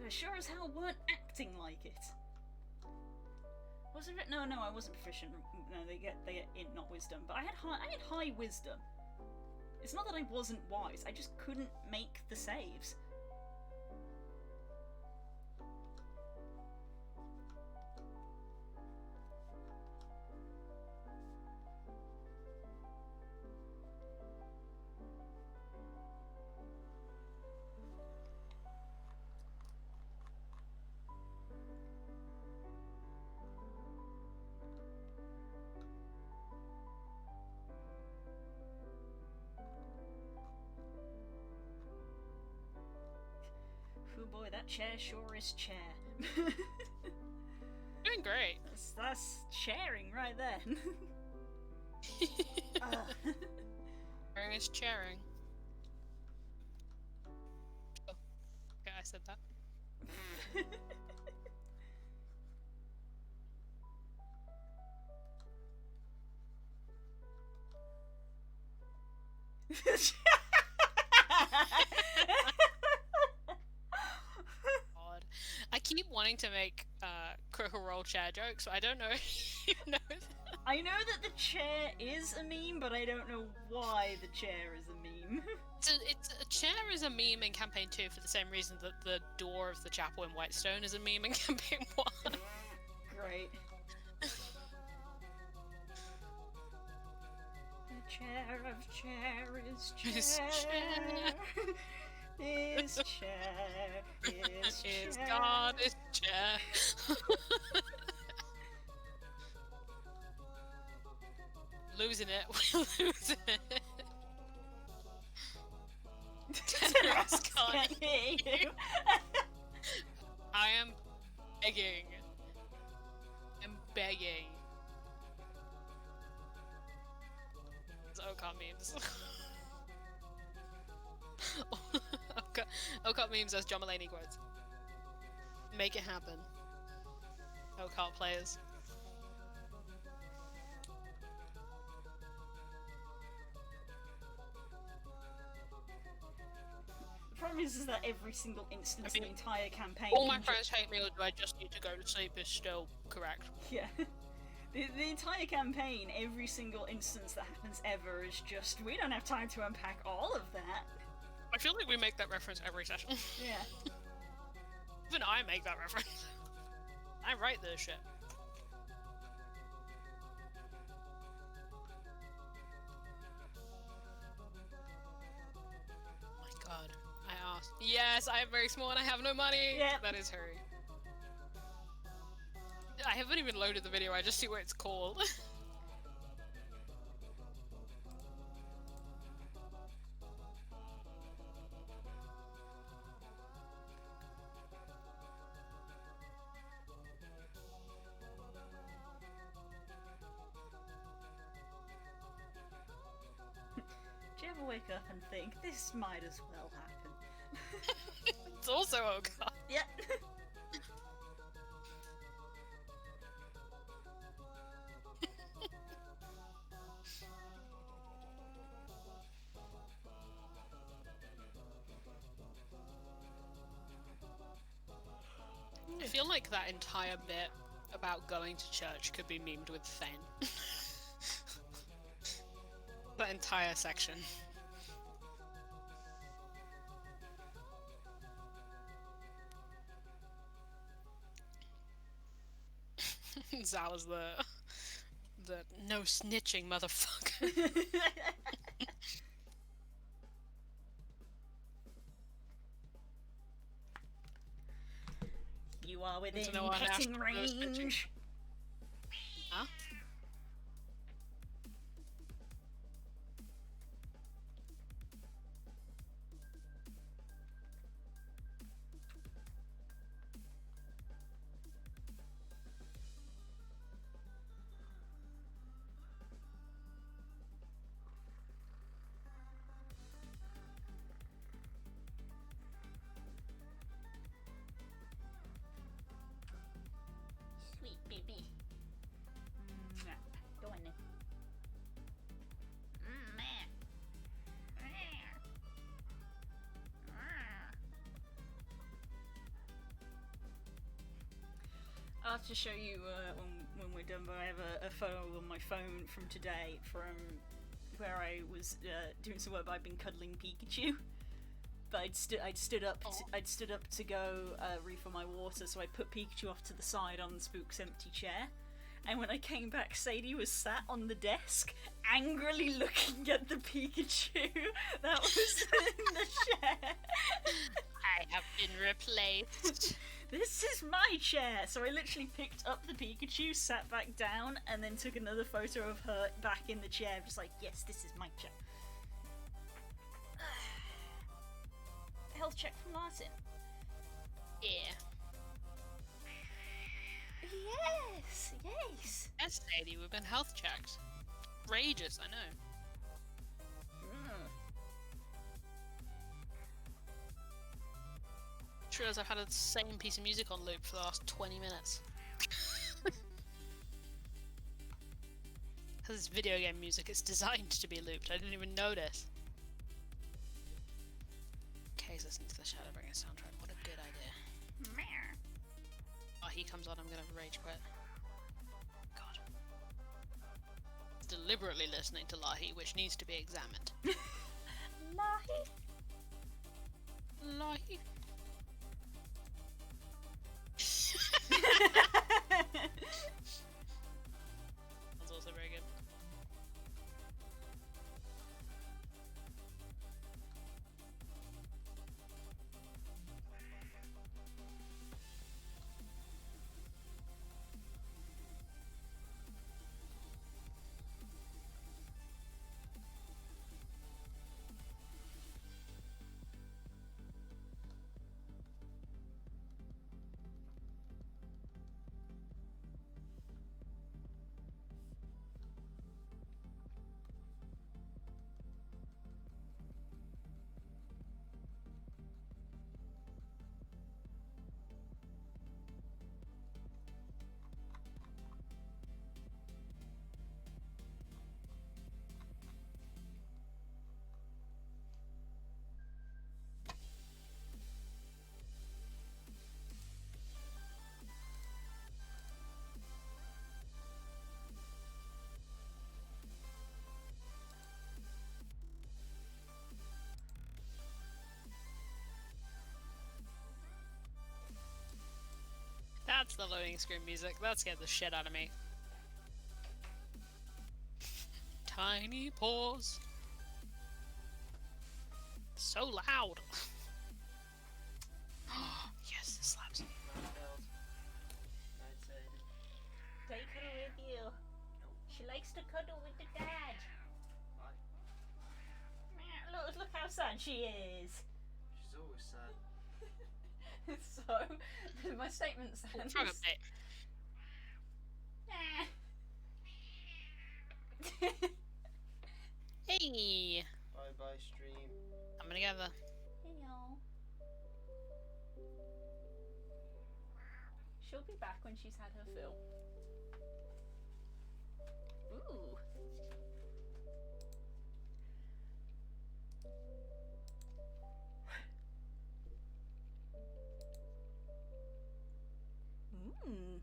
But sure as hell weren't acting like it. Was it? No, I wasn't proficient. No, they get int, not wisdom. But I had high wisdom. It's not that I wasn't wise. I just couldn't make the saves. Oh boy, that chair sure is chair. Doing great. That's chairing right there. Very much chairing. Oh. Okay, I said that. God. I keep wanting to make Critical Role chair jokes, but I don't know if you know that. I know that the chair is a meme, but I don't know why the chair is a meme. A chair is a meme in Campaign 2 for the same reason that the door of the chapel in Whitestone is a meme in Campaign 1. Great. The chair of chair is chair. Is chair. Is Is chair. God is chair. Losing it. We're losing it. Tenros can't hear you. I am begging. I'm begging. It's Okot memes. Okot memes as John Mulaney quotes. Make it happen. Okot players. The problem is that every single instance in the entire campaign. All my friends hate me, or do I just need to go to sleep is still correct. Yeah. The entire campaign, every single instance that happens ever is just, we don't have time to unpack all of that. I feel like we make that reference every session. Yeah. Even I make that reference. I write this shit. Oh my god. I asked. Yes, I am very small and I have no money! Yep. That is hurry. I haven't even loaded the video, I just see what it's called. wake up and think, this might as well happen. It's also Ogar. Yeah. I feel like that entire bit about going to church could be memed with Thane. That entire section. Zal is the no snitching motherfucker. You are within To no one petting after those pitching. range. Huh? Sweet baby. Go in there. I'll have to show you when we're done, but I have a photo on my phone from today from where I was doing some work, but I'd been cuddling Pikachu. But I'd stood up to go refill my water, so I put Pikachu off to the side on Spook's empty chair. And when I came back, Sadie was sat on the desk, angrily looking at the Pikachu that was in the chair. I have been replaced. This is my chair! So I literally picked up the Pikachu, sat back down, and then took another photo of her back in the chair, just like, yes, this is my chair. Health check from Martin. Yeah. Yes, yes. Yes, lady, we've been health checked. Rages, I know. True as I've had the same piece of music on loop for the last 20 minutes. Because it's video game music, it's designed to be looped. I didn't even notice. Kay's listening to the Shadowbringers soundtrack. What a good idea. Oh, he comes on, I'm gonna rage quit. God. Deliberately listening to Lahi, which needs to be examined. Lahi. Lahi. That's also very good. That's the loading screen music. That scared the shit out of me. Tiny paws. So loud. Yes, this slaps. Take her with you. She likes to cuddle with the dad. Look how sad she is. She's always sad. So, my statement stands. Frog update. Hey! Bye Bye-bye, stream. Coming together. Hey y'all. She'll be back when she's had her fill. Ooh. Mmm.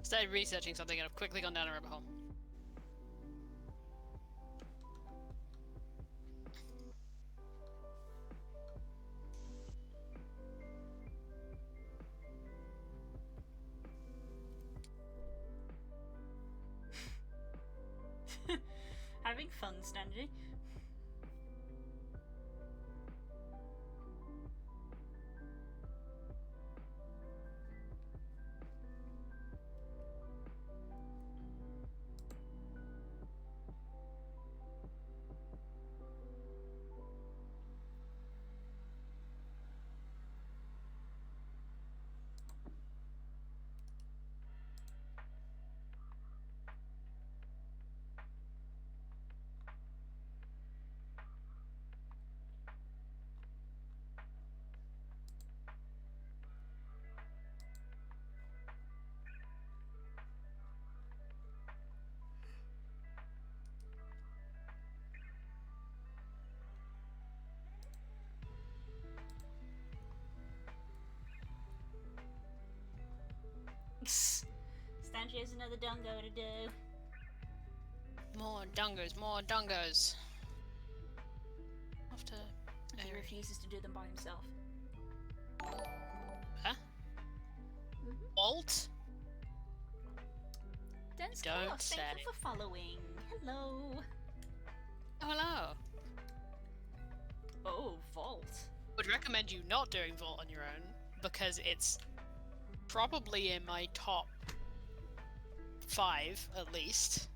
Started researching something and I've quickly gone down a rabbit hole. Having fun, Stanley. Stanley has another dungo to do. More dungos, more dungos. After He refuses to do them by himself. Huh? Walt? Dense Don't Claw, say. thank you for following. Hello. Oh, hello. Oh, Vault. Would recommend you not doing Vault on your own because it's probably in my top 5 at least.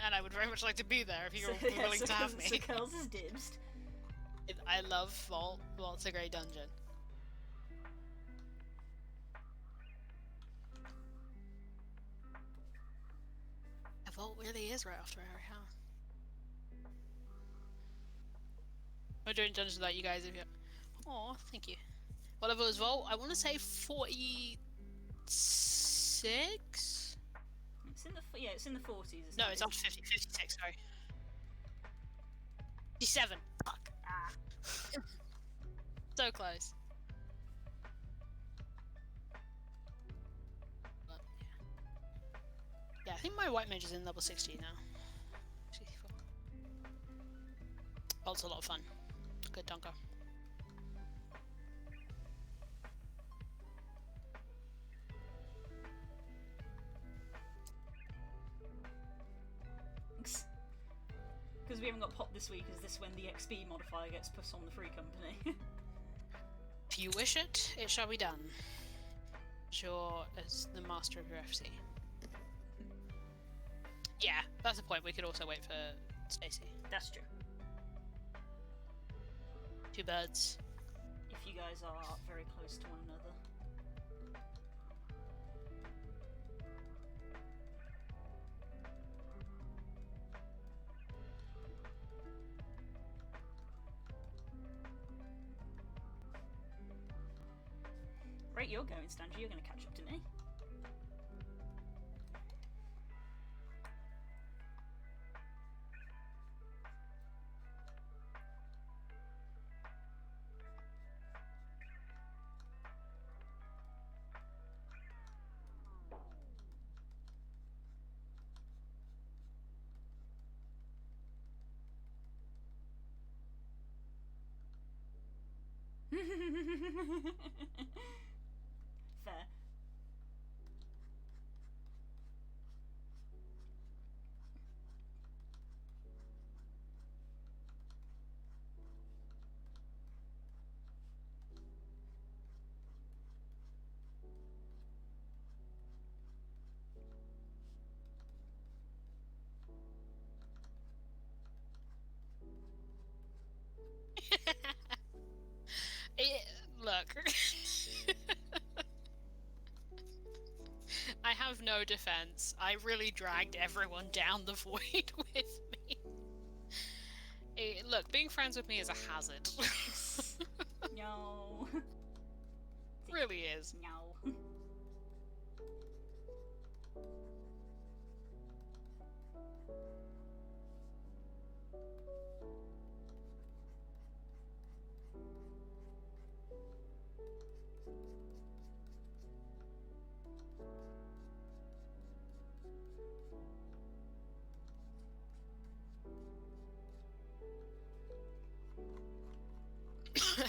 And I would very much like to be there if you're willing to have me. So Curls is dibs. I love Vault. Vault's a great dungeon. A Vault really is right after area, huh? We're doing dungeons like you guys. If you, oh, thank you. What level is Volt? I want to say 46. It's in the 40s. No, it's after 50. 56. Sorry. 57. Fuck. Ah. So close. But, yeah, I think my white mage is in level 60 now. 64. Bolt's a lot of fun. Good donker. Because we haven't got pop this week, is this when the XP modifier gets put on the free company? If you wish it, it shall be done. Sure, as the master of your FC. Yeah, that's the point. We could also wait for Stacy. That's true. Two birds. If you guys are very close to one another. Right, you're going, Stanji. You're going to catch up to me. Fair. Look. I have no defense. I really dragged everyone down the void with me. Look, being friends with me is a hazard. No. Really is. No.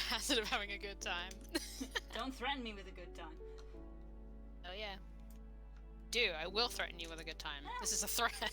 Hazard of having a good time. Don't threaten me with a good time. Oh yeah. Do, I will threaten you with a good time. This is a threat.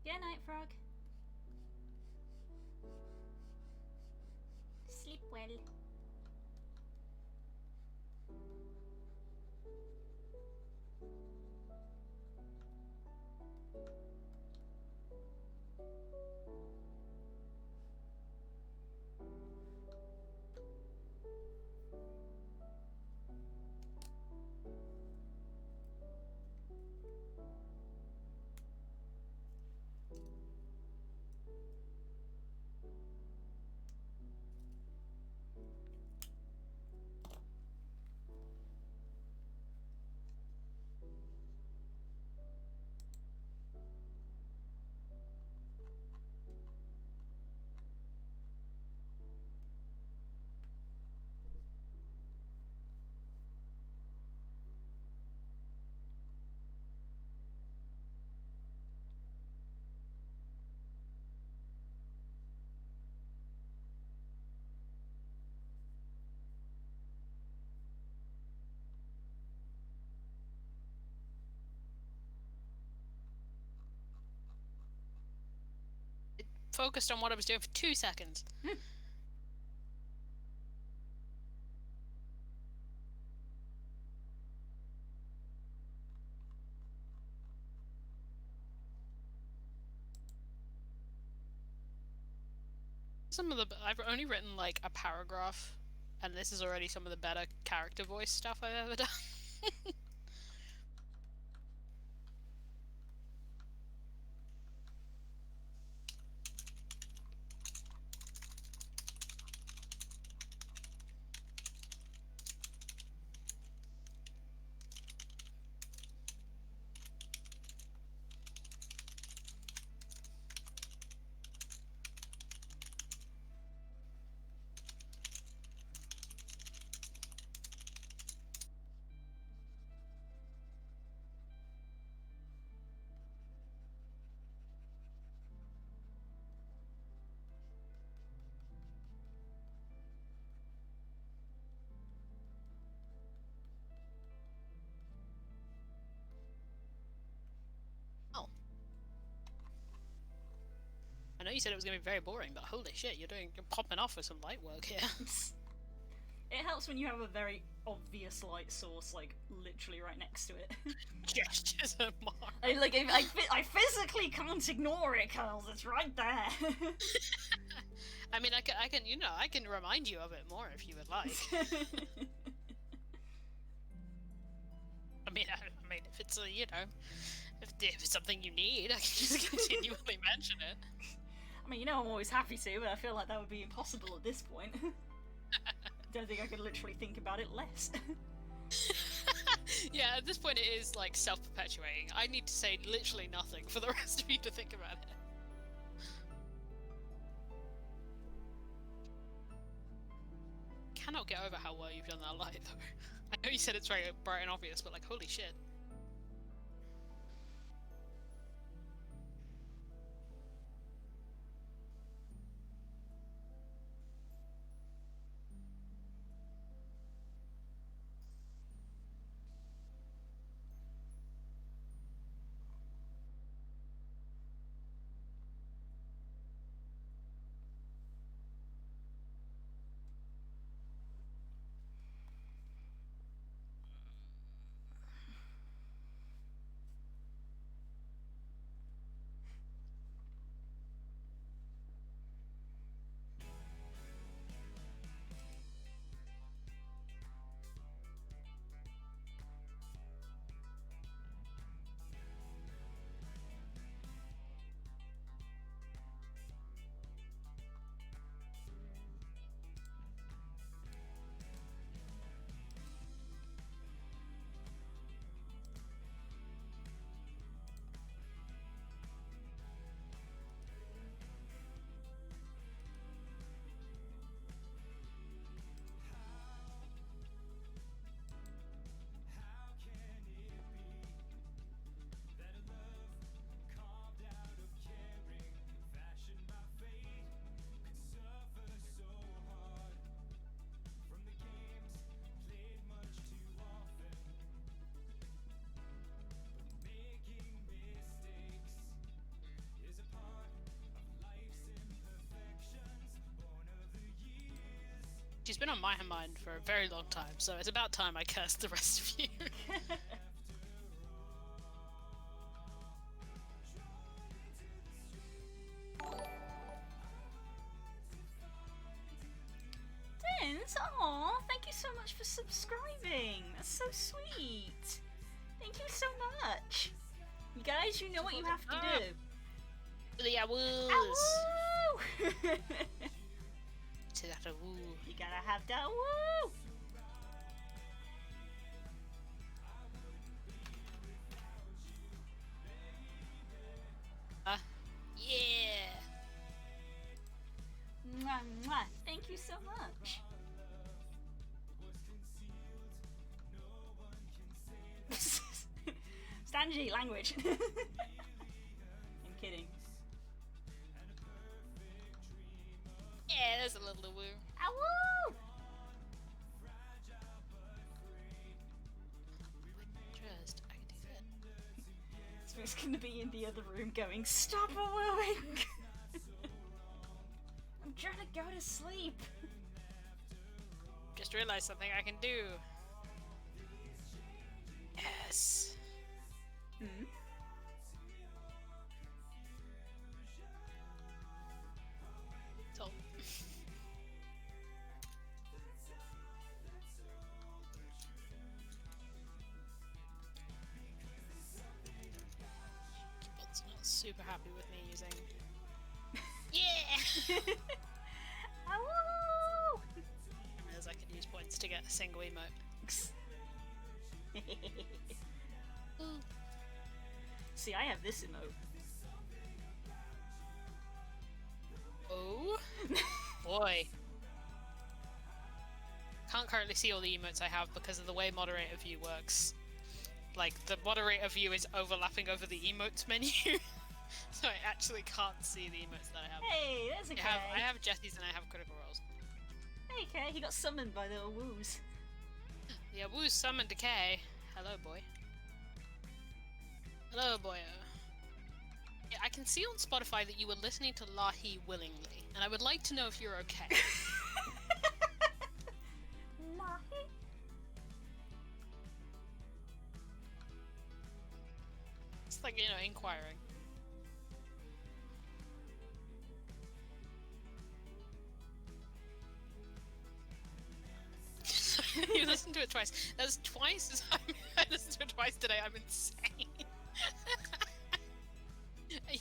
Good night, Frog. Sleep well. focused on what I was doing for 2 seconds. I've only written like a paragraph, and this is already some of the better character voice stuff I've ever done. I know you said it was going to be very boring, but holy shit, you're popping off with some light work here. It helps when you have a very obvious light source, like, literally right next to it. Gestures of Mark. I physically can't ignore it, Carls, it's right there. I mean, I can remind you of it more if you would like. I mean, if it's if it's something you need, I can just continually mention it. I mean, I'm always happy to, but I feel like that would be impossible at this point. Don't think I could literally think about it less. Yeah, at this point it is like self-perpetuating. I need to say literally nothing for the rest of you to think about it. Cannot get over how well you've done that light though. I know you said it's very bright and obvious, but like, holy shit. She's been on my mind for a very long time, so it's about time I cursed the rest of you. Dens, aw, thank you so much for subscribing. That's so sweet. Thank you so much. You guys, you know what you have to do. Yeah, woos. Ow! To that a woo. You gotta have that woo! Yeah. Mwah, mwah. Thank you so much. Stanji language. I'm kidding. Yeah, there's a little woo. Ow! I can do that. Spook's gonna be in the other room going, "Stop a wooing!" trying to go to sleep. Just realized something I can do. Yes. Hmm. So. Bot's not super happy with me using. Yeah! Ow! As I could use points to get a single emote. See, I have this emote. Oh boy. Can't currently see all the emotes I have because of the way moderator view works. Like, the moderator view is overlapping over the emotes menu. So I actually can't see the emotes that I have. Hey, there's a K. I have Jesse's and I have critical roles. Hey, K, he got summoned by the woos. Yeah, Woo's summoned to K. Hello, boy. Hello, boyo. Yeah, I can see on Spotify that you were listening to Lahi willingly, and I would like to know if you're okay. Lahi? It's like, you know, inquiring. You listened to it twice. That's twice. I listened to it twice today. I'm insane. Are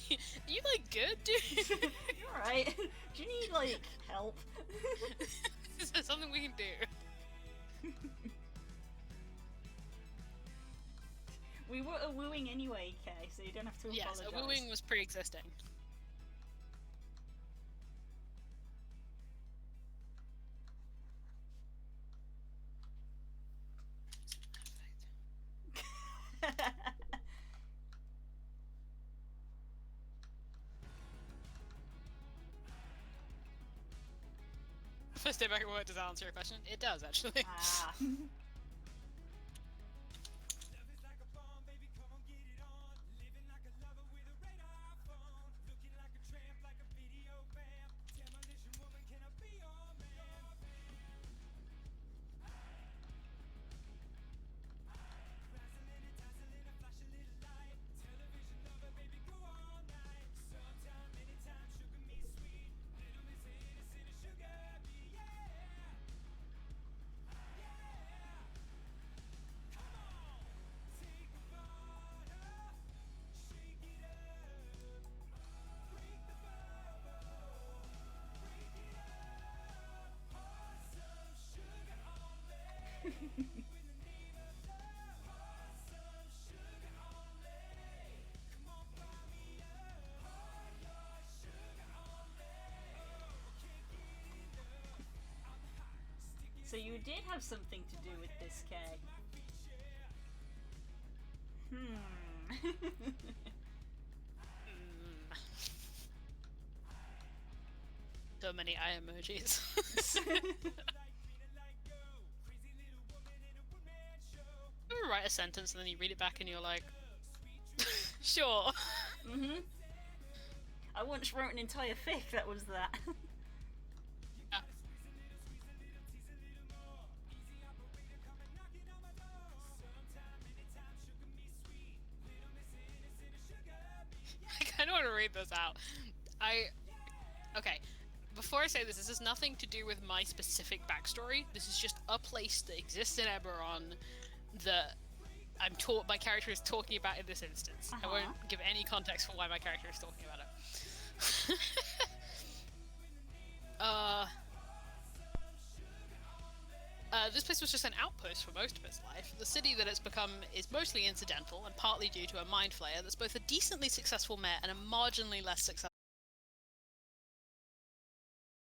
you like good, dude? You alright? Do you need, like, help? Is there something we can do? We were wooing anyway, K, so you don't have to Yes, apologize. a wooing was pre-existing. First day back at work, does that answer your question? It does, actually. Ah. So you did have something to do with this, K. So many eye emojis. You ever write a sentence and then you read it back and you're like, sure. Mm-hmm. I once wrote an entire fic that was that. Yeah. I kind of want to read this out. Okay, before I say this is nothing to do with my specific backstory. This is just a place that exists in Eberron that my character is talking about in this instance. I won't give any context for why my character is talking about it. This place was just an outpost for most of its life. The city that it's become is mostly incidental and partly due to a mind flayer that's both a decently successful mayor and a marginally less successful